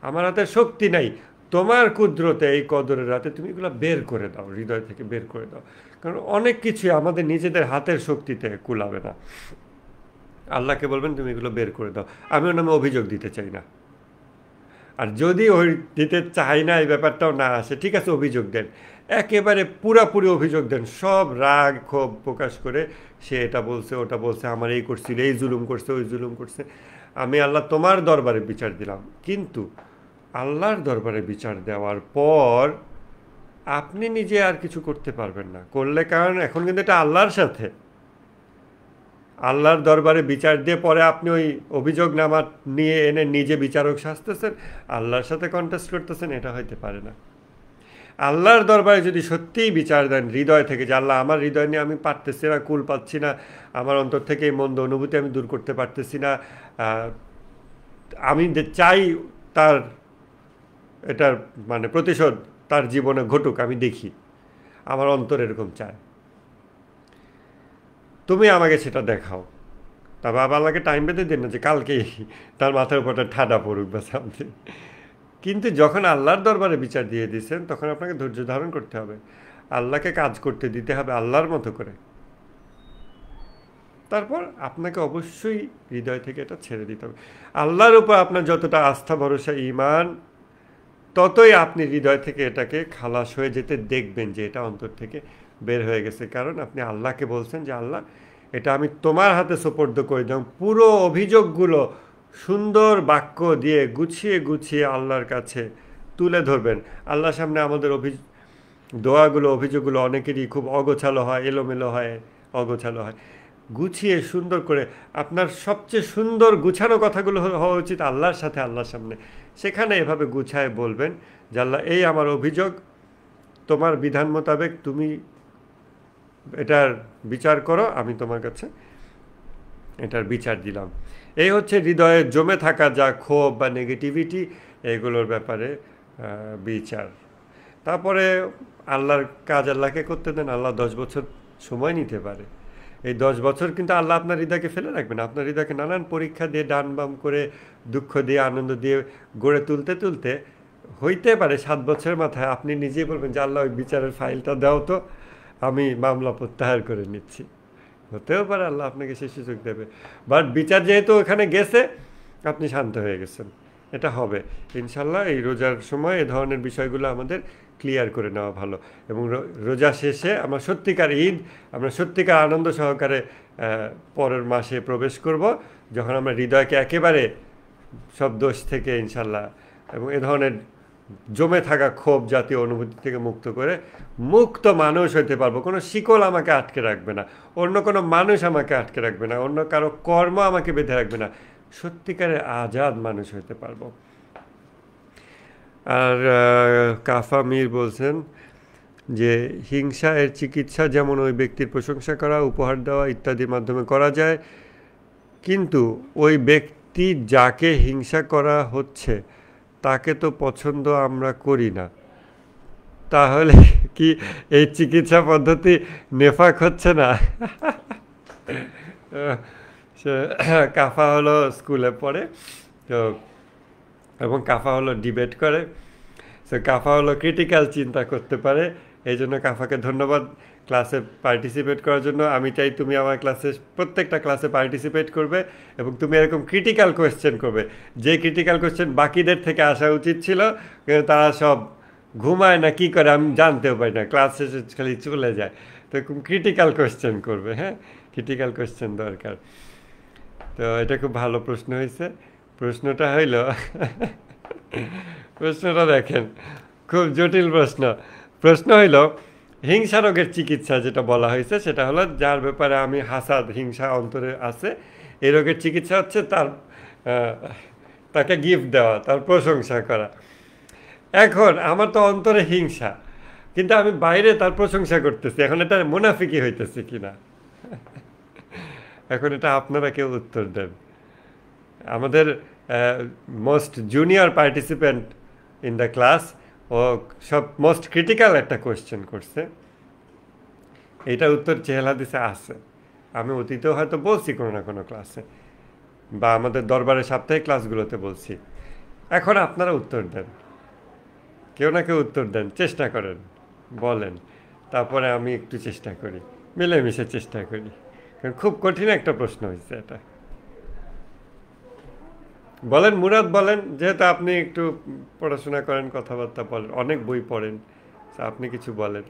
আমার হাতে শক্তি নাই, তোমার কুদরতে এই কদরের রাতে তুমি এগুলো বের করে দাও, হৃদয় থেকে বের করে দাও। কারণ অনেক কিছুই আমাদের নিজেদের হাতের শক্তিতে কুলাবে না। আল্লাহকে বলবেন তুমি এগুলো বের করে দাও, আমি ওর নামে অভিযোগ দিতে চাই না। আর যদি ওই দিতে চাই না, এই ব্যাপারটাও না আসে, ঠিক আছে অভিযোগ দেন, একেবারে পুরাপুরি অভিযোগ দেন, সব রাগ ক্ষোভ প্রকাশ করে, সে এটা বলছে, ওটা বলছে, আমার এই করছিল, এই জুলুম করছে, ওই জুলুম করছে, আমি আল্লাহ তোমার দরবারে বিচার দিলাম। কিন্তু আল্লাহর দরবারে বিচার দেওয়ার পর আপনি নিজে আর কিছু করতে পারবেন না, করলে, কারণ এখন কিন্তু এটা আল্লাহর সাথে, আল্লাহর দরবারে বিচার দিয়ে পরে আপনি ওই অভিযোগনামা নিয়ে এনে নিজে বিচারক সাজতেছেন, আল্লাহর সাথে কন্টেস্ট করতেছেন, এটা হইতে পারে না। আল্লাহর দরবারে যদি সত্যিই বিচার দেন হৃদয় থেকে, যে আল্লাহ, আমার হৃদয় নিয়ে আমি পারতেছি না, কুল পাচ্ছি না, আমার অন্তর থেকে এই মন্দ অনুভূতি আমি দূর করতে পারতেছি না, আমি চাই তার এটার মানে প্রতিশোধ তার জীবনে ঘটুক, আমি দেখি, আমার অন্তর এরকম চায়, তুমি আমাকে সেটা দেখাও। তবে আল্লাহকে টাইম পেতে দিন না যে কালকেই তার মাথার উপর ঠাডা পড়ুক বা সামথিং। কিন্তু যখন আল্লাহর দরবারে বিচার দিয়ে দিয়েছেন, তখন আপনাকে ধৈর্য ধারণ করতে হবে, আল্লাহকে কাজ করতে দিতে হবে আল্লাহর মতো করে। তারপর আপনাকে অবশ্যই হৃদয় থেকে এটা ছেড়ে দিতে হবে। আল্লাহর উপর আপনার যতটা আস্থা, ভরসা, ঈমান, ততই আপনি হৃদয় থেকে এটাকে খালাস হয়ে যেতে দেখবেন যে এটা অন্তর থেকে বের হয়ে গেছে। কারণ আপনি আল্লাহকে বলছেন যে আল্লাহ, এটা আমি তোমার হাতে সোপর্দ করে দিলাম। পুরো অভিযোগগুলো সুন্দর বাক্য দিয়ে গুছিয়ে গুছিয়ে আল্লাহর কাছে তুলে ধরবেন। আল্লাহর সামনে আমাদের দোয়াগুলো, অভিযোগগুলো অনেকেরই খুব অগোছালো হয়, এলোমেলো হয়, অগোছালো হয়। গুছিয়ে সুন্দর করে আপনার সবচেয়ে সুন্দর গুছানো কথাগুলো হওয়া উচিত আল্লাহর সাথে, আল্লাহর সামনে। সেখানে এভাবে গুছায় বলবেন যে আল্লাহ, এই আমার অভিযোগ, তোমার বিধান মোতাবেক তুমি এটার বিচার করো, আমি তোমার কাছে এটার বিচার দিলাম। এই হচ্ছে হৃদয়ে জমে থাকা যা ক্ষোভ বা নেগেটিভিটি, এগুলোর ব্যাপারে বিচার। তারপরে আল্লাহর কাজ আল্লাহকে করতে দেন। আল্লাহ 10 বছর সময় নিতে পারে। এই 10 বছর কিন্তু আল্লাহ আপনার হৃদয়কে ফেলে রাখবেন। আপনার হৃদয়কে নানান পরীক্ষা দিয়ে, ডান বাম করে, দুঃখ দিয়ে, আনন্দ দিয়ে গড়ে তুলতে তুলতে হইতে পারে 7 বছরের মাথায় আপনি নিজেই বলবেন যে আল্লাহ, ওই বিচারের ফাইলটা দাও তো, আমি মামলা প্রত্যাহার করে নিচ্ছি। হতেও পারে আল্লাহ আপনাকে সে সুযোগ দেবে, বাট বিচার যেহেতু ওখানে গেছে, আপনি শান্ত হয়ে গেছেন, এটা হবে ইনশাল্লাহ। এই রোজার সময় এ ধরনের বিষয়গুলো আমাদের ক্লিয়ার করে নেওয়া ভালো, এবং রোজা শেষে আমরা সত্যিকার ঈদ, আমরা সত্যিকার আনন্দ সহকারে পরের মাসে প্রবেশ করব, যখন আমরা হৃদয়কে একেবারে সব দোষ থেকে ইনশাল্লাহ এবং এ ধরনের জমে থাকা ক্ষোভ জাতীয় অনুভূতি থেকে মুক্ত করে মুক্ত মানুষ হতে পারবো। কোনো শিকল আমাকে আটকে রাখবে না, অন্য কোনো মানুষ আমাকে আটকে রাখবে না, অন্য কারো কর্ম আমাকে বেঁধে রাখবে না, সত্যিকারের আজাদ মানুষ হতে পারবো। আর কাফা মীর বলছেন যে হিংসা এর চিকিৎসা যেমন ওই ব্যক্তির প্রশংসা করা, উপহার দেওয়া ইত্যাদির মাধ্যমে করা যায়, কিন্তু ওই ব্যক্তি যাকে হিংসা করা হচ্ছে তাকে তো পছন্দ আমরা করি না, তাহলে কি এই চিকিৎসা পদ্ধতি নেফাক হচ্ছে না? সে কাফা হলো স্কুলে পড়ে তো, এবং কাফা হলো ডিবেট করে, সো কাফা হলো ক্রিটিক্যাল চিন্তা করতে পারে। এই জন্য কাফাকে ধন্যবাদ ক্লাসে পার্টিসিপেট করার জন্য। আমি চাই তুমি আমার ক্লাসে প্রত্যেকটা ক্লাসে পার্টিসিপেট করবে এবং তুমি এরকম ক্রিটিক্যাল কোয়েশ্চেন করবে, যে ক্রিটিক্যাল কোয়েশ্চেন বাকিদের থেকে আসা উচিত ছিল, কিন্তু তারা সব ঘুমায় না কি করে আমি জানতেও পারি না, ক্লাস শেষে খালি চলে যায়। তো এরকম ক্রিটিক্যাল কোয়েশ্চেন করবে, হ্যাঁ, ক্রিটিক্যাল কোয়েশ্চেন দরকার। তো এটা খুব ভালো প্রশ্ন হয়েছে। প্রশ্নটা হইল প্রশ্নটা দেখেন, খুব জটিল প্রশ্ন। প্রশ্ন হইল হিংসা রোগের চিকিৎসা, যেটা বলা হয়েছে সেটা হলো যার ব্যাপারে আমি হাসাদ, হিংসা অন্তরে আছে, এই রোগের চিকিৎসা হচ্ছে তাকে গিফট দেওয়া, তার প্রশংসা করা। এখন আমার তো অন্তরে হিংসা, কিন্তু আমি বাইরে তার প্রশংসা করতেছি, এখন এটা মুনাফিকি হইতেছে কিনা? এখন এটা আপনারা কেউ উত্তর দেন। আমাদের most junior participant in the class ও সব মোস্ট ক্রিটিক্যাল একটা কোয়েশ্চেন করছে, এইটার উত্তর চেহারা দিছে আছে। আমি অতীতেও হয়তো বলছি কোনো না কোনো ক্লাসে, বা আমাদের দরবারের সাপ্তাহিক ক্লাসগুলোতে বলছি। এখন আপনারা উত্তর দেন, কেউ না কেউ উত্তর দেন, চেষ্টা করেন, বলেন, তারপরে আমি একটু চেষ্টা করি, মিলেমিশে চেষ্টা করি, কারণ খুব কঠিন একটা প্রশ্ন হয়েছে এটা। বলেন মুরাদ, বলেন, যেহেতু আপনি একটু পড়াশোনা করেন, কথাবার্তা বলেন, অনেক বই পড়েন, আপনি কিছু বলেন।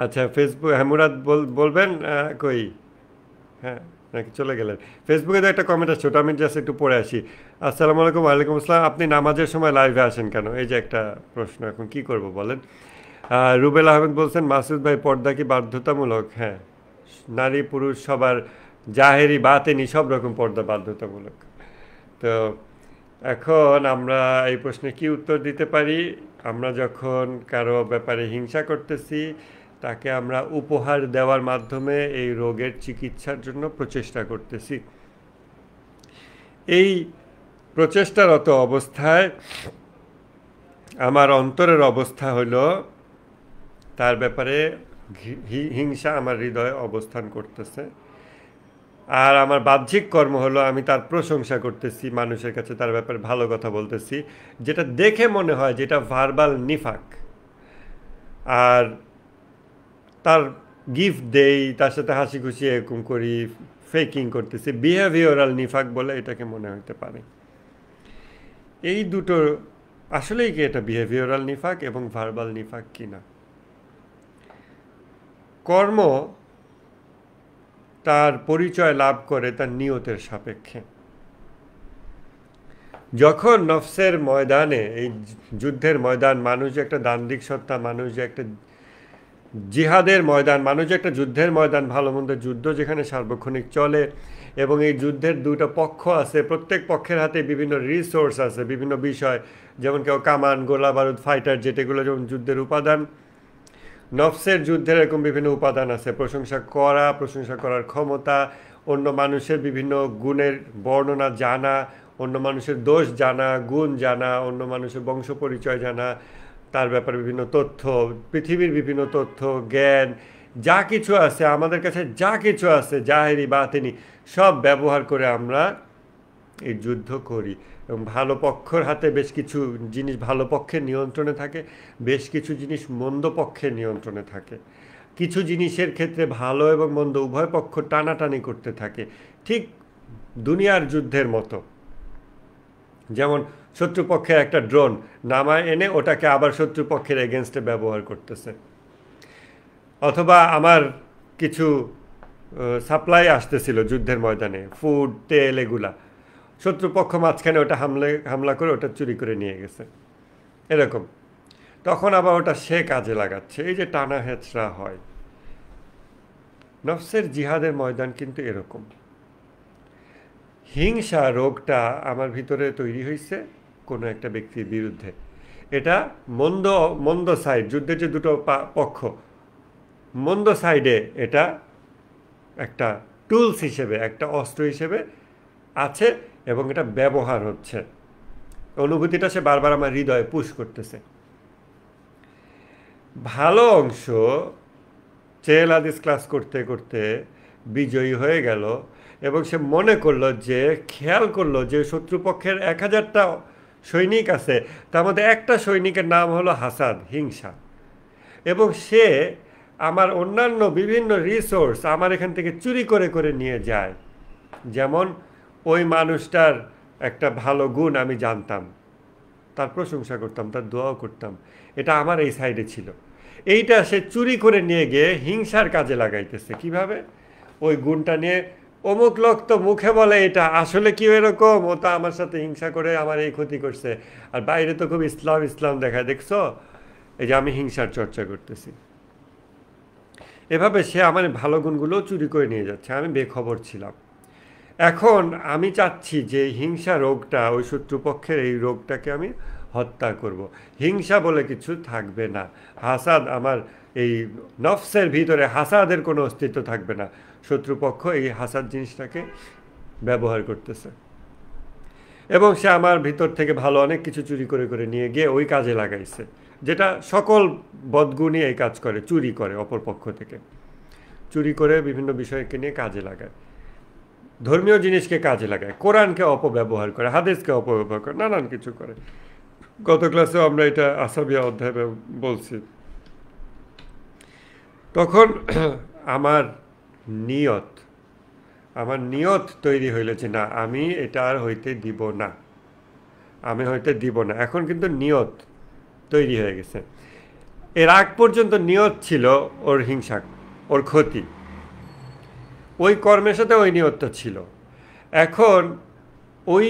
আচ্ছা, ফেসবুক, হ্যাঁ মুরাদ বলবেন কই? হ্যাঁ, নাকি চলে গেলেন? ফেসবুকে তো একটা কমেন্ট আছে, ওটা আমি জাস্ট একটু পড়ে আসি। আসসালামু আলাইকুম। ওয়ালাইকুম আসসালাম। আপনি নামাজের সময় লাইভে আসেন কেন? এই যে একটা প্রশ্ন, এখন কি করব বলেন। রুবেল আহমেদ বলছেন মাসুদ ভাই, পর্দা কি বাধ্যতামূলক? হ্যাঁ, নারী পুরুষ সবার, জাহেরি বাতেনি সব রকম পর্দা বাধ্যতামূলক। তো এখন আমরা এই প্রশ্নে কি উত্তর দিতে পারি? আমরা যখন কারো ব্যাপারে হিংসা করতেছি, তাকে আমরা উপহার দেওয়ার মাধ্যমে এই রোগের চিকিৎসার জন্য প্রচেষ্টা করতেছি। এই প্রচেষ্টারত অবস্থায় আমার অন্তরের অবস্থা হলো তার ব্যাপারে হিংসা আমার হৃদয়ে অবস্থান করতেছে, আর আমার বাহ্যিক কর্ম হলো আমি তার প্রশংসা করতেছি, মানুষের কাছে তার ব্যাপারে ভালো কথা বলতেছি, যেটা দেখে মনে হয় যেটা ভার্বাল নিফাক। আর তার গিফট দেই, তার সাথে হাসি খুশি এরকম করি, ফেকিং করতেছি, বিহেভিওরাল নিফাক বলে এটাকে মনে হতে পারে। এই দুটো আসলেই কি এটা বিহেভিওরাল নিফাক এবং ভার্বাল নিফাক কিনা? কর্ম তার পরিচয় লাভ করে তার নিয়তের সাপেক্ষে। যখন নফসের ময়দানে, এই যুদ্ধের ময়দান, মানুষ যে একটা দান্দিক সত্তা, মানুষ যে একটা জিহাদের ময়দান, মানুষ যে একটা যুদ্ধের ময়দান, ভালো মন্দের যুদ্ধ যেখানে সার্বক্ষণিক চলে, এবং এই যুদ্ধের দুটো পক্ষ আছে, প্রত্যেক পক্ষের হাতে বিভিন্ন রিসোর্স আছে, বিভিন্ন বিষয়, যেমন কেউ কামান, গোলা বারুদ, ফাইটার জেট, এগুলো যেমন যুদ্ধের উপাদান। নফসের যুদ্ধের এরকম বিভিন্ন উপাদান আছে, প্রশংসা করা, প্রশংসা করার ক্ষমতা, অন্য মানুষের বিভিন্ন গুণের বর্ণনা জানা, অন্য মানুষের দোষ জানা, গুণ জানা, অন্য মানুষের বংশ পরিচয় জানা, তার ব্যাপারে বিভিন্ন তথ্য, পৃথিবীর বিভিন্ন তথ্য, জ্ঞান, যা কিছু আছে আমাদের কাছে, যা কিছু আছে জাহেরি বাতেনি, সব ব্যবহার করে আমরা এই যুদ্ধ করি। এবং ভালো পক্ষের হাতে বেশ কিছু জিনিস ভালো পক্ষের নিয়ন্ত্রণে থাকে, বেশ কিছু জিনিস মন্দ পক্ষের নিয়ন্ত্রণে থাকে। কিছু জিনিসের ক্ষেত্রে ভালো এবং মন্দ উভয় পক্ষ টানাটানি করতে থাকে, ঠিক দুনিয়ার যুদ্ধের মতো। যেমন শত্রুপক্ষের একটা ড্রোন নামায় এনে ওটাকে আবার শত্রুপক্ষের এগেনস্টে ব্যবহার করতেছে, অথবা আমার কিছু সাপ্লাই আসতেছিল যুদ্ধের ময়দানে, ফুড, তেল, এগুলা, শত্রুপক্ষ মাঝখানে ওটা হামলা করে ওটা চুরি করে নিয়ে গেছে, এরকম। তখন আবার ওটা সে কাজে লাগাচ্ছে, এই যে টানা হেঁচড়া হয়। নফসের জিহাদের ময়দান কিন্তু এরকম। হিংসা রোগটা আমার ভিতরে তৈরি হয়েছে কোনো একটা ব্যক্তির বিরুদ্ধে। এটা মন্দ মন্দ সাইড, যুদ্ধের যে দুটো পক্ষ, মন্দ সাইডে এটা একটা টুলস হিসেবে, একটা অস্ত্র হিসেবে আছে এবং এটা ব্যবহার হচ্ছে। অনুভূতিটা সে বারবার আমার হৃদয়ে পুশ করতেছে। ভালো অংশ চেহেল হাদিস ক্লাস করতে করতে বিজয়ী হয়ে গেল এবং সে মনে করলো যে, খেয়াল করলো যে শত্রুপক্ষের 1000টা সৈনিক আছে, তার মধ্যে একটা সৈনিকের নাম হলো হাসাদ, হিংসা। এবং সে আমার অন্যান্য বিভিন্ন রিসোর্স আমার এখান থেকে চুরি করে করে নিয়ে যায়। যেমন ওই মানুষটার একটা ভালো গুণ আমি জানতাম, তার প্রশংসা করতাম, তার দোয়াও করতাম, এটা আমার এই সাইডে ছিল। এইটা সে চুরি করে নিয়ে গিয়ে হিংসার কাজে লাগাইতেছে। কিভাবে? ওই গুণটা নিয়ে, অমুক লোক তো মুখে বলে এটা, আসলে কি এরকম, ও তো আমার সাথে হিংসা করে আমার এই ক্ষতি করছে, আর বাইরে তো খুব ইসলাম ইসলাম দেখায়, দেখছো, এই যে আমি হিংসার চর্চা করতেছি। এভাবে সে আমার ভালো গুণগুলো চুরি করে নিয়ে যাচ্ছে, আমি বেখবর ছিলাম। এখন আমি চাচ্ছি যে হিংসা রোগটা, ওই শত্রুপক্ষের এই রোগটাকে আমি হত্যা করব। হিংসা বলে কিছু থাকবে না, হাসাদ, আমার এই নফসের ভিতরে হাসাদের কোনো অস্তিত্ব থাকবে না। শত্রুপক্ষ এই হাসাদ জিনিসটাকে ব্যবহার করতেছে এবং সে আমার ভিতর থেকে ভালো অনেক কিছু চুরি করে করে নিয়ে গিয়ে ওই কাজে লাগাইছে, যেটা সকল বদগুণই এই কাজ করে, চুরি করে, অপর পক্ষ থেকে চুরি করে বিভিন্ন বিষয়কে নিয়ে কাজে লাগায়, ধর্মীয় জিনিসকে কাজে লাগায়, কোরআনকে অপব্যবহার করে, হাদিসকে অপব্যবহার করে, নানান কিছু করে। গত ক্লাসেও আমরা এটা আসাবিয়া অধ্যায়ে বলছি। তখন আমার নিয়ত তৈরি হইল যে না, আমি এটা আর হইতে দিব না, আমি হইতে দিব না। এখন কিন্তু নিয়ত তৈরি হয়ে গেছে। এর আগ পর্যন্ত নিয়ত ছিল ওর হিংসা, ওর ক্ষতি, ওই কর্মের সাথে ওই নিয়তটা ছিল। এখন ওই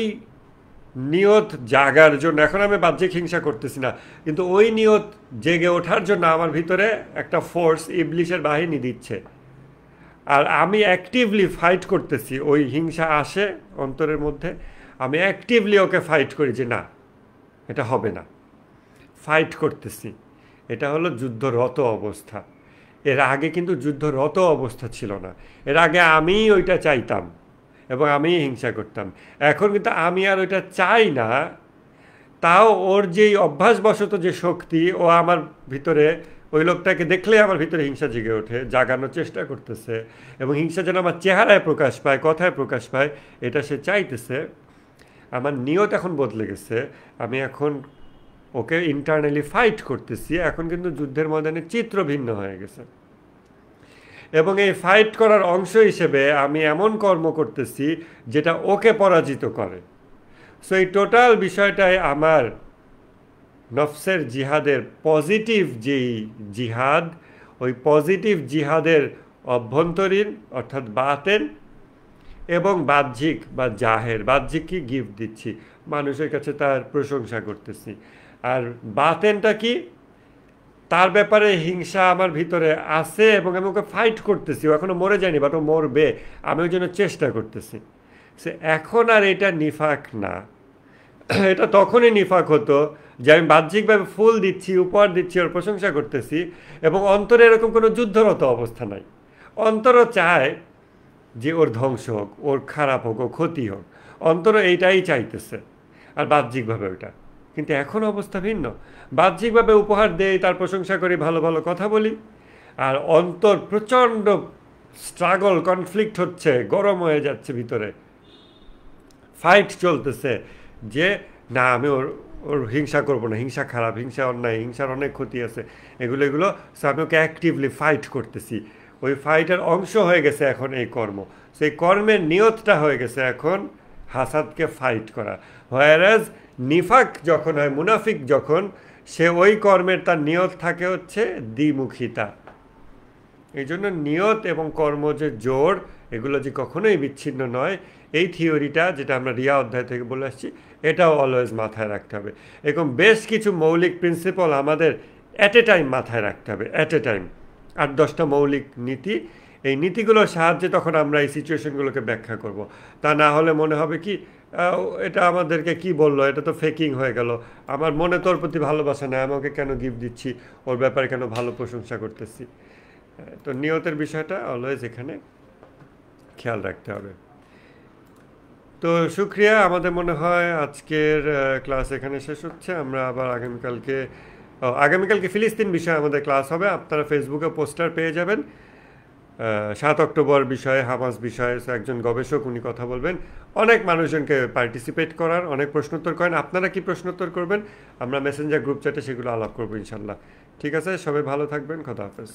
নিয়ত জাগার জন্য, এখন আমি বাহ্যিক হিংসা করতেছি না, কিন্তু ওই নিয়ত জেগে ওঠার জন্য আমার ভিতরে একটা ফোর্স, ইবলিশের বাহিনী দিচ্ছে, আর আমি অ্যাক্টিভলি ফাইট করতেছি। ওই হিংসা আসে অন্তরের মধ্যে, আমি অ্যাক্টিভলি ওকে ফাইট করি যে না, এটা হবে না, ফাইট করতেছি। এটা হলো যুদ্ধরত অবস্থা। এর আগে কিন্তু যুদ্ধরত অবস্থা ছিল না। এর আগে আমি ওইটা চাইতাম এবং আমি হিংসা করতাম। এখন কিন্তু আমি আর ওইটা চাই না, তাও ওর যেই অভ্যাসবশত যে শক্তি, ও আমার ভিতরে, ওই লোকটাকে দেখলে আমার ভিতরে হিংসা জেগে ওঠে, জাগানোর চেষ্টা করতেছে, এবং হিংসা যেন আমার চেহারায় প্রকাশ পায়, কথায় প্রকাশ পায়, এটা সে চাইতেছে। আমার নিয়ত এখন বদলে গেছে, আমি এখন ওকে ইন্টারনালি ফাইট করতেছি। এখন কিন্তু যুদ্ধের ময়দানে চিত্র ভিন্ন হয়ে গেছে, এবং এই ফাইট করার অংশ হিসেবে আমি এমন কর্ম করতেছি যেটা ওকে পরাজিত করে। সো এই টোটাল বিষয়টাই আমার নফসের জিহাদের পজিটিভ যেই জিহাদ, ওই পজিটিভ জিহাদের অভ্যন্তরীণ অর্থাৎ বাতেন এবং বাহ্যিক বা জাহের। বাহ্যিক কি? গিফট দিচ্ছি, মানুষের কাছে তার প্রশংসা করতেছি। আর বাতেনটা কি? তার ব্যাপারে হিংসা আমার ভিতরে আছে এবং আমি ওকে ফাইট করতেছি। ও এখনও মরে যায়নি, বাট ও মরবে, আমি ওই জন্য চেষ্টা করতেছি। সে এখন আর এটা নিফাক না। এটা তখনই নিফাক হতো যে আমি বাহ্যিকভাবে ফুল দিচ্ছি, উপহার দিচ্ছি, ওর প্রশংসা করতেছি, এবং অন্তরে এরকম কোনো যুদ্ধরত অবস্থা নাই। অন্তরও চায় যে ওর ধ্বংস হোক, ওর খারাপ হোক, ও ক্ষতি হোক, অন্তর এইটাই চাইতেছে, আর বাহ্যিকভাবে ওইটা। কিন্তু এখন অবস্থা ভিন্ন। বাহ্যিকভাবে উপহার দেই, তার প্রশংসা করি, ভালো ভালো কথা বলি, আর অন্তর প্রচণ্ড স্ট্রাগল, কনফ্লিক্ট হচ্ছে, গরম হয়ে যাচ্ছে ভিতরে, ফাইট চলতেছে যে না, আমি ওর হিংসা করবো না, হিংসা খারাপ, হিংসা অন্যায়, হিংসার অনেক ক্ষতি আছে, এগুলো সো আমি ওকে অ্যাক্টিভলি ফাইট করতেছি। ওই ফাইটের অংশ হয়ে গেছে এখন এই কর্ম, সেই কর্মের নিয়তটা হয়ে গেছে এখন হাসাদকে ফাইট করা। হোয়ারাজ নিফাক যখন হয়, মুনাফিক যখন, সে ওই কর্মের তার নিয়ত থাকে হচ্ছে দ্বিমুখিতা। এই জন্য নিয়ত এবং কর্ম যে জোড়, এগুলো যে কখনোই বিচ্ছিন্ন নয়, এই থিওরিটা যেটা আমরা রিয়া অধ্যায় থেকে বলে আসছি, এটাও অলওয়েজ মাথায় রাখতে হবে। এরকম বেশ কিছু মৌলিক প্রিন্সিপাল আমাদের অ্যাট এ টাইম মাথায় রাখতে হবে, অ্যাট এ টাইম। 8-10টা মৌলিক নীতি, এই নীতিগুলোর সাহায্যে তখন আমরা এই সিচুয়েশনগুলোকে ব্যাখ্যা করব। তা না হলে মনে হবে কি, এটা আমাদেরকে কি বললো, এটা তো ফেকিং হয়ে গেল, আমার মনে তোর প্রতি ভালোবাসা নেই, আমাকে কেন গিফট দিচ্ছি, ওর ব্যাপারে কেন ভালো প্রশংসা করতেছি। তো নিয়তের বিষয়টা অলওয়েজ এখানে খেয়াল রাখতে হবে। তো শুক্রিয়া, আমাদের মনে হয় আজকের ক্লাস এখানে শেষ হচ্ছে। আমরা আবার আগামীকালকে ফিলিস্তিন বিষয়ে আমাদের ক্লাস হবে। আপনারা ফেসবুকে পোস্টার পেয়ে যাবেন 7 অক্টোবর বিষয়ে, হামাস বিষয়ে। একজন গবেষক উনি কথা বলবেন, অনেক মানুষজনকে পার্টিসিপেট করার, অনেক প্রশ্নোত্তর করেন। আপনারা কি প্রশ্নোত্তর করবেন, আমরা মেসেঞ্জার গ্রুপ চ্যাটে সেগুলো আলাপ করবো ইনশাল্লাহ। ঠিক আছে, সবাই ভালো থাকবেন, খোদা হাফেজ।